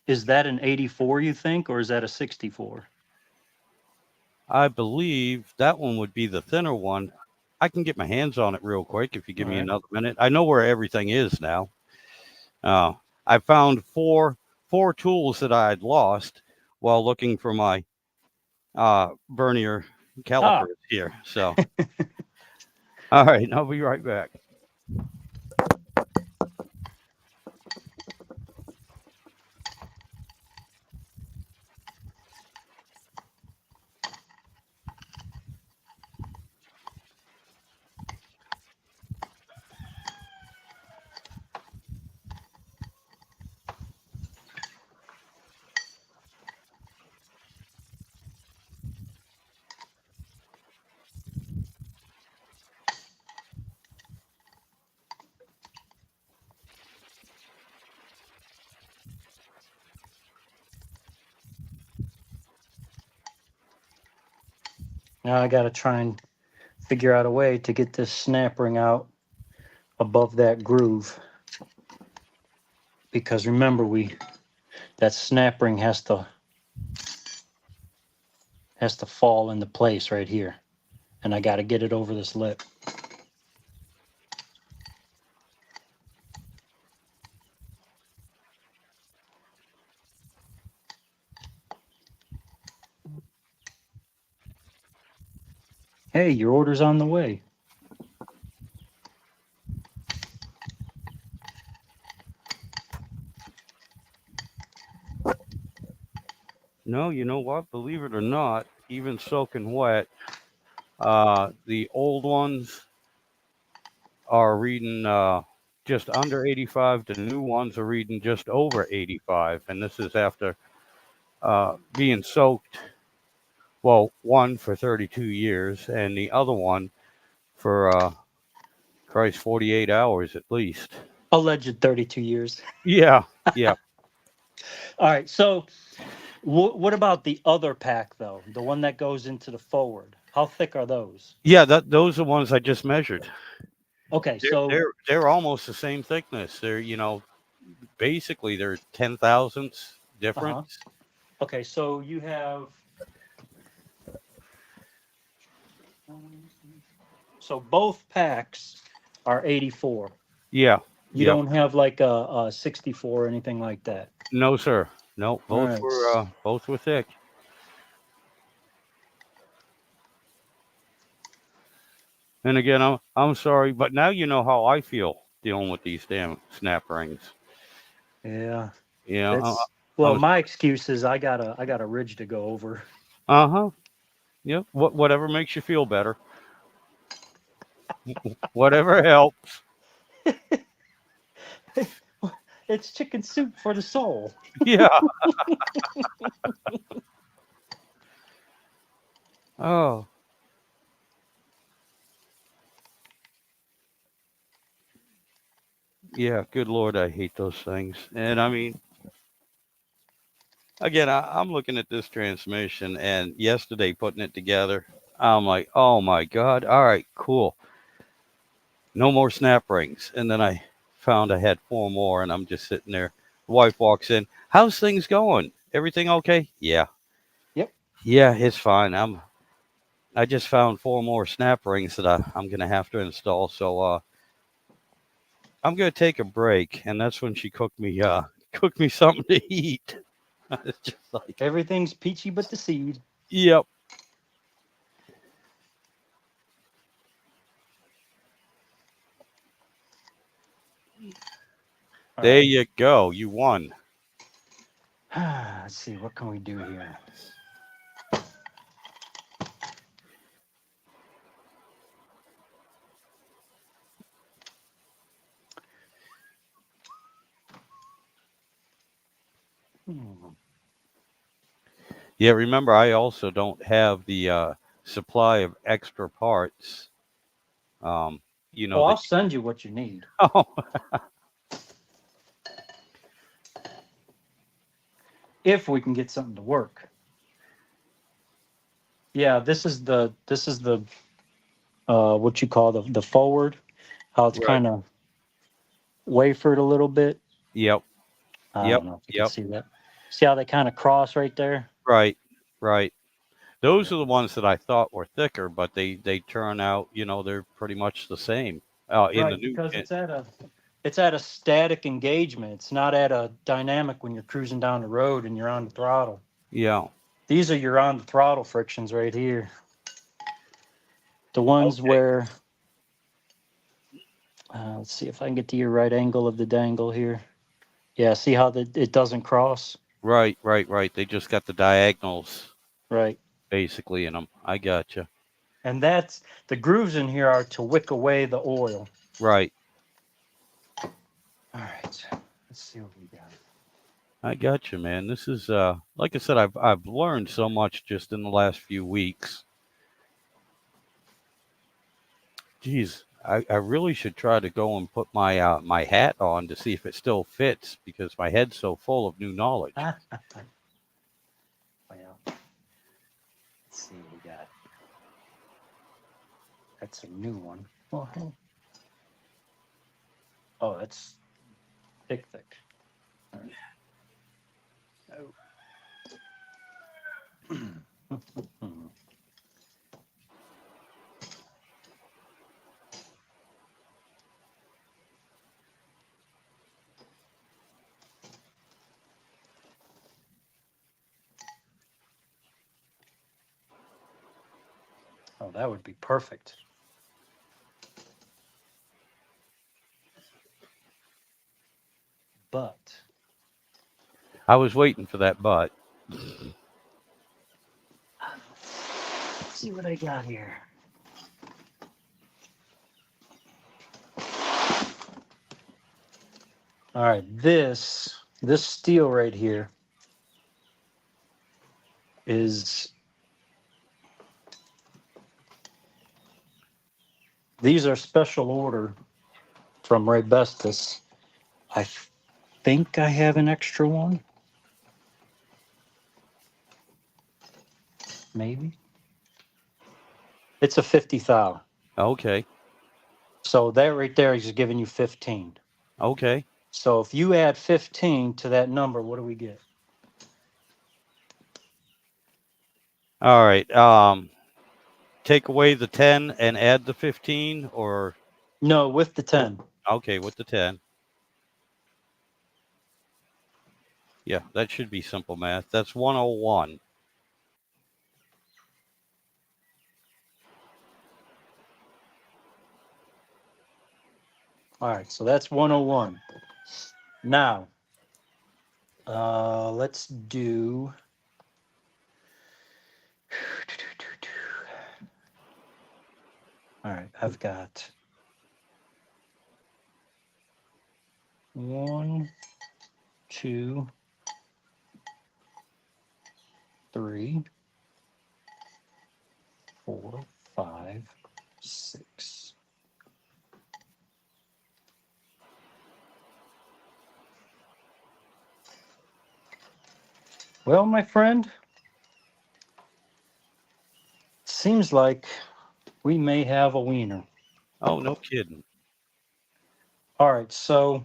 Is that an 84, you think, or is that a 64? I believe that one would be the thinner one. I can get my hands on it real quick if you give All me right. another minute. I know where everything is now. I found four tools that I had lost while looking for my vernier calipers here. So, all right, I'll be right back. Now I got to try and figure out a way to get this snap ring out above that groove. Because remember, that snap ring has to fall into place right here. And I got to get it over this lip. Hey, your order's on the way. No, you know what? Believe it or not, even soaking wet, the old ones are reading just under 85. The new ones are reading just over 85. And this is after being soaked, well, one for 32 years and the other one for, Christ, 48 hours at least. Alleged 32 years. Yeah, yeah. All right. So, what about the other pack, though? The one that goes into the forward. How thick are those? Yeah, those are ones I just measured. Okay. They're, So, they're almost the same thickness. They're, basically they're 10 thousandths difference. okay. So you have. So both packs are 84. Yeah. You Yeah. don't have like a 64 or anything like that. No, sir. No, Right. both were thick. And again, I'm sorry, but now you know how I feel dealing with these damn snap rings. Yeah. Yeah. It's well, my excuse is I got a ridge to go over. Uh-huh. Yeah. Whatever makes you feel better. Whatever helps. It's chicken soup for the soul. Yeah. Oh. Yeah, good Lord, I hate those things. And I mean, again, I'm looking at this transmission and yesterday putting it together, I'm like, oh my God, all right, cool. No more snap rings. And then I found I had four more and I'm just sitting there. The wife walks in. How's things going? Everything okay? Yeah. Yep. Yeah, it's fine. I just found four more snap rings that I'm gonna have to install. So I'm gonna take a break, and that's when she cooked me something to eat. It's just like, Everything's peachy but the seed. yep. There you go. You won. Let's see, what can we do here? Yeah, remember, I also don't have the supply of extra parts. Well, I'll send you what you need. Oh, if we can get something to work. Yeah, this is the what you call the forward, how it's Right. kind of wafered a little bit. Yep. I Yep. don't know if you can Yep. see that. See how they kind of cross right there? Right. Right. Those Yeah. are the ones that I thought were thicker, but they turn out, they're pretty much the same. In the Right, new, because it's at a static engagement. It's not at a dynamic when you're cruising down the road and you're on the throttle. yeah. These are your on the throttle frictions right here. The ones Okay. where let's see if I can get to your right angle of the dangle here. Yeah, see how it doesn't cross? Right. Right. Right. They just got the diagonals Right. basically in them. I gotcha. And that's the grooves in here are to wick away the oil. Right. All right. Let's see what we got. I gotcha, man. This is like I said, I've learned so much just in the last few weeks. Geez, I really should try to go and put my my hat on to see if it still fits because my head's so full of new knowledge. Well, let's see what we got. That's a new one. Oh, hey. Oh, that's thick. All right. Oh. Oh, that would be perfect. But I was waiting for that but. let's see what I got here. All right, this steel right here is these are special order from Ray Bestis. I think I have an extra one. Maybe. It's a 50 thou. Okay. So that right there is giving you 15. Okay. So if you add 15 to that number, what do we get? All right. Take away the 10 and add the 15 or No, with the 10. okay, with the 10. Yeah, that should be simple math. That's 101. All right, so that's 101. Now, let's do. All right, I've got 1, 2, 3, 4, 5, 6. Well, my friend, seems like we may have a wiener. Oh, no kidding. All right, so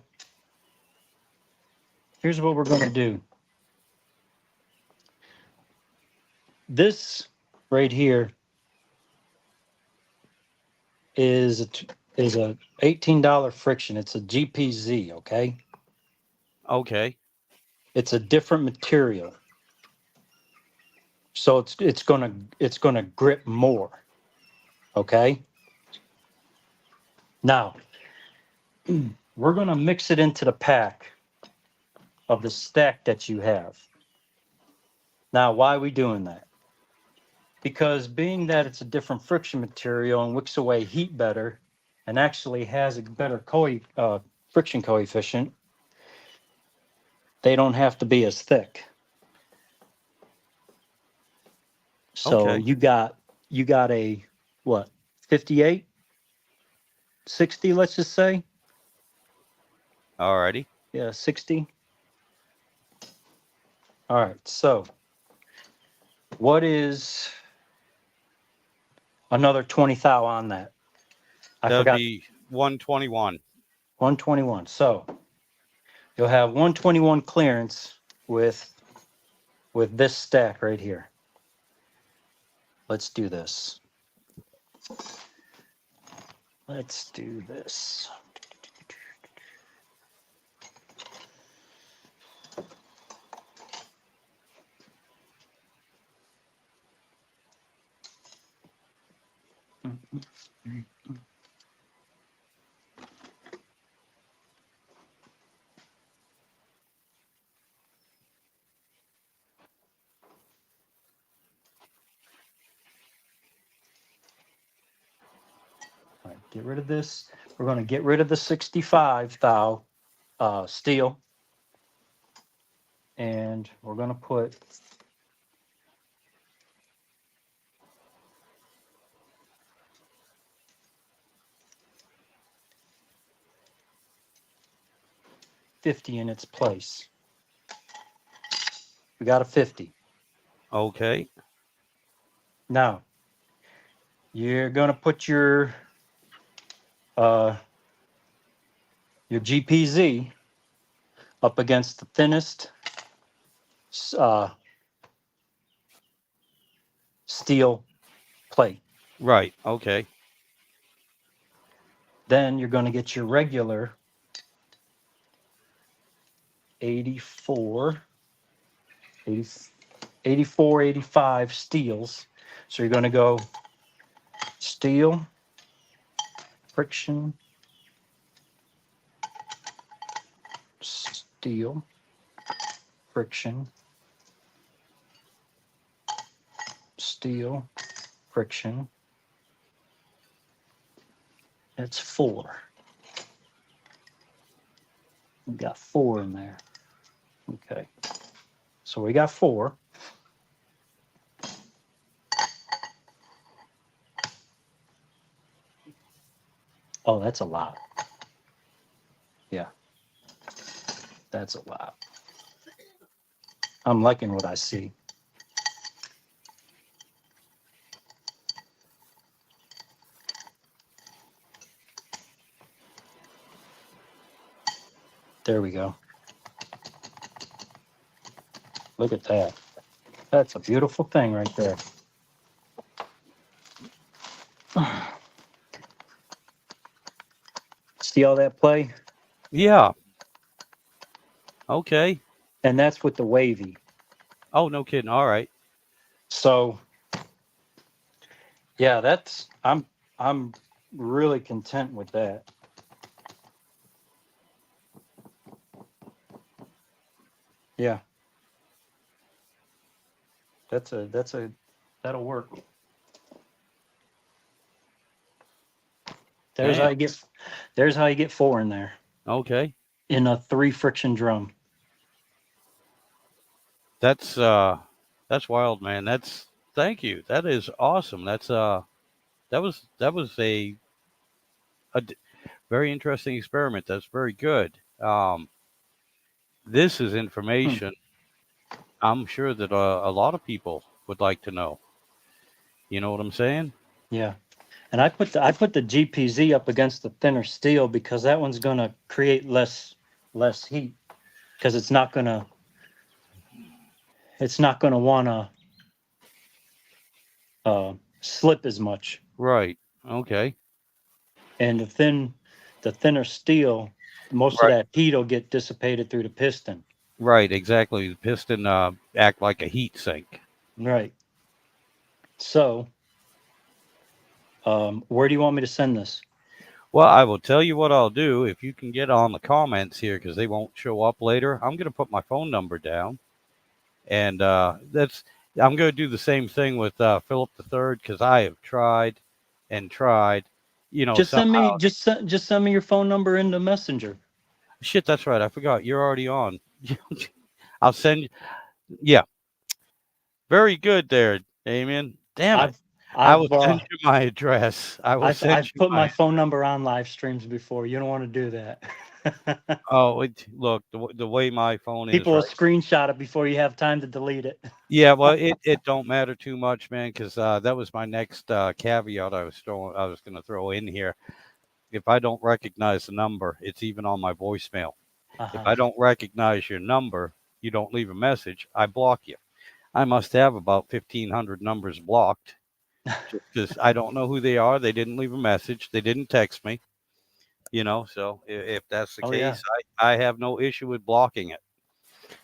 here's what we're going to do. This right here is a $18 friction. It's a GPZ, okay? Okay. It's a different material. So it's gonna grip more. Okay? Now, we're gonna mix it into the pack of the stack that you have. Now, why are we doing that? Because being that it's a different friction material and wicks away heat better and actually has a better friction coefficient, they don't have to be as thick. So Okay. you got a what, 58, 60, let's just say. Alrighty. Yeah, 60. All right. So what is another 20 thou on that? I That'd forgot. be 121. 121. So you'll have 121 clearance with this stack right here. Let's do this. Let's do this. All right, get rid of this. We're going to get rid of the 65 thou steel. And we're going to put $50 in its place. We got a 50. Okay. Now, you're going to put your GPZ up against the thinnest steel plate. Right. Okay. Then you're going to get your regular 84, 85 steels. So you're going to go steel, friction, steel, friction, steel, friction. That's 4. We got 4 in there. Okay. So we got 4. Oh, that's a lot. Yeah. That's a lot. I'm liking what I see. There we go. Look at that. That's a beautiful thing right there. See all that play? Yeah. Okay. And that's with the wavy. Oh, no kidding. All right. So yeah, that's I'm really content with that. Yeah. That'll work. There's how you get 4 in there Okay. in a 3 friction drum. That's wild, man. Thank you. That is awesome. That was a very interesting experiment. That's very good. This is information I'm sure that a lot of people would like to know. You know what I'm saying? Yeah. And I put the GPZ up against the thinner steel because that one's going to create less heat because it's not going to want to slip as much. Right. Okay. And the thinner steel, most of that heat will get dissipated through the piston. Right. Exactly. The piston act like a heat sink. Right. So, where do you want me to send this? Well, I will tell you what I'll do. If you can get on the comments here, because they won't show up later, I'm going to put my phone number down. And I'm going to do the same thing with Philip III, because I have tried and tried. You know, Just send somehow. me just send me your phone number in the messenger. Shit, that's right. I forgot. You're already on. I'll send you. Yeah. Very good there, Damien. Damn it. I will send you my address. I've put my phone number on live streams before. You don't want to do that. Oh, look, the way my phone is People will right. screenshot it before you have time to delete it. Yeah, well, it don't matter too much, man, because that was my next caveat I was going to throw in here. If I don't recognize the number, it's even on my voicemail. If Uh-huh. I don't recognize your number, you don't leave a message, I block you. I must have about 1,500 numbers blocked just because I don't know who they are. They didn't leave a message. They didn't text me. So if that's the Oh yeah. case, I have no issue with blocking it.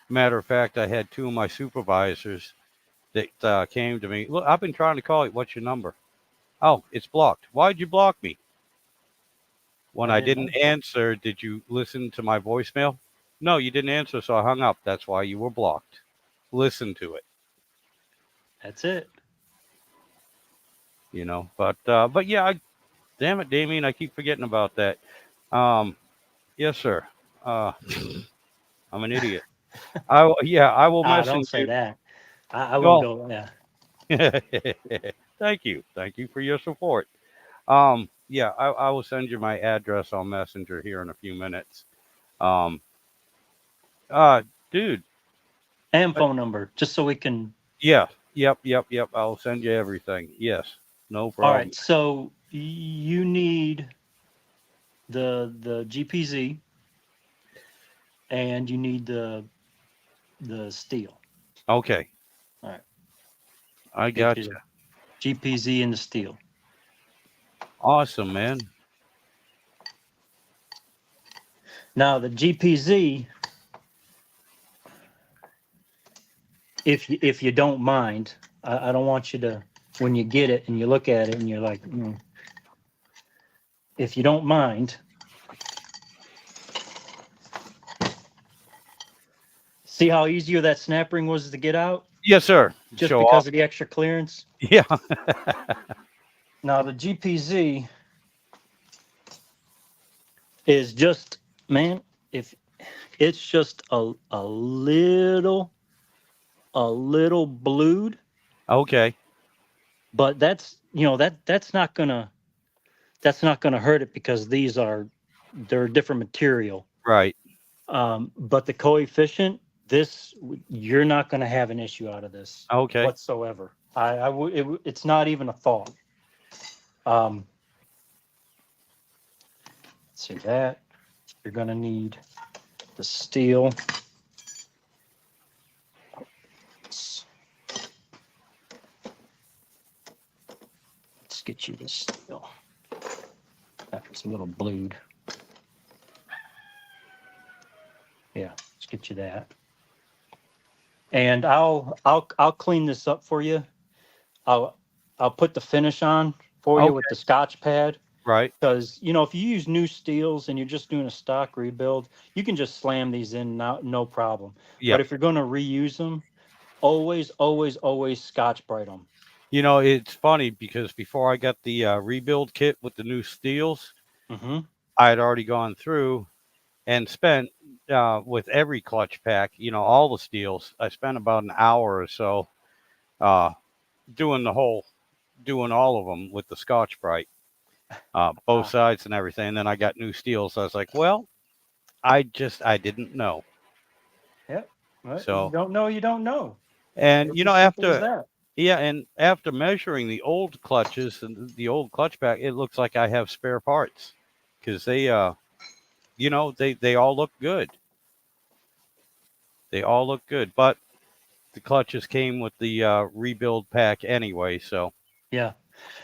Matter of fact, I had two of my supervisors that came to me. Look, I've been trying to call you. What's your number? Oh, it's blocked. Why'd you block me? When I I didn't didn't know. answer, did you listen to my voicemail? No, you didn't answer, so I hung up. That's why you were blocked. Listen to it, That's it. But yeah, damn it, Damien, I keep forgetting about that. Um, yes, sir. Uh, I'm an idiot. Yeah, I will Ah, message don't say you. that. I wouldn't Well, go. Yeah. thank you for your support. Yeah, I will send you my address on Messenger here in a few minutes. Um, uh, dude, And uh, phone number, just so we can. yeah, yep. I'll send you everything. Yes, no All problem. right. So you need the GPZ, and you need the steel. Okay, All right. I Get got you you. the GPZ and the steel. Awesome, man. Now the GPZ, if you don't mind, I don't want you to, when you get it and you look at it and you're like, if you don't mind, see how easier that snap ring was to get out Yes, sir. just Show because off. of the extra clearance. Yeah. Now the GPZ is just, man, if it's just a little blued, Okay. but that's not gonna hurt it because they're a different material. Right. But the coefficient, you're not gonna have an issue out of this Okay. whatsoever. It's not even a thought. Let's see that. You're gonna need the steel. Let's get you this steel. It's a little blued. Yeah, let's get you that. And I'll clean this up for you. I'll put the finish on for you Okay. with the Scotch pad. Right. Because, if you use new steels and you're just doing a stock rebuild, you can just slam these in, no problem. Yeah. But if you're going to reuse them, always Scotch Brite them. It's funny because before I got the rebuild kit with the new steels, Mm-hmm. I had already gone through and spent with every clutch pack, all the steels. I spent about an hour or so uh, doing doing all of them with the Scotch Brite, both sides and everything. And then I got new steels. So I was like, well, I didn't know. Yep. Well, So, you don't know. and It's as simple as after, that. yeah, and after measuring the old clutches and the old clutch pack, it looks like I have spare parts because they all look good. They all look good, but the clutches came with the rebuild pack anyway. So, Yeah.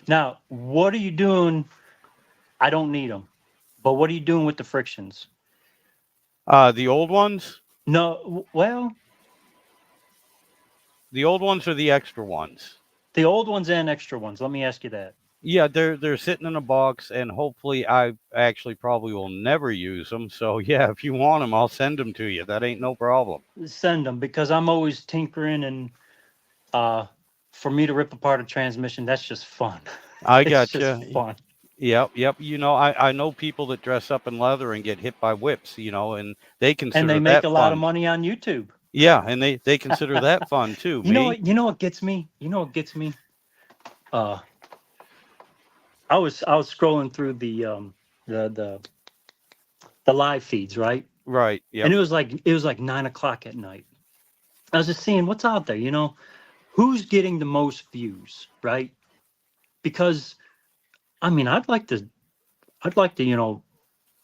Now, what are you doing? I don't need them. But what are you doing with the frictions? the old ones, No, well, the old ones are the extra ones. the old ones and extra ones. Let me ask you that. Yeah, they're sitting in a box, and hopefully, I actually probably will never use them. So, yeah, if you want them, I'll send them to you. That ain't no problem. Send them because I'm always tinkering and for me to rip apart a transmission, that's just fun. I It's got just you. fun. Yep. I know people that dress up in leather and get hit by whips, and they And consider they make that a lot of fun. money on YouTube. Yeah, and they consider that fun too. Me? You know what gets me? You know what gets me? I was scrolling through the the live feeds, right? Right. And Yep. it was like 9 o'clock at night. I was just seeing what's out there, who's getting the most views, right? Because I mean, I'd like to,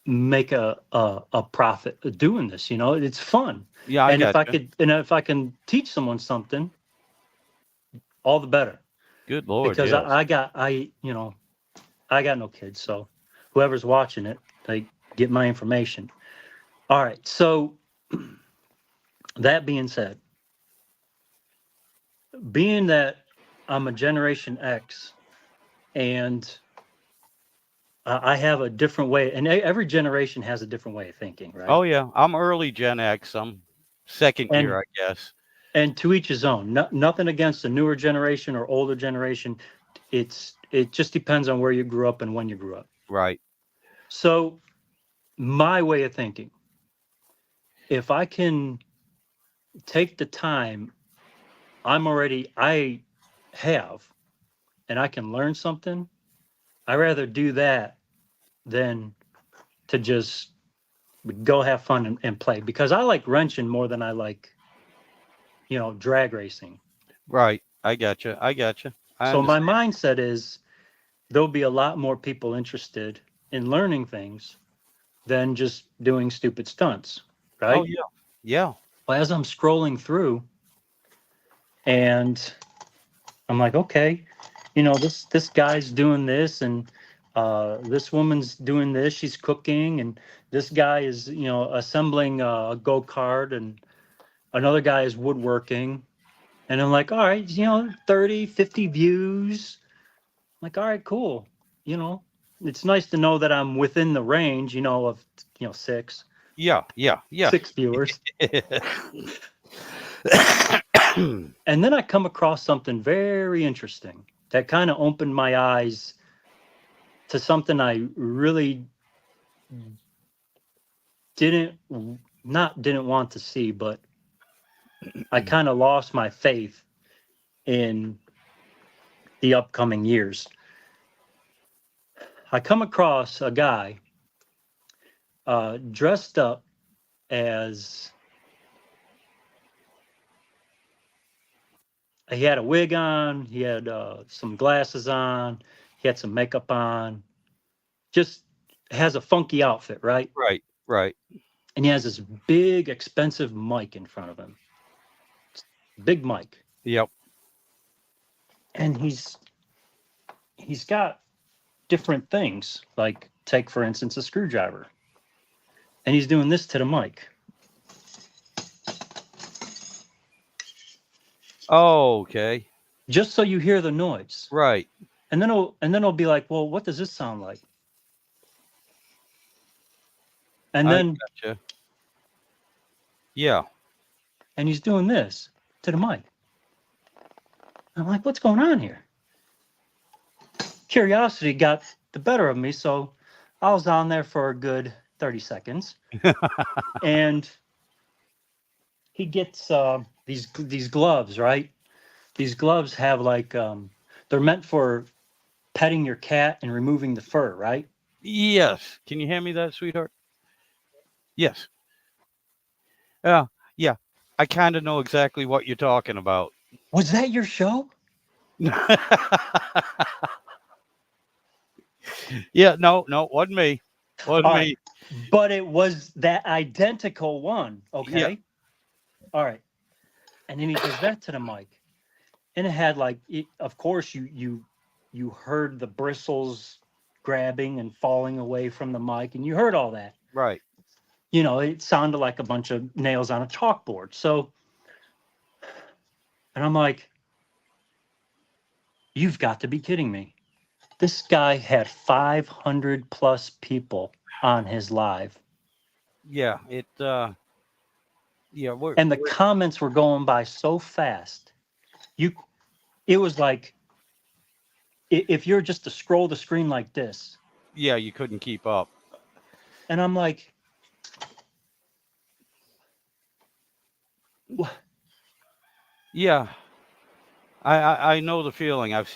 make a profit doing this. It's fun, Yeah, I and if got I you. could, and if I can teach someone something, all the better. Good Lord. Because Yes. I got no kids, so whoever's watching it, they get my information. All right, so that being said, being that I'm a Generation X and I have a different way, and every generation has a different way of thinking, right? Oh yeah, I'm early Gen X. I'm second And year, I guess. and to each his own. Nothing against the newer generation or older generation. It just depends on where you grew up and when you grew up. Right. So my way of thinking, if I can take the time I have, and I can learn something, I rather do that than to just go have fun and play, because I like wrenching more than I like, drag racing. Right. I got you. I got you. I So my understand. mindset is there'll be a lot more people interested in learning things than just doing stupid stunts, Oh right? yeah. Yeah. Well, as I'm scrolling through and I'm like, okay, this guy's doing this, and this woman's doing this. She's cooking, and this guy is, assembling a go-kart, and another guy is woodworking. And I'm like, all right, 30, 50 views. I'm like, all right, cool. You know, it's nice to know that I'm within the range, of, six, Yeah. Yeah. Yeah. six viewers. And then I come across something very interesting that kind of opened my eyes to something I really didn't didn't want to see, but I kind of lost my faith in the upcoming years. I come across a guy dressed up as, he had a wig on, he had some glasses on, he had some makeup on, just has a funky outfit, right? Right. Right. And he has this big, expensive mic in front of him. Big mic. Yep. And he's got different things, like take, for instance, a screwdriver. And he's doing this to the mic. Oh, okay. Just so you hear the noise. Right. And then it'll be like, well, what does this sound like? And I then gotcha. Yeah. and he's doing this to the mic. I'm like, what's going on here? Curiosity got the better of me, so I was on there for a good 30 seconds. And he gets these gloves, right? These gloves have like they're meant for petting your cat and removing the fur, right? Yes. Can you hand me that, sweetheart? Yes. Yeah. Yeah. I kind of know exactly what you're talking about. Was that your show? Yeah. No. No. Wasn't me. Wasn't All me. right. But it was that identical one. Okay. Yeah. All right. And then he does that to the mic. And it had like, of course, you heard the bristles grabbing and falling away from the mic, and you heard all that. Right. It sounded like a bunch of nails on a chalkboard. So, and I'm like, you've got to be kidding me. This guy had 500 plus people on his live. Yeah. It. Yeah. And the comments were going by so fast. It was like, if you're just to scroll the screen like this. Yeah. You couldn't keep up. And I'm like, what? Yeah. I know the feeling. I've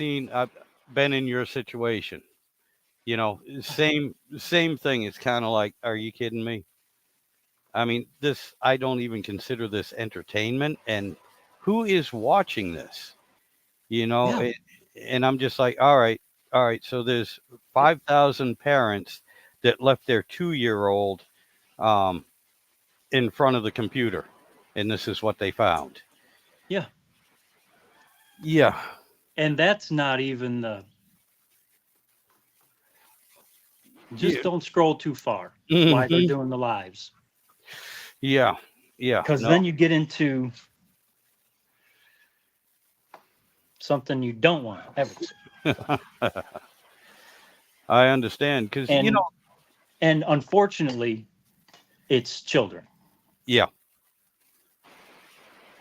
been in your situation. You know, same thing. It's kind of like, are you kidding me? I mean, this I don't even consider this entertainment, and who is watching this? You know, Yeah. and I'm just like, all right. So there's 5,000 parents that left their 2-year-old um, in front of the computer, and this is what they found. Yeah. Yeah, And that's not even the, just yeah, don't scroll too far while they're mhm, doing the lives. yeah, yeah. Because No, then you get into something you don't want to ever see. I understand because And unfortunately, it's children. yeah,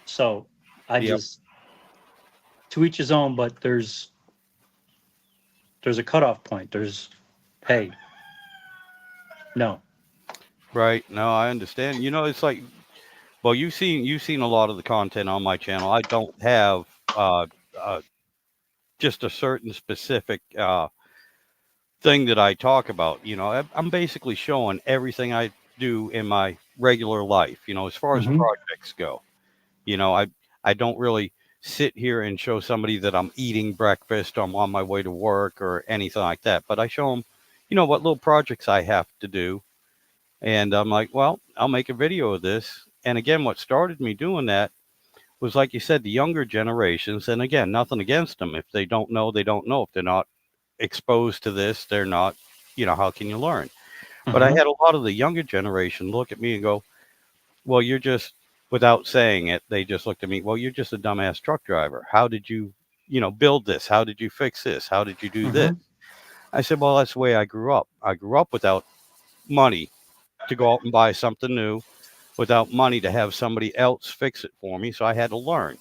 So I yep, just, to each his own, but there's a cutoff point. There's, hey, no. right. No, I understand. You know, it's like, well, you've seen a lot of the content on my channel. I don't have uh, uh, just a certain specific thing that I talk about. You know, I'm basically showing everything I do in my regular life. You know, as far as Mm-hmm. projects go. You know, I don't really sit here and show somebody that I'm eating breakfast, I'm on my way to work or anything like that. But I show them, you know, what little projects I have to do. And I'm like, well, I'll make a video of this. And again, what started me doing that was, like you said, the younger generations. And again, nothing against them. If they don't know, they don't know. If they're not exposed to this, they're not, you know, how can you learn? But I Mm-hmm. had a lot of the younger generation look at me and go, well, you're just, without saying it, they just looked at me, well, you're just a dumbass truck driver. How did you, you know, build this? How did you fix this? How did you do this? Mm-hmm. I said, well, that's the way I grew up. I grew up without money to go out and buy something new, without money to have somebody else fix it for me. So I had to learn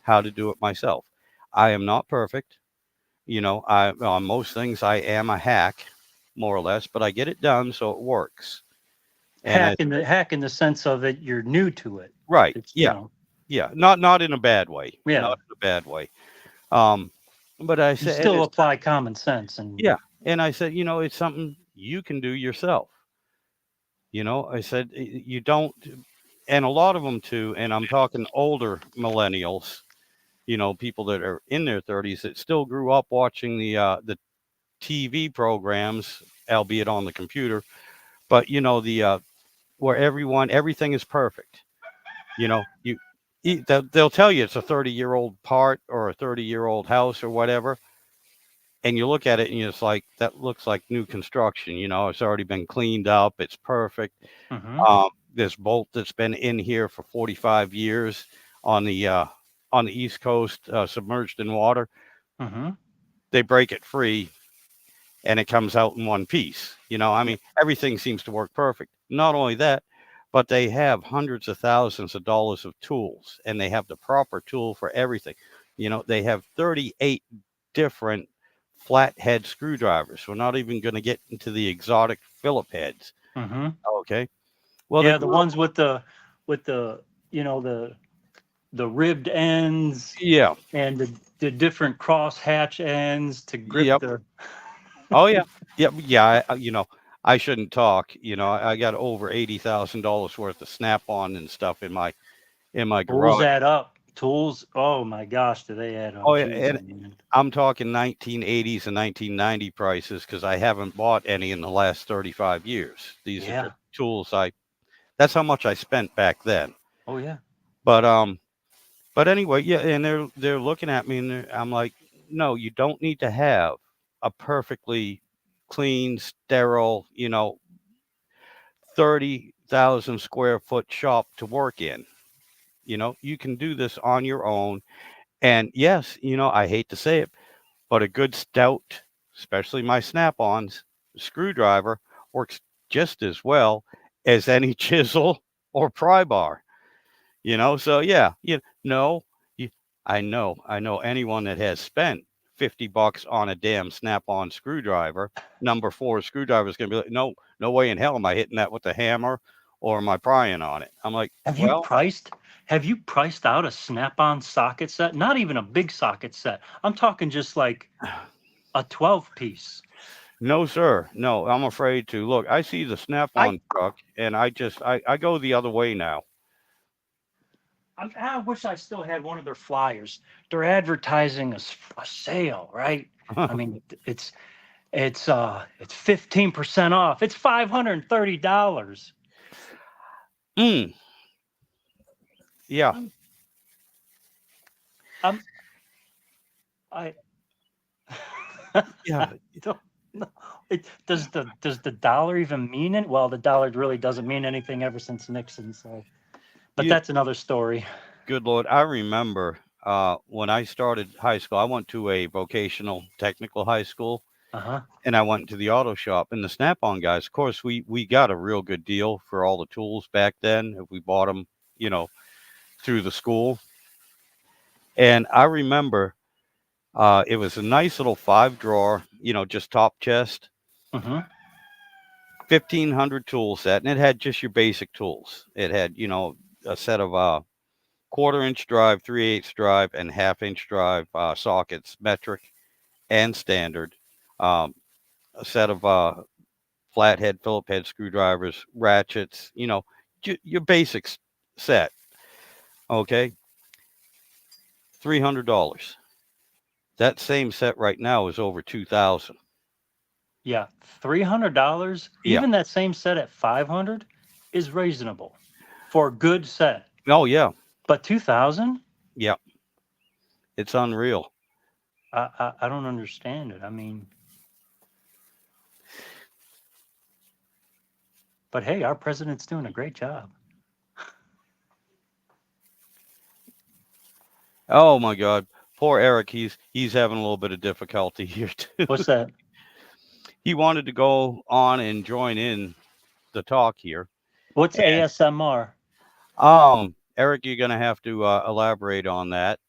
how to do it myself. I am not perfect. You know, on most things, I am a hack, more or less, but I get it done so it works. And I, Hack in the sense of it, you're new to it. right. It's, Yeah. Yeah. Not in a bad way. yeah, Not in a bad way. Um, but I you said, and still it's, apply common sense and yeah. And I said, you know, it's something you can do yourself. You know, I said, you don't, and a lot of them too, and I'm talking older millennials, you know, people that are in their 30s that still grew up watching the TV programs, albeit on the computer, but you know, where everything is perfect. You know, they'll tell you it's a 30-year-old part or a 30-year-old house or whatever, and you look at it and it's like, that looks like new construction. You know, it's already been cleaned up, it's perfect. mm-hmm. This bolt that's been in here for 45 years on the East Coast, submerged in water, Mm-hmm. they break it free and it comes out in one piece. You know, I Yeah. mean, everything seems to work perfect. Not only that, but they have hundreds of thousands of dollars of tools, and they have the proper tool for everything. You know, they have 38 different flathead screwdrivers. We're not even going to get into the exotic Phillip heads. Mm-hmm. Okay. Well, they Yeah, the grew up. ones with the you know, the ribbed ends Yeah. and the different cross hatch ends to grip Yep. the. Oh yeah. Yep. Yeah. You know, I shouldn't talk. You know, I got over $80,000 worth of Snap-on and stuff in my Tools garage. add up. Tools, oh my gosh, do they add up? Oh yeah, Jeez, and man. I'm talking 1980s and 1990 prices because I haven't bought any in the last 35 years. These are Yeah. just tools that's how much I spent back then. Oh yeah. But anyway, yeah, and they're looking at me and I'm like, no, you don't need to have a perfectly clean, sterile, you know, 30,000 square foot shop to work in. You know, you can do this on your own. And yes, you know, I hate to say it, but a good stout, especially my Snap-ons screwdriver, works just as well as any chisel or pry bar. You know, so yeah, you, I know anyone that has spent $50 on a damn Snap-on screwdriver, number four screwdriver is going to be like, no way in hell am I hitting that with a hammer or am I prying on it? I'm like, Have you well, priced? Have you priced out a Snap-on socket set? Not even a big socket set. I'm talking just like a 12 piece. No, sir. No, I'm afraid to. Look, I see the Snap-on truck, and I go the other way now. I wish I still had one of their flyers. They're advertising a sale, right? I mean, it's 15% off. It's $530. Mm. Yeah. I Yeah. don't know. Does the dollar even mean it? Well, the dollar really doesn't mean anything ever since Nixon. So, but You, that's another story. good Lord, I remember when I started high school. I went to a vocational technical high school, Uh-huh. and I went to the auto shop. And the Snap-on guys, of course, we got a real good deal for all the tools back then if we bought them, through the school. And I remember it was a nice little 5-drawer, just top chest, Mm-hmm. 1,500 tool set, and it had just your basic tools. It had, a set of 1/4-inch drive, 3/8 drive, and 1/2-inch drive sockets, metric and standard. Um, a set of flathead, Phillip head screwdrivers, ratchets, your basics set. Okay, $300. That same set right now is over 2,000. Yeah, $300. Yeah. Even that same set at 500 is reasonable for a good set. Oh yeah. But 2,000? Yeah. It's unreal. I don't understand it. I mean, but hey, our president's doing a great job. Oh my God. Poor Eric. He's having a little bit of difficulty here too. What's that? He wanted to go on and join in the talk here. What's ASMR? Eric, you're gonna have to elaborate on that.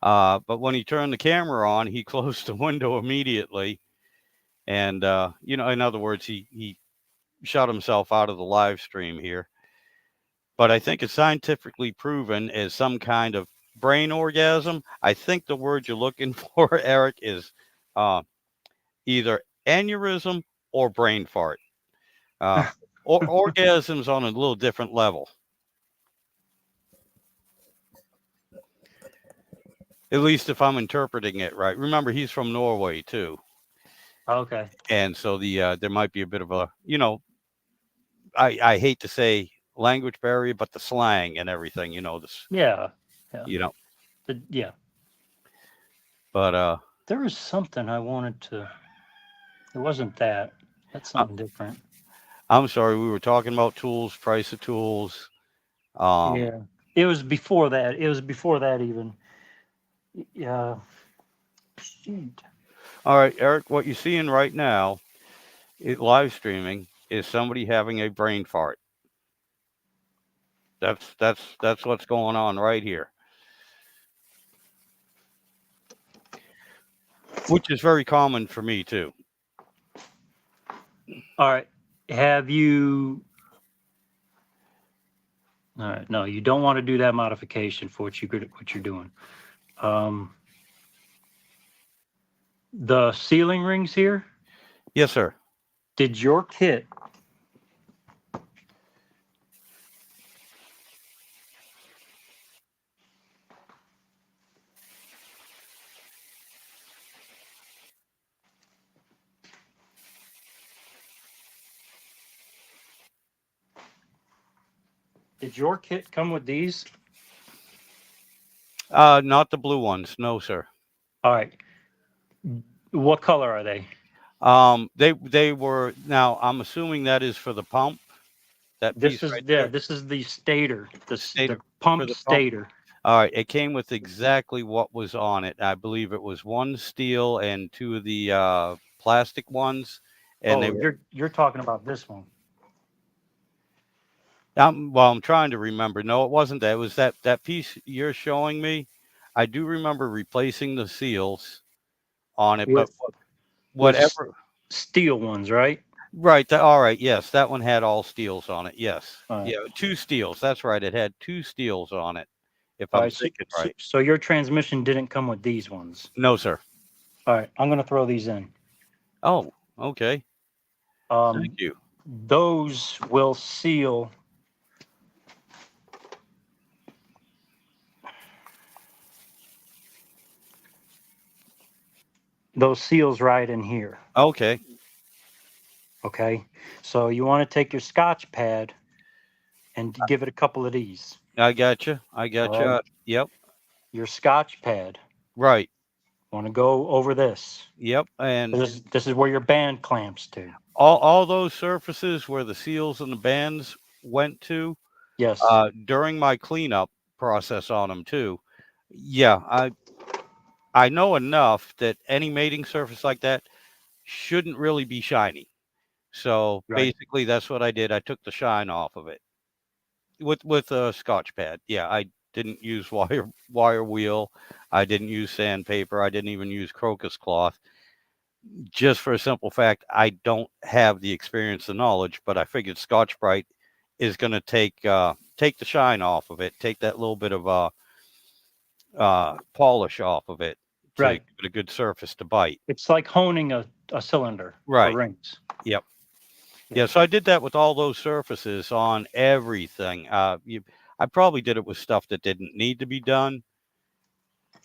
But when he turned the camera on, he closed the window immediately, and in other words, he shut himself out of the live stream here. But I think it's scientifically proven as some kind of brain orgasm. I think the word you're looking for, Eric, is either aneurysm or brain fart. Or orgasms on a little different level. At least if I'm interpreting it right. Remember, he's from Norway too. Okay. And so there might be a bit of a, I hate to say language barrier, but the slang and everything, this, Yeah. Yeah. But there was something I wanted to. It wasn't that. That's something different. I'm sorry, we were talking about tools, price of tools. Yeah. It was before that. It was before that even. Yeah. Shoot. All right, Eric, what you're seeing right now, live streaming, is somebody having a brain fart. That's what's going on right here. Which is very common for me too. All right. Have you? All right. No, you don't want to do that modification for what you're doing. The ceiling rings here. Yes, sir. Did your kit? Did your kit come with these? Not the blue ones. No, sir. All right. What color are they? They were. Now I'm assuming that is for the pump. This is This is the stator. The pump stator. All right. It came with exactly what was on it. I believe it was one steel and two of the plastic ones. And you're talking about this one. I'm trying to remember. No, it wasn't that. It was that piece you're showing me. I do remember replacing the seals on it, but whatever. Steel ones, right? Right. All right. Yes, that one had all steels on it. Yes. Right. Yeah, 2 steels. That's right. It had 2 steels on it. If I'm thinking right. So your transmission didn't come with these ones. No, sir. All right. I'm going to throw these in. Oh, okay. Um, Thank you. those will seal. Those seals right in here. Okay. Okay. So you want to take your Scotch pad and give it a couple of these. I gotcha. All right. Yep. Your Scotch pad. Right. Want to go over this. Yep. And This is where your band clamps to. all those surfaces where the seals and the bands went to Yes. during my cleanup process on them too. Yeah, I know enough that any mating surface like that shouldn't really be shiny. So Right. basically, that's what I did. I took the shine off of it with a Scotch pad. Yeah, I didn't use wire wheel. I didn't use sandpaper. I didn't even use crocus cloth. Just for a simple fact, I don't have the experience and knowledge, but I figured Scotch Brite is going to take the shine off of it, take that little bit of polish off of it to Right. give it a good surface to bite. It's like honing a cylinder for Right. rings. Yep. Yeah. Yeah. So I did that with all those surfaces on everything. I probably did it with stuff that didn't need to be done,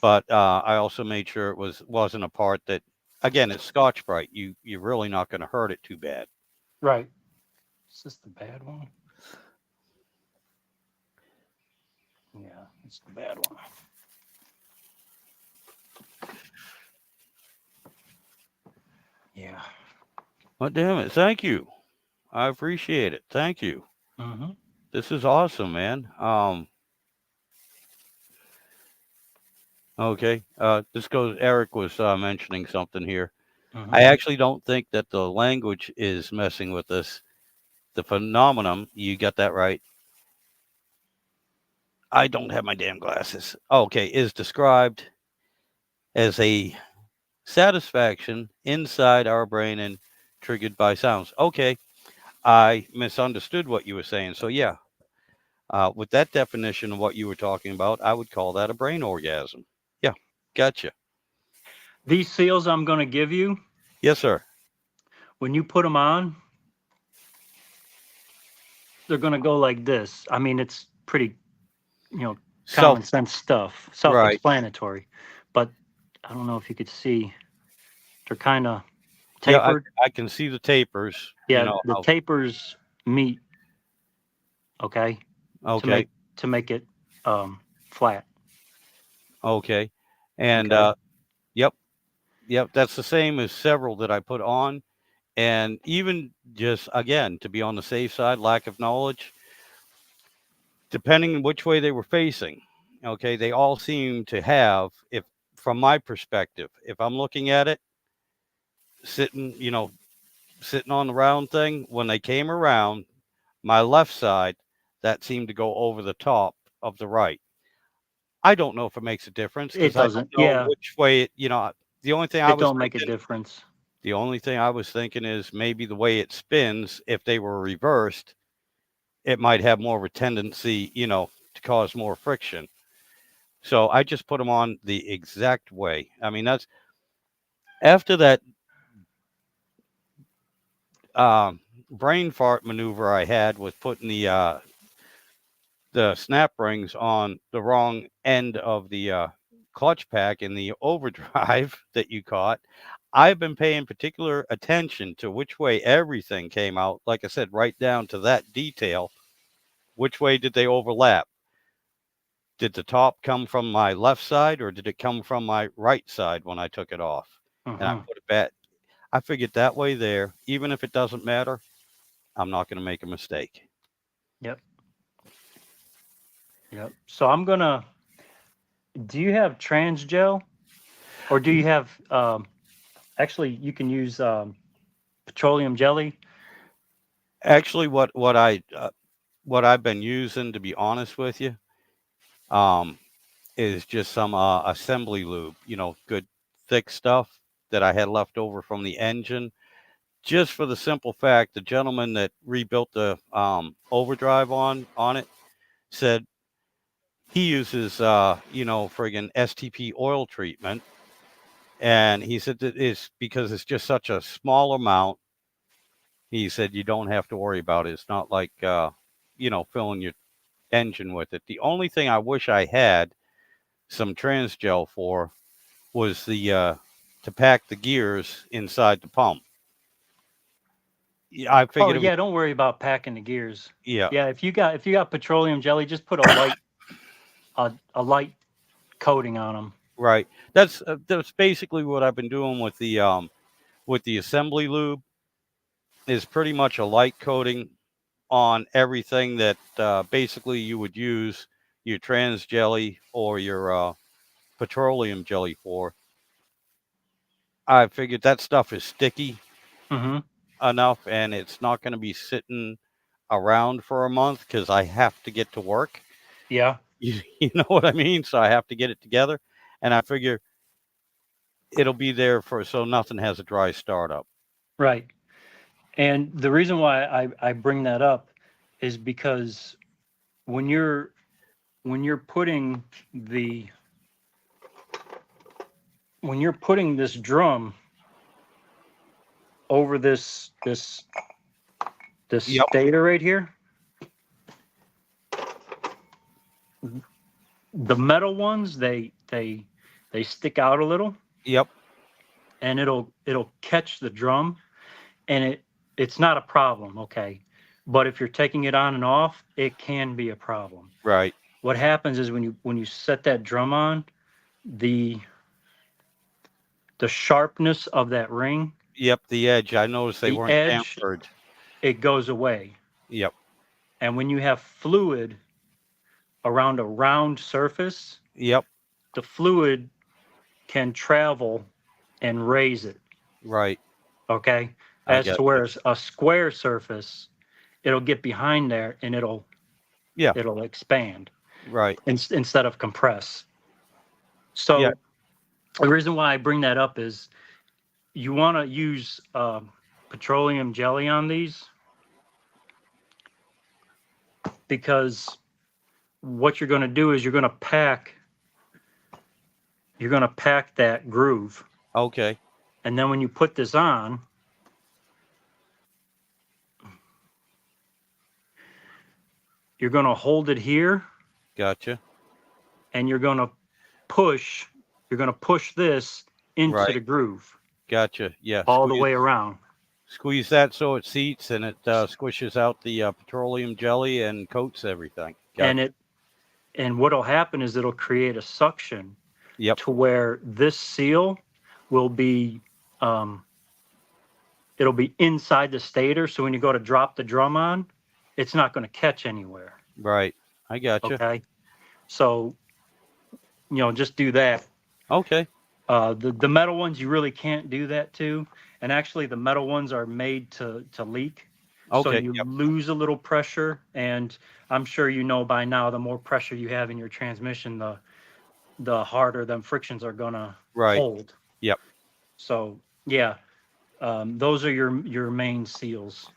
but I also made sure it wasn't a part that, again, it's Scotch Brite. You're really not going to hurt it too bad. Right. Is this the bad one? Yeah, it's the bad one. Yeah. Oh, damn it. Thank you. I appreciate it. Thank you. Mm-hmm. This is awesome, man. Okay. Eric was mentioning something here. Mm-hmm. I actually don't think that the language is messing with us. The phenomenon, you got that right. I don't have my damn glasses. Okay, is described as a satisfaction inside our brain and triggered by sounds. Okay, I misunderstood what you were saying. So, yeah, with that definition of what you were talking about, I would call that a brain orgasm. Yeah, gotcha. These seals I'm going to give you, Yes, sir. when you put them on, they're going to go like this. I mean, it's pretty, Self, common sense stuff, right. self-explanatory. But I don't know if you could see, they're kind of Yeah, tapered. I can see the tapers. Yeah, the tapers meet, okay, to Okay, make it flat. okay. And Okay. yep, yep, that's the same as several that I put on. And even just again, to be on the safe side, lack of knowledge, depending on which way they were facing, okay, they all seem to have, if from my perspective, if I'm looking at it, sitting, sitting on the round thing, when they came around my left side, that seemed to go over the top of the right. I don't know if it makes a difference It because I don't doesn't. know Yeah, which way the only thing I it was don't make a thinking, difference. is maybe the way it spins, if they were reversed, it might have more of a tendency, to cause more friction. So I just put them on the exact way. I mean, that's after that brain fart maneuver I had with putting the snap rings on the wrong end of the clutch pack in the overdrive that you caught. I've been paying particular attention to which way everything came out. Like I said, right down to that detail. Which way did they overlap? Did the top come from my left side or did it come from my right side when I took it off? And I Hmm. put it back. I figured that way there, even if it doesn't matter, I'm not going to make a mistake. Yep. Yep. So I'm gonna. Do you have trans gel, or do you have? Actually, you can use petroleum jelly. Actually, what I've been using, to be honest with you, um, is just some assembly lube. Good thick stuff that I had left over from the engine. Just for the simple fact, the gentleman that rebuilt the overdrive on it said he uses friggin' STP oil treatment, And he said that it's because it's just such a small amount. He said you don't have to worry about it. It's not like filling your engine with it. The only thing I wish I had some transgel for was the to pack the gears inside the pump. I Oh figured it was, yeah, don't worry about packing the gears. yeah, Yeah, if you got petroleum jelly, just put a light coating on them. right. That's basically what I've been doing with the assembly lube. Is pretty much a light coating on everything that basically you would use your trans jelly or your petroleum jelly for. I figured that stuff is sticky Mm-hmm. enough and it's not going to be sitting around for a month because I have to get to work. Yeah. You know what I mean? So I have to get it together. And I figure it'll be there so nothing has a dry startup. Right. And the reason why I bring that up is because when you're putting this drum over this Yep. stator right here, the metal ones they stick out a little, Yep. and it'll catch the drum, and it's not a problem, okay? But if you're taking it on and off, it can be a problem. Right. What happens is when you set that drum on, the sharpness of that ring, Yep. The edge. I noticed they the weren't edge, tampered. it goes away. Yep. And when you have fluid around a round surface, Yep. the fluid can travel and raise it, Right. okay? I As get to where a square surface, it'll get behind there and it'll expand Right. instead of compress. So Yeah. the reason why I bring that up is you want to use petroleum jelly on these, because what you're going to do is you're going to pack that groove, Okay. and then when you put this on, you're going to hold it here, Gotcha. and you're going to push this into Right. the groove Gotcha. Yeah. all the way around. Squeeze that so it seats and it squishes out the petroleum jelly and coats everything. Gotcha. And what'll happen is it'll create a suction. Yep. To where this seal will be, it'll be inside the stator. So when you go to drop the drum on, it's not going to catch anywhere. Right. I gotcha. Okay. So, just do that. Okay. The metal ones, you really can't do that to. And actually the metal ones are made to leak. Okay. So you lose a little pressure. And I'm sure by now, the more pressure you have in your transmission, the harder them frictions are gonna hold. Yep. So yeah, those are your main seals.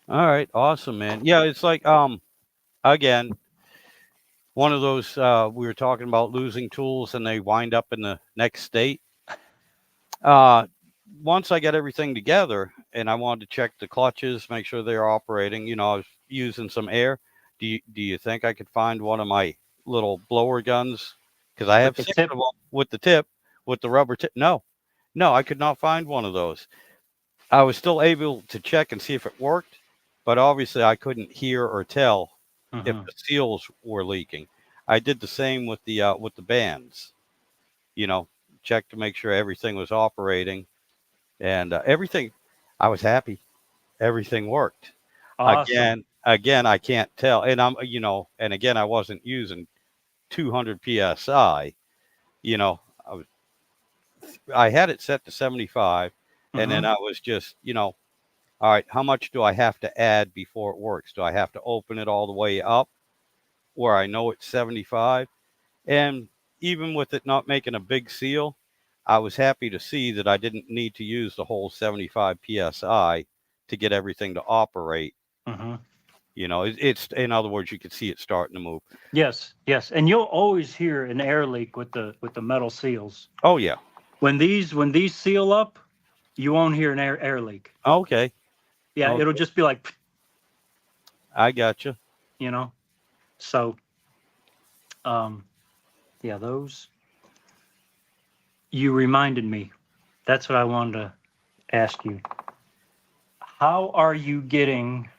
All right. Awesome, man. Yeah. It's like, again, one of those, we were talking about losing tools and they wind up in the next state. Once I got everything together and I wanted to check the clutches, make sure they're operating, I was using some air. Do you think I could find one of my little blower guns? Because I have 6 of them with the rubber tip. No, I could not find one of those. I was still able to check and see if it worked, but obviously I couldn't hear or tell if the seals were leaking. I did the same with the bands. Check to make sure everything was operating, and everything. I was happy. Everything worked. Awesome. Again, I can't tell, and and again, I wasn't using 200 psi. I had it set to 75, and then I was just, all right, how much do I have to add before it works? Do I have to open it all the way up where I know it's 75? And even with it not making a big seal, I was happy to see that I didn't need to use the whole 75 psi to get everything to operate. It's in other words, you could see it starting to move. Yes, and you'll always hear an air leak with the metal seals. Oh yeah. When these seal up, you won't hear an air leak. Okay, Yeah, Okay. it'll just be like, I got you. you know. So, yeah, those. You reminded me. That's what I wanted to ask you. How are you getting?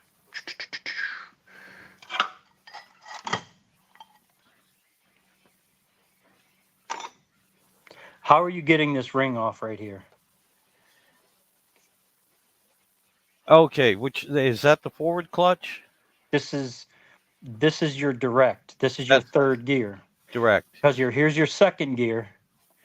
How are you getting this ring off right here? Okay, which is that the forward clutch? This is your direct. This is your That's third gear. direct. Because here's your second gear.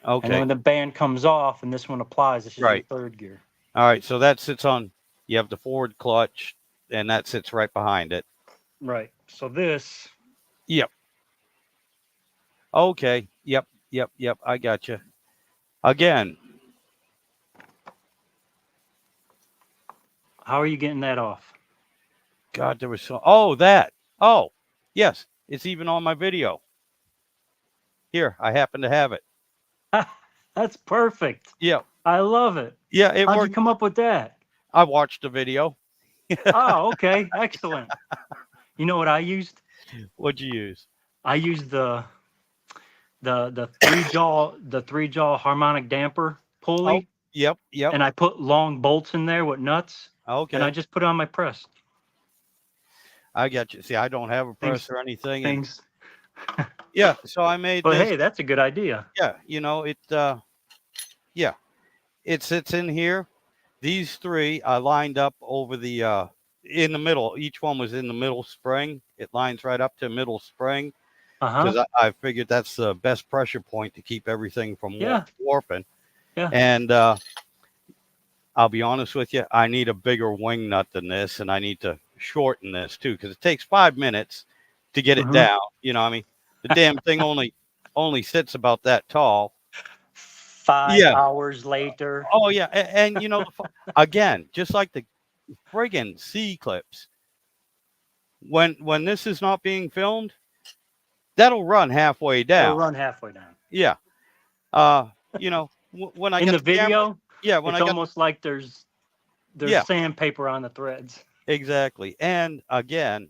And then Okay, when the band comes off and this one applies, this is your Right. third gear. all right. So that sits on. You have the forward clutch, and that sits right behind it. Right. So this. Yep. Okay. Yep. I got you. Again, How are you getting that off? God, there was so. Oh, that. Oh, yes. It's even on my video. Here, I happen to have it. That's perfect. Yeah. I love it. Yeah, it How'd you worked. come up with that? I watched the video. Oh, okay. Excellent. You know what I used? What'd you use? I used the three jaw harmonic damper pulley, Yep. and I put long bolts in there with nuts, Okay. and I just put it on my press. I got you. See, I don't have a press Things- or anything. and- Things. yeah. So I made But this. hey, that's a good idea. Yeah. Yeah. It sits in here. These three I lined up over the in the middle. Each one was in the middle spring. It lines right up to middle spring because I figured that's the best pressure point to keep everything from Yeah. warping. Yeah. And I'll be honest with you, I need a bigger wing nut than this, and I need to shorten this too because it takes 5 minutes to get it Mhm. down. You know, I mean, the damn thing only sits about that tall. 5 Yeah. hours later. Oh yeah, and you know, again, just like the friggin' C clips, when this is not being filmed, that'll run halfway They'll down. run halfway down. Yeah. You know, when I In got the the camera, video, yeah, when it's I got almost like there's Yeah. sandpaper on the threads. exactly, and again,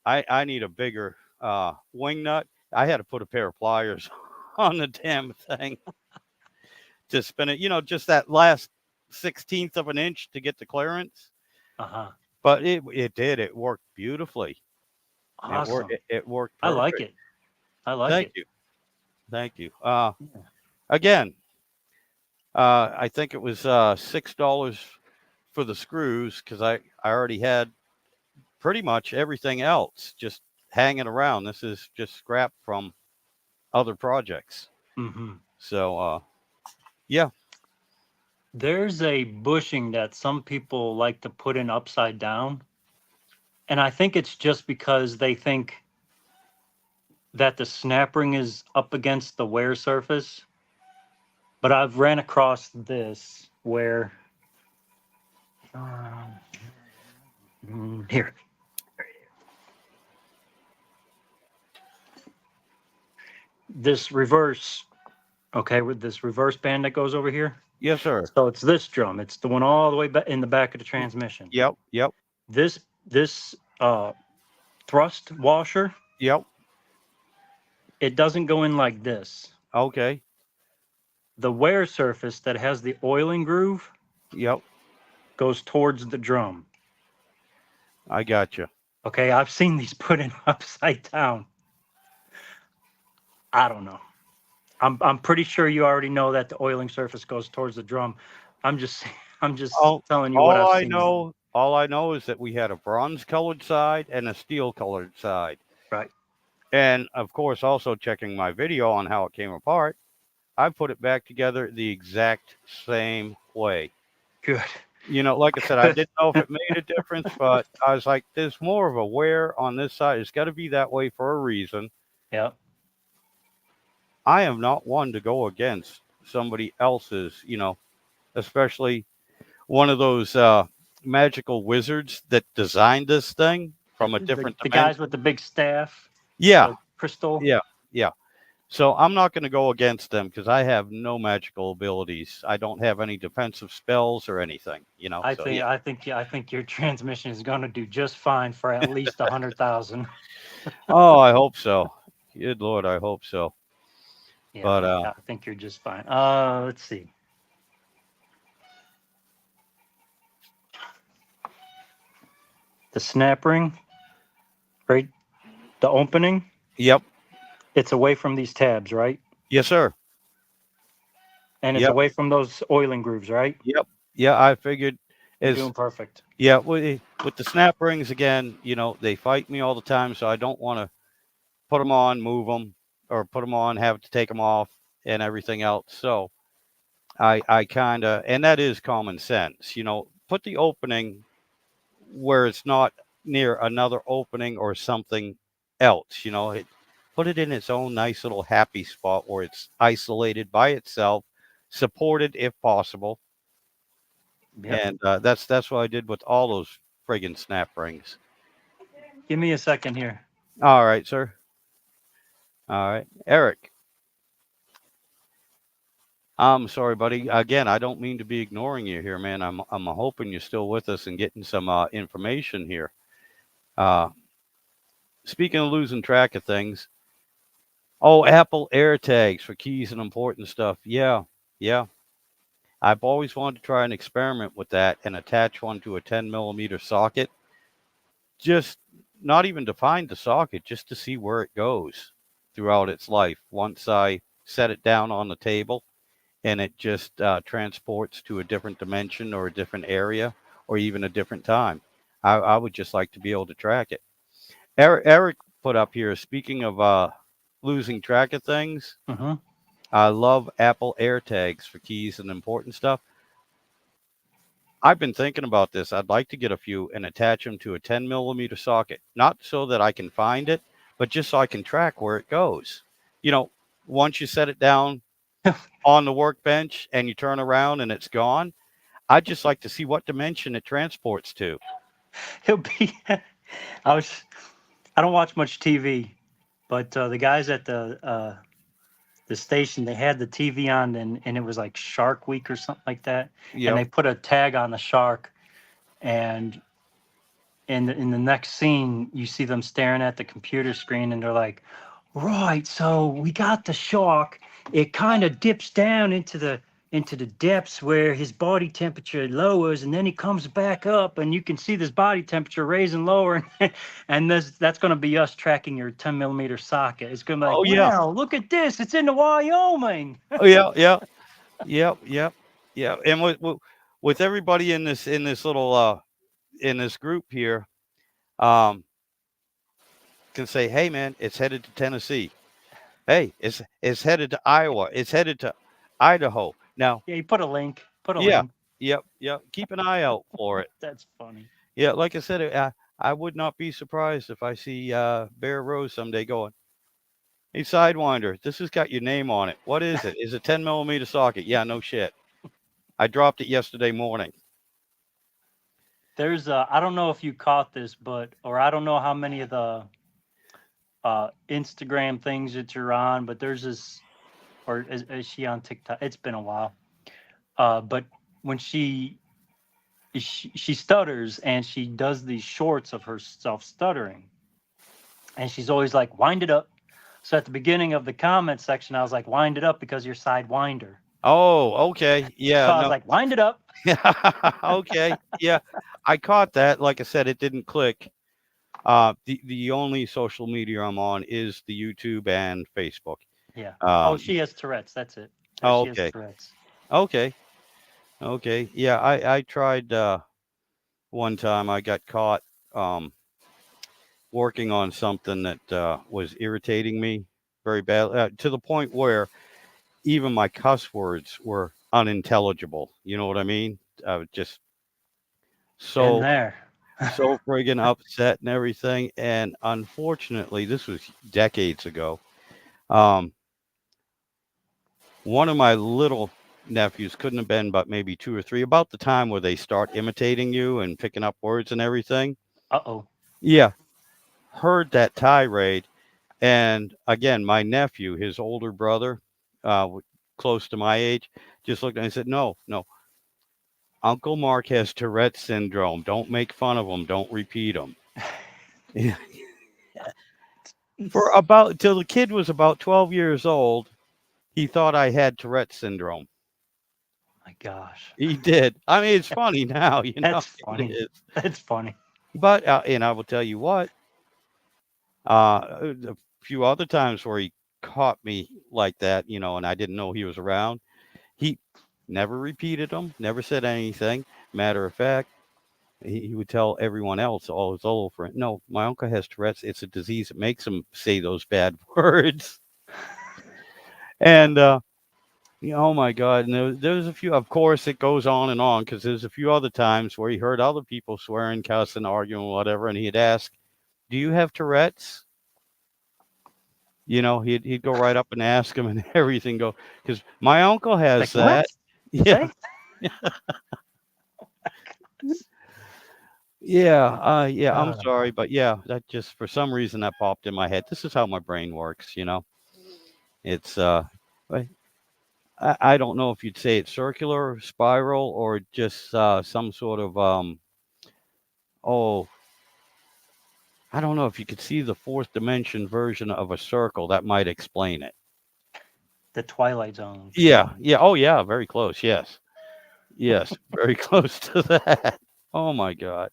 I need a bigger wing nut. I had to put a pair of pliers on the damn thing to spin it. You know, just that last 16th of an inch to get the clearance. Uh-huh. But it did. It worked beautifully. Awesome. It worked. I like perfect. it. I like Thank it. you. Thank you. Again, I think it was $6 for the screws because I already had pretty much everything else just hanging around. This is just scrap from other projects. Mm-hmm. So yeah. There's a bushing that some people like to put in upside down. And I think it's just because they think that the snap ring is up against the wear surface. But I've ran across this where here. This reverse, okay, with this reverse band that goes over here. Yes, sir. So it's this drum. It's the one all the way back in the back of the transmission. Yep. This thrust washer, Yep. it doesn't go in like this. Okay. The wear surface that has the oiling groove Yep. goes towards the drum. I got you. Okay, I've seen these put in upside down. I don't know. I'm pretty sure you already know that the oiling surface goes towards the drum. I'm just telling you what I've seen. All I know is that we had a bronze colored side and a steel colored side. Right. And of course, also checking my video on how it came apart, I put it back together the exact same way. Good. You know, like I said, I didn't know if it made a difference, but I was like, there's more of a wear on this side. It's got to be that way for a reason. Yeah. I am not one to go against somebody else's, you know, especially one of those magical wizards that designed this thing from a different the dimension. guys with the big staff. Yeah. Like crystal. Yeah. So I'm not going to go against them because I have no magical abilities. I don't have any defensive spells or anything, you know. I So think yeah. I think your transmission is going to do just fine for at least 100,000. Oh, I hope so. Good Lord, I hope so. Yeah, But I think you're just fine. Let's see. The snap ring, right? The opening, yep, it's away from these tabs, right? yes, sir. And it's Yep, away from those oiling grooves, right? yep, yeah. I figured You're as doing perfect. yeah with the snap rings again. You know, they fight me all the time, so I don't want to put them on, move them, or put them on, have to take them off, and everything else. So I kind of, and that is common sense. You know, put the opening where it's not near another opening or something else. You know, put it in its own nice little happy spot where it's isolated by itself, supported if possible. Yep. And that's what I did with all those friggin' snap rings. Give me a second here. All right, sir. All right, Eric. I'm sorry, buddy. Again, I don't mean to be ignoring you here, man. I'm hoping you're still with us and getting some information here. Uh, Speaking of losing track of things, oh, Apple AirTags for keys and important stuff. Yeah, yeah. I've always wanted to try an experiment with that and attach one to a 10 millimeter socket. Just not even to find the socket, just to see where it goes throughout its life. Once I set it down on the table and it just transports to a different dimension or a different area or even a different time, I would just like to be able to track it. Eric put up here, speaking of losing track of things, Mm-hmm. I love Apple AirTags for keys and important stuff. I've been thinking about this. I'd like to get a few and attach them to a 10 millimeter socket, not so that I can find it, but just so I can track where it goes. You know, once you set it down on the workbench and you turn around and it's gone, I'd just like to see what dimension it transports to. He'll be. I was. I don't watch much TV, but the guys at the station, they had the TV on, and it was like Shark Week or something like that, and Yep. they put a tag on the shark, and in the next scene, you see them staring at the computer screen, and they're like, "Right, so we got the shark. It kind of dips down into the depths where his body temperature lowers, and then he comes back up, and you can see this body temperature raising lower, and that's going to be us tracking your 10 millimeter socket. It's going to be Oh like, yeah. wow, look at this. It's in the Wyoming. Oh yeah. Yeah. Yep. Yep. Yeah. And with everybody in this little in this group here, um, can say, hey man, it's headed to Tennessee. Hey, it's headed to Iowa. It's headed to Idaho. Now, Yeah, you put a link. Put a yeah, link. yep, yep. Keep an eye out for it. That's funny. Yeah, like I said, I would not be surprised if I see Bear Rose someday going, hey, Sidewinder, this has got your name on it. What is it? Is it 10 millimeter socket? Yeah, no shit. I dropped it yesterday morning. There's I don't know if you caught this, or I don't know how many of the Instagram things that you're on, but there's this, or is she on TikTok? It's been a while. But when she stutters and she does these shorts of herself stuttering, and she's always like, wind it up. So at the beginning of the comment section, I was like, wind it up because you're Sidewinder. Oh, okay. So Yeah, I was no. like, wind it up. Okay. Yeah, I caught that. Like I said, it didn't click. The only social media I'm on is the YouTube and Facebook. Yeah. Oh, Um, she has Tourette's. That's it. oh, She has okay. Tourette's. Okay. Okay. Yeah, I tried one time. I got caught working on something that was irritating me very bad to the point where even my cuss words were unintelligible. You know what I mean? I was just Been so there. so friggin' upset and everything. And unfortunately, this was decades ago. Um, One of my little nephews couldn't have been but maybe 2 or 3, about the time where they start imitating you and picking up words and everything. Uh-oh. Yeah, heard that tirade And again, my nephew, his older brother, close to my age, just looked at me and said, "No, no, Uncle Mark has Tourette's syndrome. Don't make fun of him. Don't repeat him." For about till the kid was about 12 years old, he thought I had Tourette's syndrome. My gosh, He did. I mean, it's funny now, you know. that's It funny. is. That's funny. But and I will tell you what, a few other times where he caught me like that, you know, and I didn't know he was around. He never repeated them, never said anything. Matter of fact, he would tell everyone else, all his old friends, "No, my uncle has Tourette's. It's a disease. It makes him say those bad words." And oh my God! And there's a few. Of course, it goes on and on because there's a few other times where he heard other people swearing, cussing, arguing, whatever, and he'd ask, "Do you have Tourette's?" You know, he'd go right up and ask him and everything. Go because my uncle has Like, that. what? Yeah, Say? yeah. I'm Uh, sorry, but yeah, that just for some reason that popped in my head. This is how my brain works. You know, it's I I don't know if you'd say it's circular, spiral, or just some sort of oh, I don't know if you could see the fourth dimension version of a circle. That might explain it. the Twilight Zone. Yeah, yeah. Oh, yeah. Very close. Yes, yes. Very close to that. Oh my God,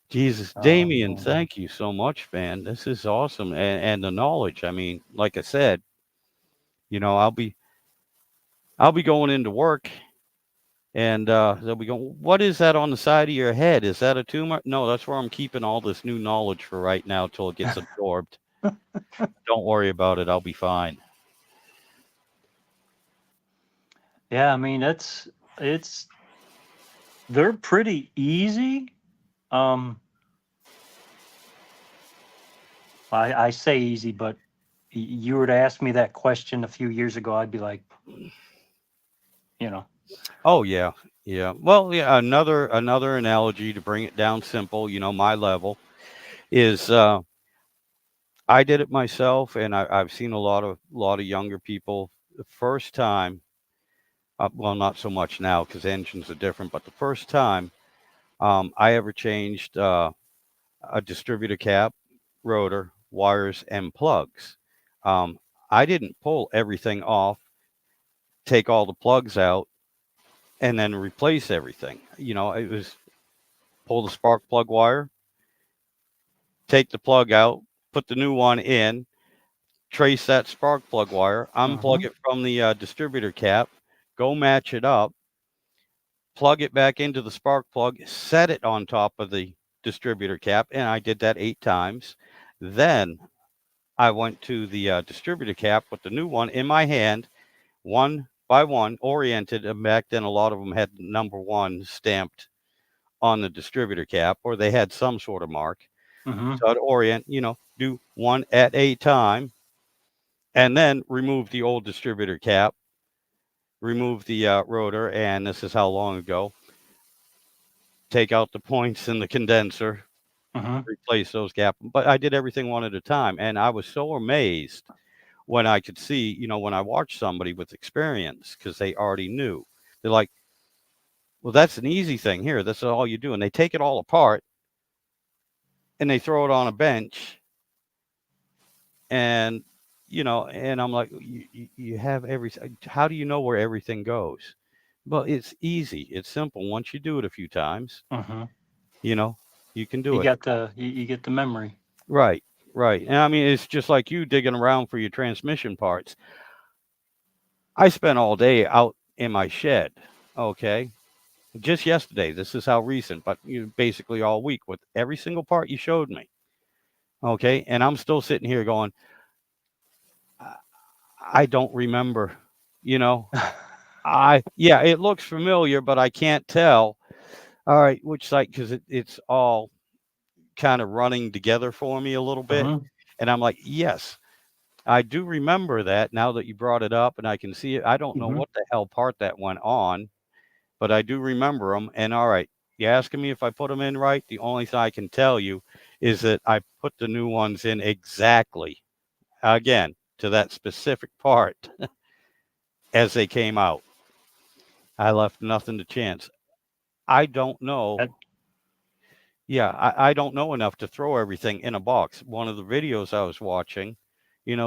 Jesus, Damien. Man. Thank you so much, man. This is awesome, and the knowledge. I mean, like I said, you know, I'll be going into work. And they'll be going, "What is that on the side of your head? Is that a tumor?" No, that's where I'm keeping all this new knowledge for right now till it gets absorbed. Don't worry about it. I'll be fine. Yeah, I mean they're pretty easy. I say easy, but you were to ask me that question a few years ago, I'd be like, you know, Oh yeah, yeah. Well, yeah. Another analogy to bring it down simple. You know, my level is I did it myself, and I've seen a lot of younger people. The first time, well, not so much now because engines are different, but the first time I ever changed a distributor cap, rotor, wires, and plugs. Um, I didn't pull everything off, take all the plugs out, and then replace everything. You know, it was pull the spark plug wire, take the plug out, put the new one in, trace that spark plug wire, unplug it from the distributor cap, go match it up, plug it back into the spark plug, set it on top of the distributor cap, and I did that 8 times. Then I went to the distributor cap with the new one in my hand, one by one, oriented. And back then, a lot of them had number one stamped on the distributor cap, or they had some sort of mark. mm-hmm. So I'd orient, you know, do one at a time, and then remove the old distributor cap, remove the rotor, and this is how long ago. Take out the points in the condenser, Mm-hmm. replace those gaps. But I did everything one at a time, and I was so amazed when I could see, you know, when I watched somebody with experience because they already knew. They're like, "Well, that's an easy thing here. That's all you do." And they take it all apart and they throw it on a bench, and you know, and I'm like, "You have everything. How do you know where everything goes?" Well, it's easy. It's simple. Once you do it a few times, Mm-hmm. you know, you can do You it. got you get the memory. Right, right. And I mean, it's just like you digging around for your transmission parts. I spent all day out in my shed. Okay. Just yesterday. This is how recent, but basically all week with every single part you showed me. Okay. And I'm still sitting here going, I I don't remember, you know. Yeah, it looks familiar, but I can't tell. All right, which site? Because it's all kind of running together for me a little bit. Mm-hmm. And I'm like, yes, I do remember that now that you brought it up and I can see it. I don't know Mm-hmm. what the hell part that went on, but I do remember them. And all right, you asking me if I put them in right? The only thing I can tell you is that I put the new ones in exactly, again, to that specific part as they came out. I left nothing to chance. I don't know. That- Yeah, I don't know enough to throw everything in a box. One of the videos I was watching,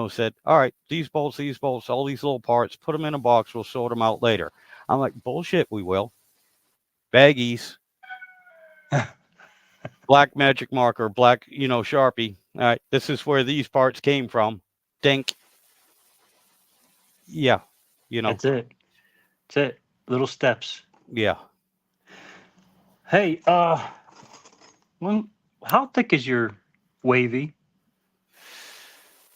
said, all right, these bolts, all these little parts, put them in a box. We'll sort them out later. I'm like, bullshit, we will. Baggies, black magic marker, black, Sharpie. All right, this is where these parts came from. Dink. Yeah, That's it. That's it. Little steps. yeah. Hey, how thick is your wavy?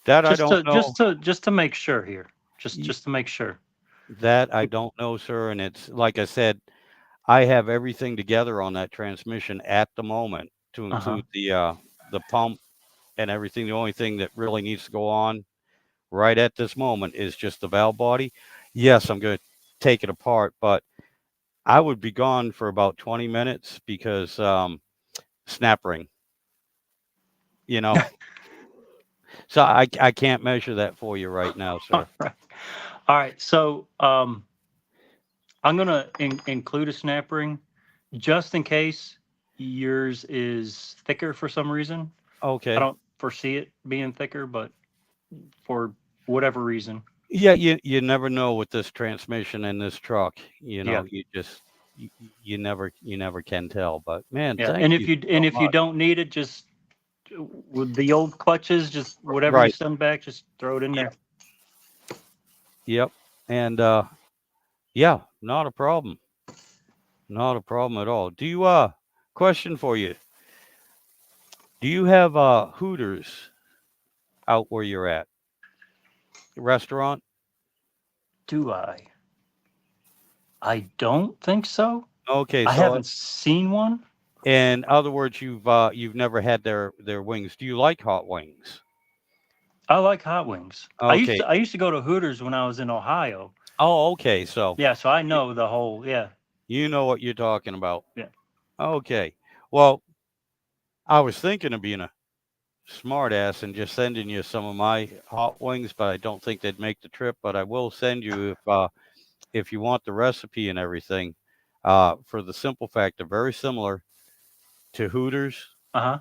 That I don't know. Just to make sure here. Y- Just to make sure. That I don't know, sir. And it's like I said, I have everything together on that transmission at the moment to include the pump and everything. The only thing that really needs to go on right at this moment is just the valve body. Yes, I'm going to take it apart, but I would be gone for about 20 minutes because snap ring, you know. So I can't measure that for you right now, sir. All right. So I'm gonna include a snap ring just in case yours is thicker for some reason. Okay. I don't foresee it being thicker, but for whatever reason. Yeah, you never know with this transmission and this truck. Yeah. You just you never can tell. But man, Yeah. thank And you if so you much. don't need it, just with the old clutches, just whatever you Right. send back, just throw it in there. Yep. And yeah, not a problem. Not a problem at all. Do you question for you? Do you have Hooters out where you're at? Restaurant? Do I? I don't think so. Okay, I so haven't seen one. in other words, you've never had their wings. Do you like hot wings? I like hot wings. Okay. I used to go to Hooters when I was in Ohio. Oh, okay. So Yeah, so I you, know the whole. Yeah, you know what you're talking about. yeah. Okay. Well, I was thinking of being a smart ass and just sending you some of my hot wings, but I don't think they'd make the trip. But I will send you if you want the recipe and everything. For the simple fact they're very similar to Hooters, Uh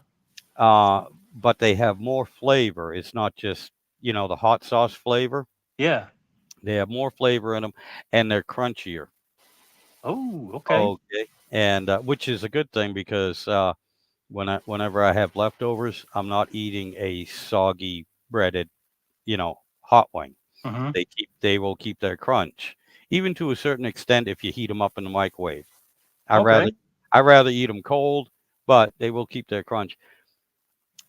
huh. but they have more flavor. It's not just the hot sauce flavor. Yeah. They have more flavor in them, and they're crunchier. Oh, okay. Okay, and which is a good thing because whenever I have leftovers, I'm not eating a soggy breaded, hot wing. Mm-hmm. They will keep their crunch, even to a certain extent if you heat them up in the microwave. I rather Okay. I rather eat them cold, but they will keep their crunch.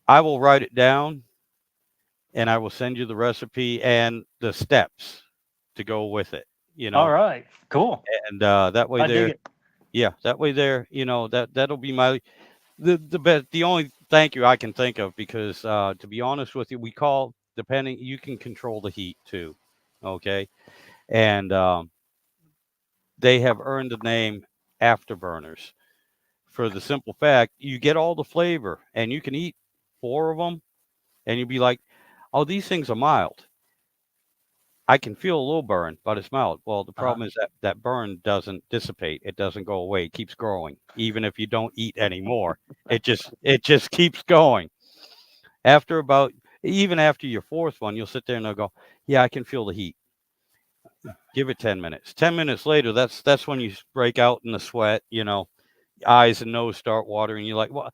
I will write it down and I will send you the recipe and the steps to go with it. All right. Cool. And that way I dig there, it. yeah, that way there, that'll be my the best. The only thank you I can think of because to be honest with you, we call depending you can control the heat too, okay, and they have earned the name afterburners for the simple fact you get all the flavor and you can eat 4 of them and you'll be like, oh, these things are mild. I can feel a little burn, but it's mild. Well, the Uh-huh. problem is that burn doesn't dissipate. It doesn't go away. It keeps growing. Even if you don't eat anymore, it just keeps going. After about even after your 4th one, you'll sit there and they'll go, yeah, I can feel the heat. Give it 10 minutes. 10 minutes later, that's when you break out in the sweat, eyes and nose start watering. You're like, well,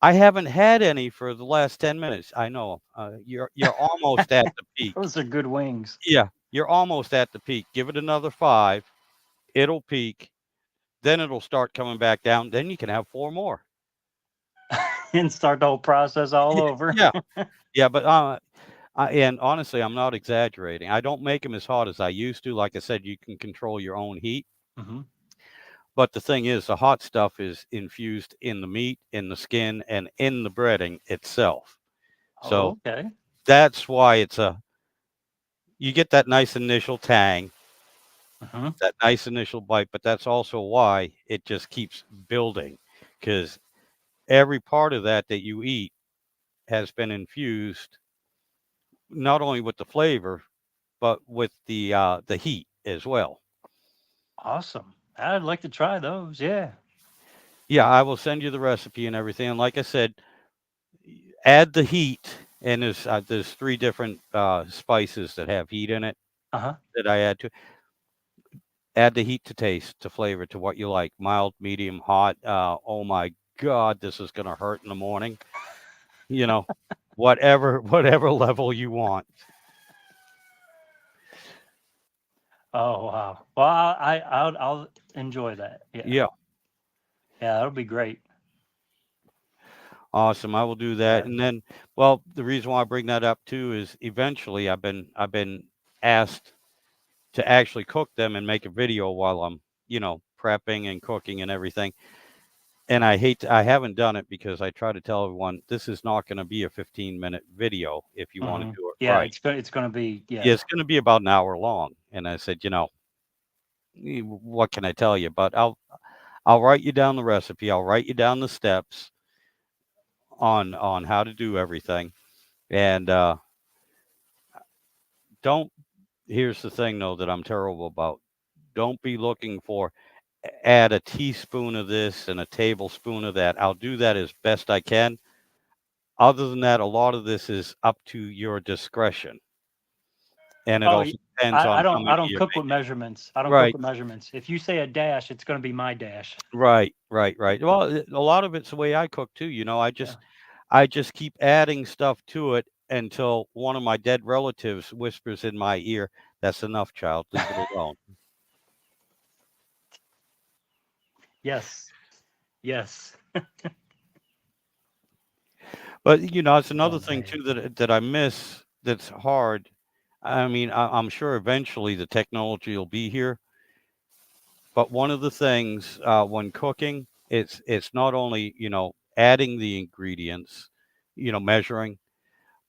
I haven't had any for the last 10 minutes. I know. You're almost at the peak. Those are good wings. Yeah, you're almost at the peak. Give it another 5. It'll peak. Then it'll start coming back down. Then you can have 4 more. And start the whole process all Yeah, over. yeah, yeah. But and honestly, I'm not exaggerating. I don't make them as hot as I used to. Like I said, you can control your own heat. Mm-hmm. But the thing is, the hot stuff is infused in the meat, in the skin, and in the breading itself. So Oh, okay. that's why you get that nice initial tang, Mm-hmm. that nice initial bite, but that's also why it just keeps building because every part of that you eat has been infused not only with the flavor but with the heat as well. Awesome. I'd like to try those. Yeah. Yeah, I will send you the recipe and everything. And like I said, add the heat, and there's three different spices that have heat in it Uh-huh. that I add to. Add the heat to taste, to flavor, to what you like. Mild, medium, hot. Oh my God, this is gonna hurt in the morning. You know, whatever level you want. Oh, wow. Well, I'll enjoy that. Yeah. Yeah, Yeah, that'll be great. awesome. I will do that. Yeah. And then, well, the reason why I bring that up too is eventually I've been asked to actually cook them and make a video while I'm, prepping and cooking and everything. And I haven't done it because I try to tell everyone this is not going to be a 15-minute video if you want to Mhm. do it Yeah, right. it's gonna be, Yeah, yeah. it's going to be about an hour long. And I said, what can I tell you? But I'll write you down the recipe. I'll write you down the steps on how to do everything. And don't. Here's the thing though that I'm terrible about. Don't be looking for add a teaspoon of this and a tablespoon of that. I'll do that as best I can. Other than that, a lot of this is up to your discretion, and it Oh, also depends I on how don't many cook you're with making. measurements. I don't cook Right, with measurements. If you say a dash, it's gonna be my dash. right. Well, a lot of it's the way I cook too. Yeah. I just keep adding stuff to it until one of my dead relatives whispers in my ear, "That's enough, child. Leave it alone." Yes. Yes. But it's another Oh, thing man. too that I miss. That's hard. I mean, I'm sure eventually the technology will be here. But one of the things when cooking, it's not only adding the ingredients, measuring,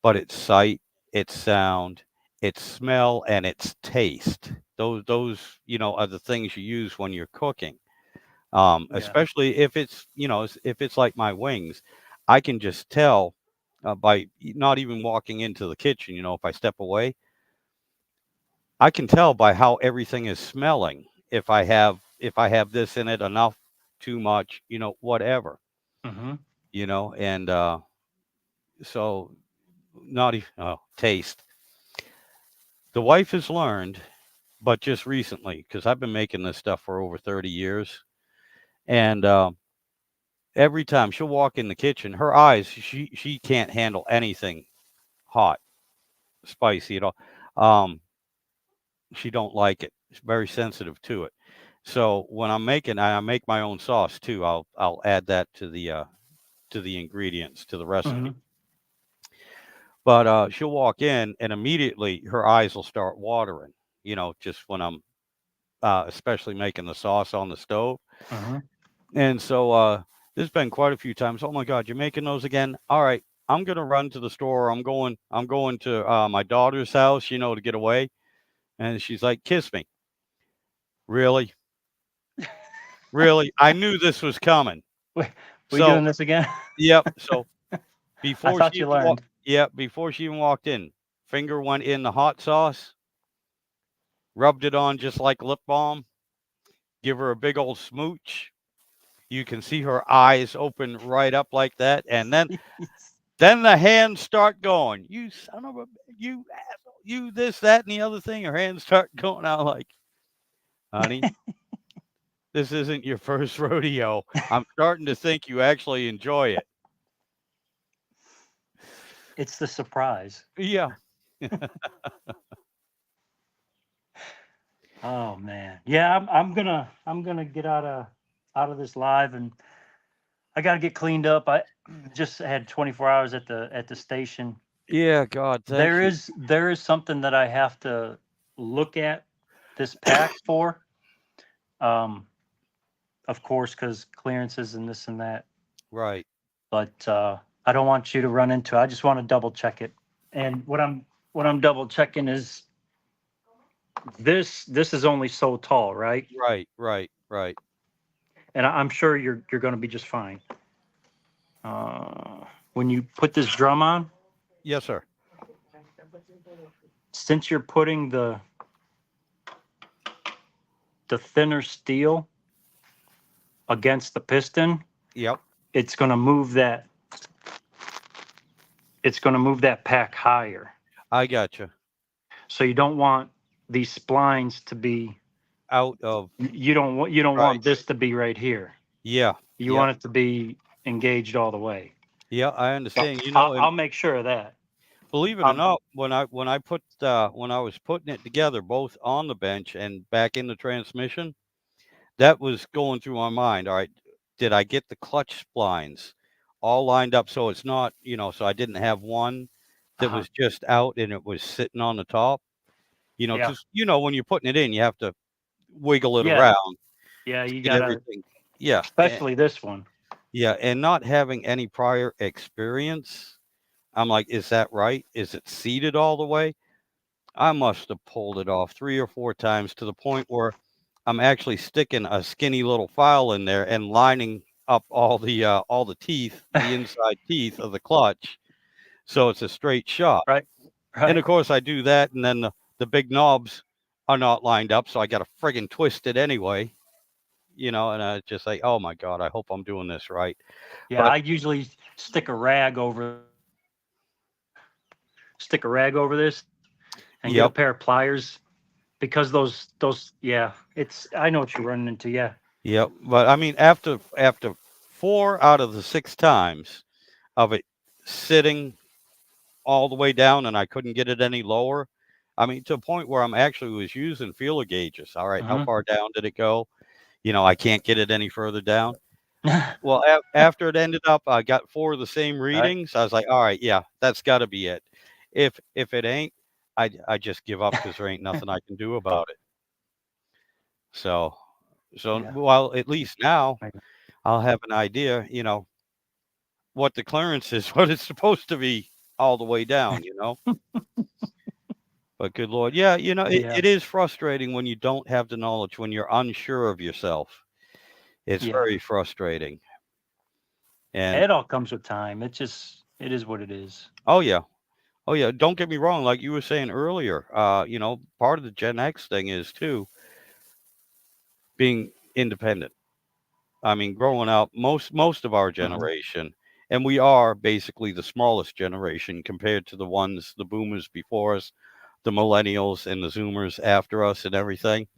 but it's sight, it's sound, it's smell, and it's taste. Those are the things you use when you're cooking. Yeah. Especially if it's if it's like my wings, I can just tell by not even walking into the kitchen. If I step away, I can tell by how everything is smelling. If I have this in it enough, too much, whatever, Mhm. and so not even taste. The wife has learned, but just recently, because I've been making this stuff for over 30 years, and every time she'll walk in the kitchen, her eyes, she can't handle anything hot, spicy at all. Um, she don't like it. She's very sensitive to it. So when I make my own sauce too. I'll add that to the ingredients to the recipe. Mhm. But she'll walk in and immediately her eyes will start watering. Just when I'm especially making the sauce on the stove. Mhm. And so there's been quite a few times. Oh my God, you're making those again? All right, I'm gonna run to the store. I'm going to my daughter's house, to get away. And she's like, "Kiss me." Really, really. I knew this was coming. We we So doing this again? yep. So I before thought she you even walked, learned. yeah, before she even walked in, finger went in the hot sauce, rubbed it on just like lip balm, give her a big old smooch. You can see her eyes open right up like that, and then the hands start going. You son of a, you asshole, you this, that, and the other thing. Her hands start going out like, honey, this isn't your first rodeo. I'm starting to think you actually enjoy it. It's the surprise. Yeah. Oh, man. Yeah, I'm gonna get out of this live, and I gotta get cleaned up. I just had 24 hours at the station. Yeah, God, thank There you. is there is something that I have to look at this pack for. Um, of course, because clearances and this and that. Right. But I don't want you to run into. I just want to double check it. And what I'm double checking is this is only so tall, right? Right. And I'm sure you're going to be just fine. Uh, when you put this drum on, Yes, sir. since you're putting the thinner steel against the piston, Yep. it's going to move that. It's going to move that pack higher. I got you. So you don't want these splines to be. Out of You don't want Right. want this to be right here. yeah. You Yep. want it to be engaged all the way. Yeah, I understand. I'll make sure of that. Believe it or not, when I was putting it together, both on the bench and back in the transmission, that was going through my mind. All right, did I get the clutch splines all lined up so it's not, so I didn't have one that was just out and it was sitting on the top? Yeah. Because when you're putting it in, you have to wiggle it Yeah. around Yeah, you to get got to, everything. Yeah, especially this one. yeah, and not having any prior experience, I'm like, is that right? Is it seated all the way? I must have pulled it off 3 or 4 times to the point where I'm actually sticking a skinny little file in there and lining up all the teeth, the inside teeth of the clutch, so it's a straight shot. Right. And of course, I do that, and then the big knobs are not lined up, so I got to friggin' twist it anyway. And I just like, oh my God, I hope I'm doing this right. Yeah, But I usually stick a rag over this and get a Yep. pair of pliers, because those I know what you're running into. Yeah. Yep. But I mean, after 4 out of the 6 times of it sitting all the way down and I couldn't get it any lower, I mean, to a point where I'm actually was using feeler gauges. All right, how far down did it go? I can't get it any further down. Well, after it ended up, I got 4 of the same readings. I was like, all right, yeah, that's got to be it. If it ain't, I just give up because there ain't nothing I can do about it. So Yeah. well, at least now Right. I'll have an idea, what the clearance is, what it's supposed to be all the way down, But good Lord, yeah, Yeah. it is frustrating when you don't have the knowledge, when you're unsure of yourself. It's Yeah. very frustrating. And It all comes with time. It is what it is. oh yeah. Oh yeah, don't get me wrong, like you were saying earlier, part of the Gen X thing is too being independent. I mean, growing up, most of our generation, and we are basically the smallest generation compared to the boomers before us, the millennials and the zoomers after us and everything.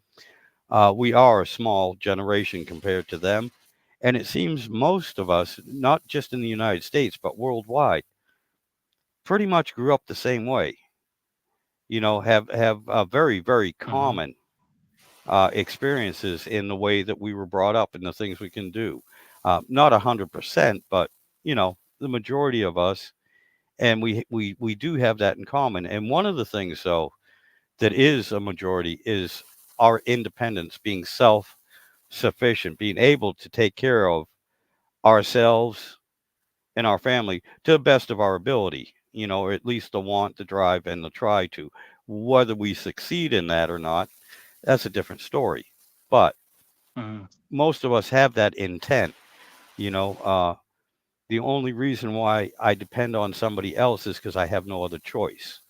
We are a small generation compared to them. And it seems most of us, not just in the United States, but worldwide, pretty much grew up the same way. Have very, very common experiences in the way that we were brought up and the things we can do. Not 100%, but the majority of us, and we do have that in common. And one of the things, though, that is a majority is our independence, being self-sufficient, being able to take care of ourselves and our family to the best of our ability. Or at least the want, the drive, and the try to. Whether we succeed in that or not, that's a different story. But most of us have that intent. The only reason why I depend on somebody else is because I have no other choice.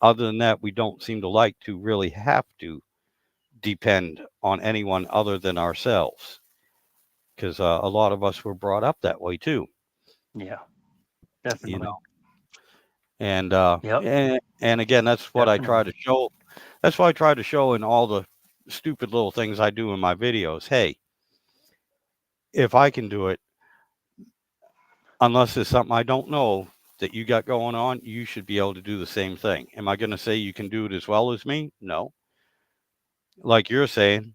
Other than that, we don't seem to like to really have to depend on anyone other than ourselves, because a lot of us were brought up that way too. Yeah. Definitely. And Yep. and again, that's what I try to Definitely. show. That's why I try to show in all the stupid little things I do in my videos. Hey, if I can do it, unless there's something I don't know that you got going on, you should be able to do the same thing. Am I going to say you can do it as well as me? No. Like you're saying,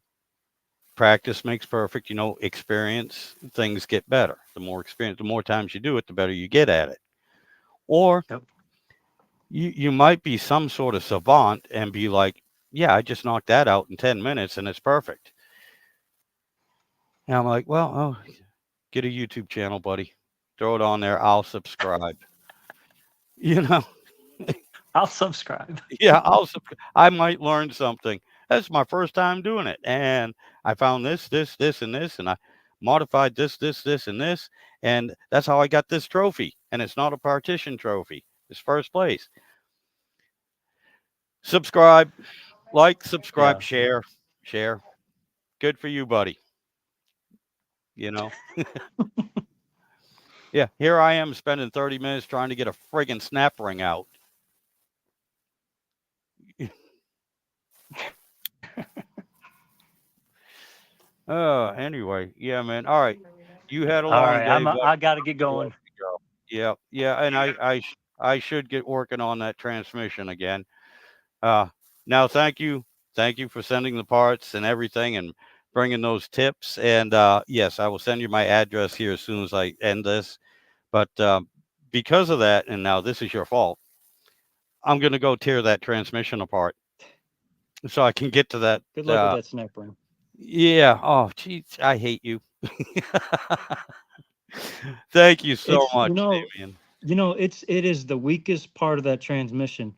practice makes perfect. Experience, things get better. The more experience, the more times you do it, the better you get at it. Or Yep. you might be some sort of savant and be like, yeah, I just knocked that out in 10 minutes and it's perfect. And I'm like, well, get a YouTube channel, buddy. Throw it on there. I'll subscribe. I'll subscribe. Yeah, I might learn something. That's my first time doing it. And I found this, and this, and this. modified this, and this, and that's how I got this trophy. And it's not a partition trophy. It's first place. Subscribe, like, subscribe, Yeah. share. Good for you, buddy. You know. Yeah, here I am spending 30 minutes trying to get a friggin' snap ring out. Anyway, yeah, man. All right. You had a All long right, day, but I got to get going. go. Yeah, yeah, and I should get working on that transmission again. Uh, now thank you for sending the parts and everything and bringing those tips. And yes, I will send you my address here as soon as I end this. But because of that, and now this is your fault, I'm gonna go tear that transmission apart so I can get to that. Good luck with that snap ring. Yeah. Oh, geez, I hate you. Thank you so It's much, Damien. it is the weakest part of that transmission,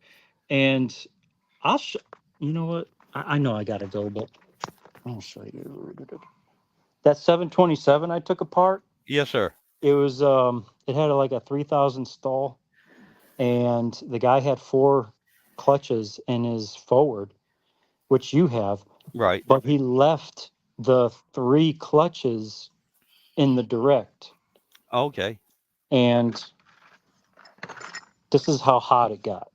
and you know what? I know I gotta go, but I'll show you. That 727 I took apart. Yes, sir. It was it had like a 3000 stall, and the guy had 4 clutches in his forward, which you have, Right. but he left the 3 clutches in the direct, Okay. and this is how hot it got.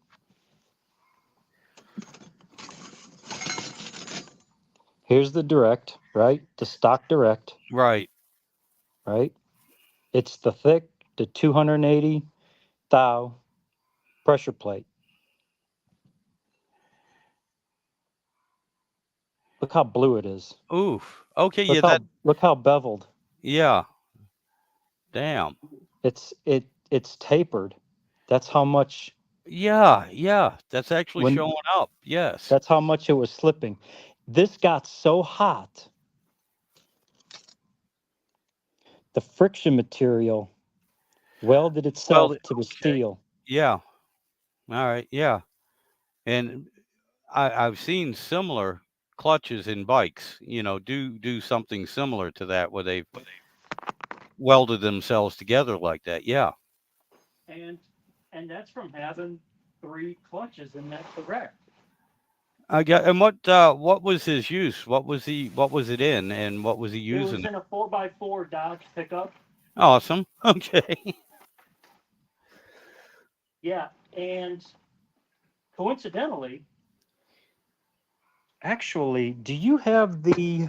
Here's the direct, right? The stock direct, Right. right? It's the thick, the 280 thou pressure plate. Look how blue it is. Oof. Okay. Yeah. Look how beveled. Yeah. Damn. It's tapered. That's how much. Yeah. Yeah. That's actually When- showing up. Yes. That's how much it was slipping. This got so hot. The friction material welded itself to the steel. Yeah. All right. Yeah. And I've seen similar clutches in bikes. Do something similar to that where they've welded themselves together like that. Yeah. And that's from having 3 clutches in that direct. I got. And what was his use? What was it in, and what was he It was using? in a 4x4 Dodge pickup. Awesome. Okay. Yeah, and coincidentally, actually, do you have the?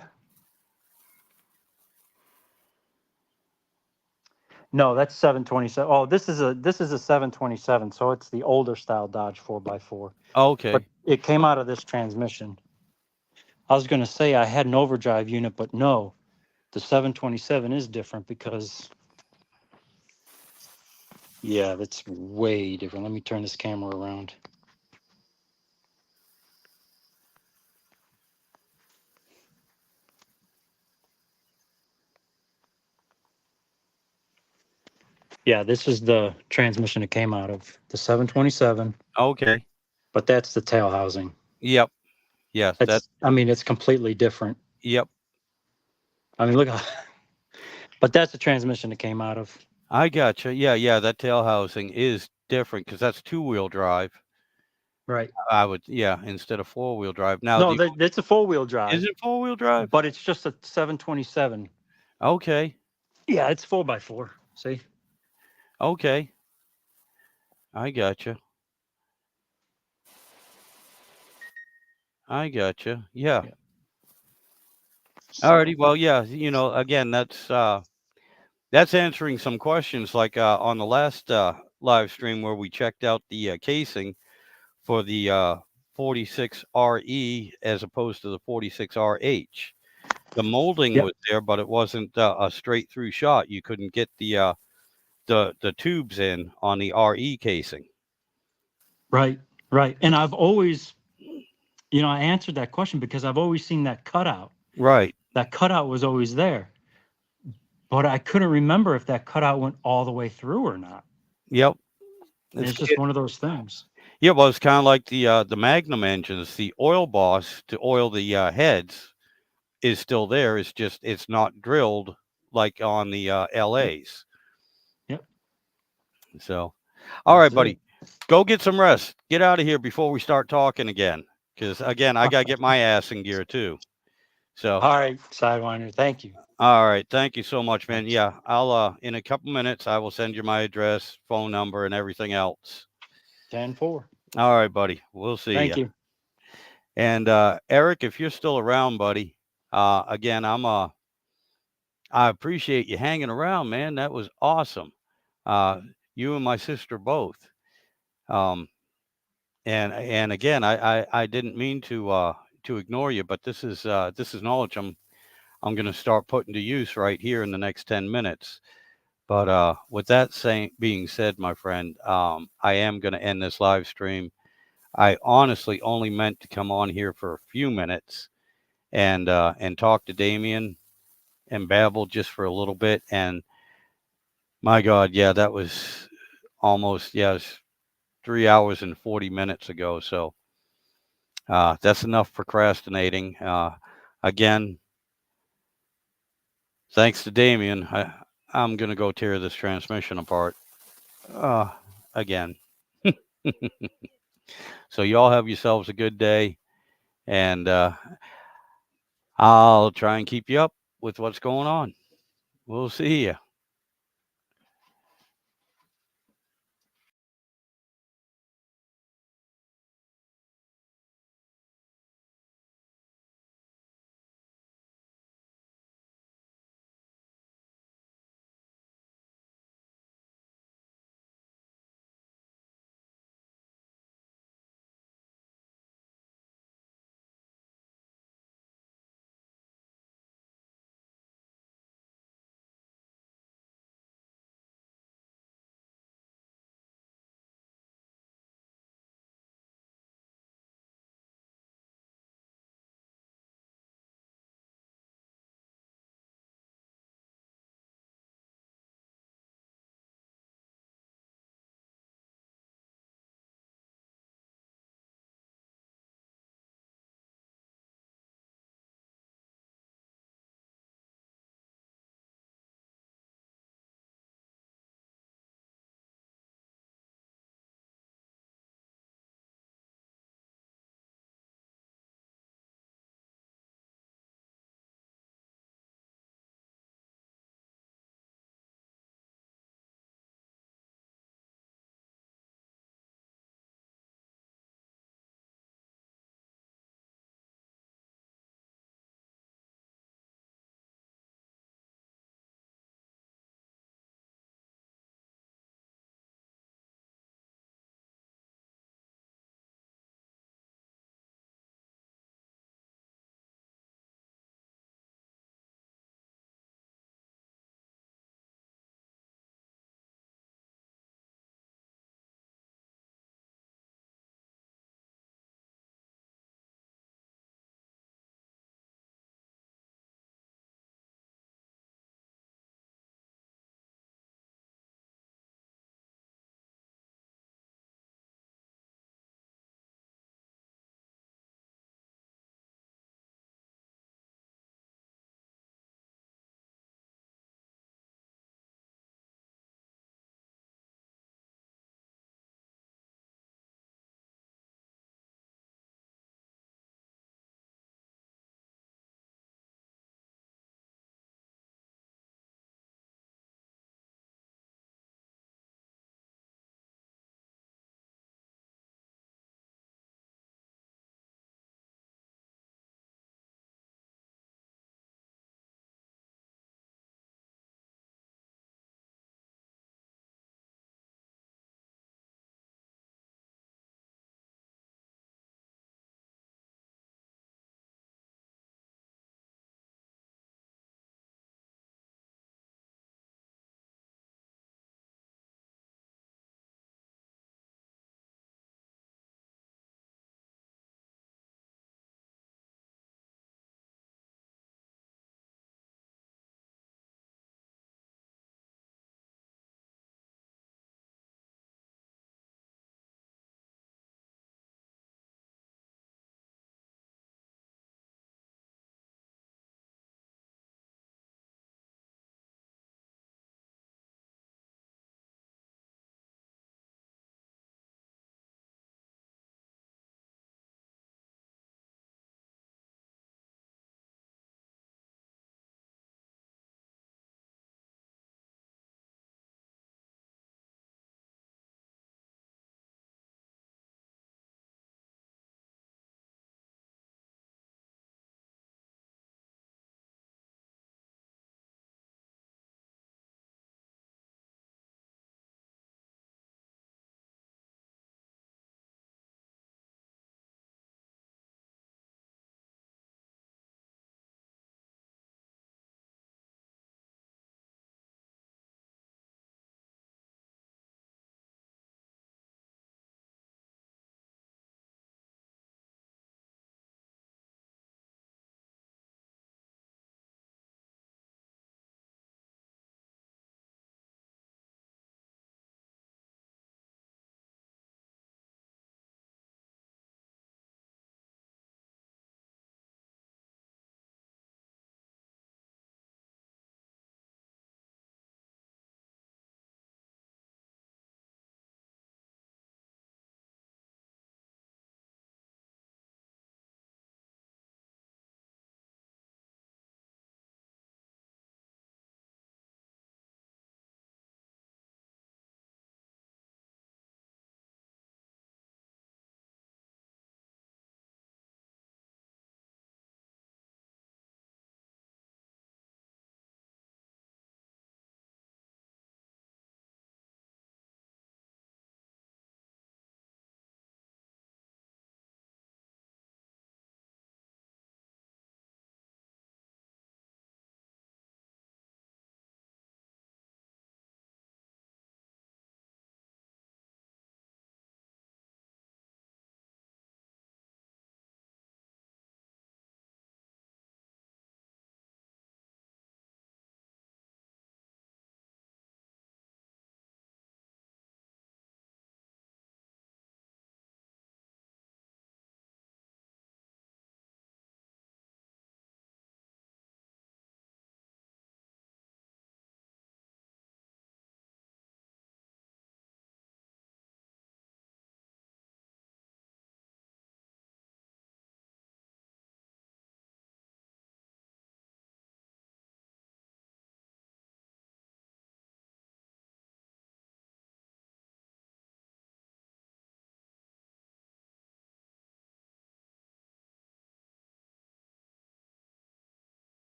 No, that's 727. Oh, this is a 727, so it's the older style Dodge 4x4. Okay. But it came out of this transmission. I was going to say I had an overdrive unit, but no, the 727 is different because, yeah, that's way different. Let me turn this camera around. Yeah, this is the transmission it came out of, the 727, Okay. but that's the tail housing. Yep. Yes. It's completely different. Yep. I mean, look how, but that's the transmission it came out of. I gotcha. Yeah. Yeah. That tail housing is different because that's 2-wheel drive. Right. Instead of 4-wheel drive. Now, No, that's a 4-wheel drive. is it 4-wheel drive? But it's just a 727. Okay. Yeah, it's 4x4. See? Okay. I gotcha. Yeah. Alrighty. Well, yeah. Again, that's answering some questions. Like on the last live stream where we checked out the casing for the 46RE as opposed to the 46RH. The molding was there, but it wasn't a straight through shot. You couldn't get the tubes in on the RE casing. Right. And I've always, I answered that question because I've always seen that cutout. Right. That cutout was always there. But I couldn't remember if that cutout went all the way through or not. Yep. It's just one of those things. Yeah, well, it's kind of like the Magnum engines. The oil boss to oil the heads is still there. It's just it's not drilled like on the LAs. Yep. So, all right, That's buddy, it. go get some rest. Get out of here before we start talking again. Because again, I got to get my ass in gear too. So, All right, Sidewinder. Thank you. all right. Thank you so much, man. Thanks. Yeah, I'll in a couple minutes I will send you my address, phone number, and everything else. 10-4. All right, buddy. We'll see Thank you. you. And Eric, if you're still around, buddy, again, I appreciate you hanging around, man. That was awesome. You and my sister both. And again, I didn't mean to ignore you, but this is knowledge I'm going to start putting to use right here in the next 10 minutes. But with that being said, my friend, I am going to end this live stream. I honestly only meant to come on here for a few minutes and talk to Damien and babble just for a little bit. And my God, yeah, that was almost, it was 3 hours and 40 minutes ago. So that's enough procrastinating. Again, thanks to Damien, I'm going to go tear this transmission apart again. So y'all have yourselves a good day, and I'll try and keep you up with what's going on. We'll see you.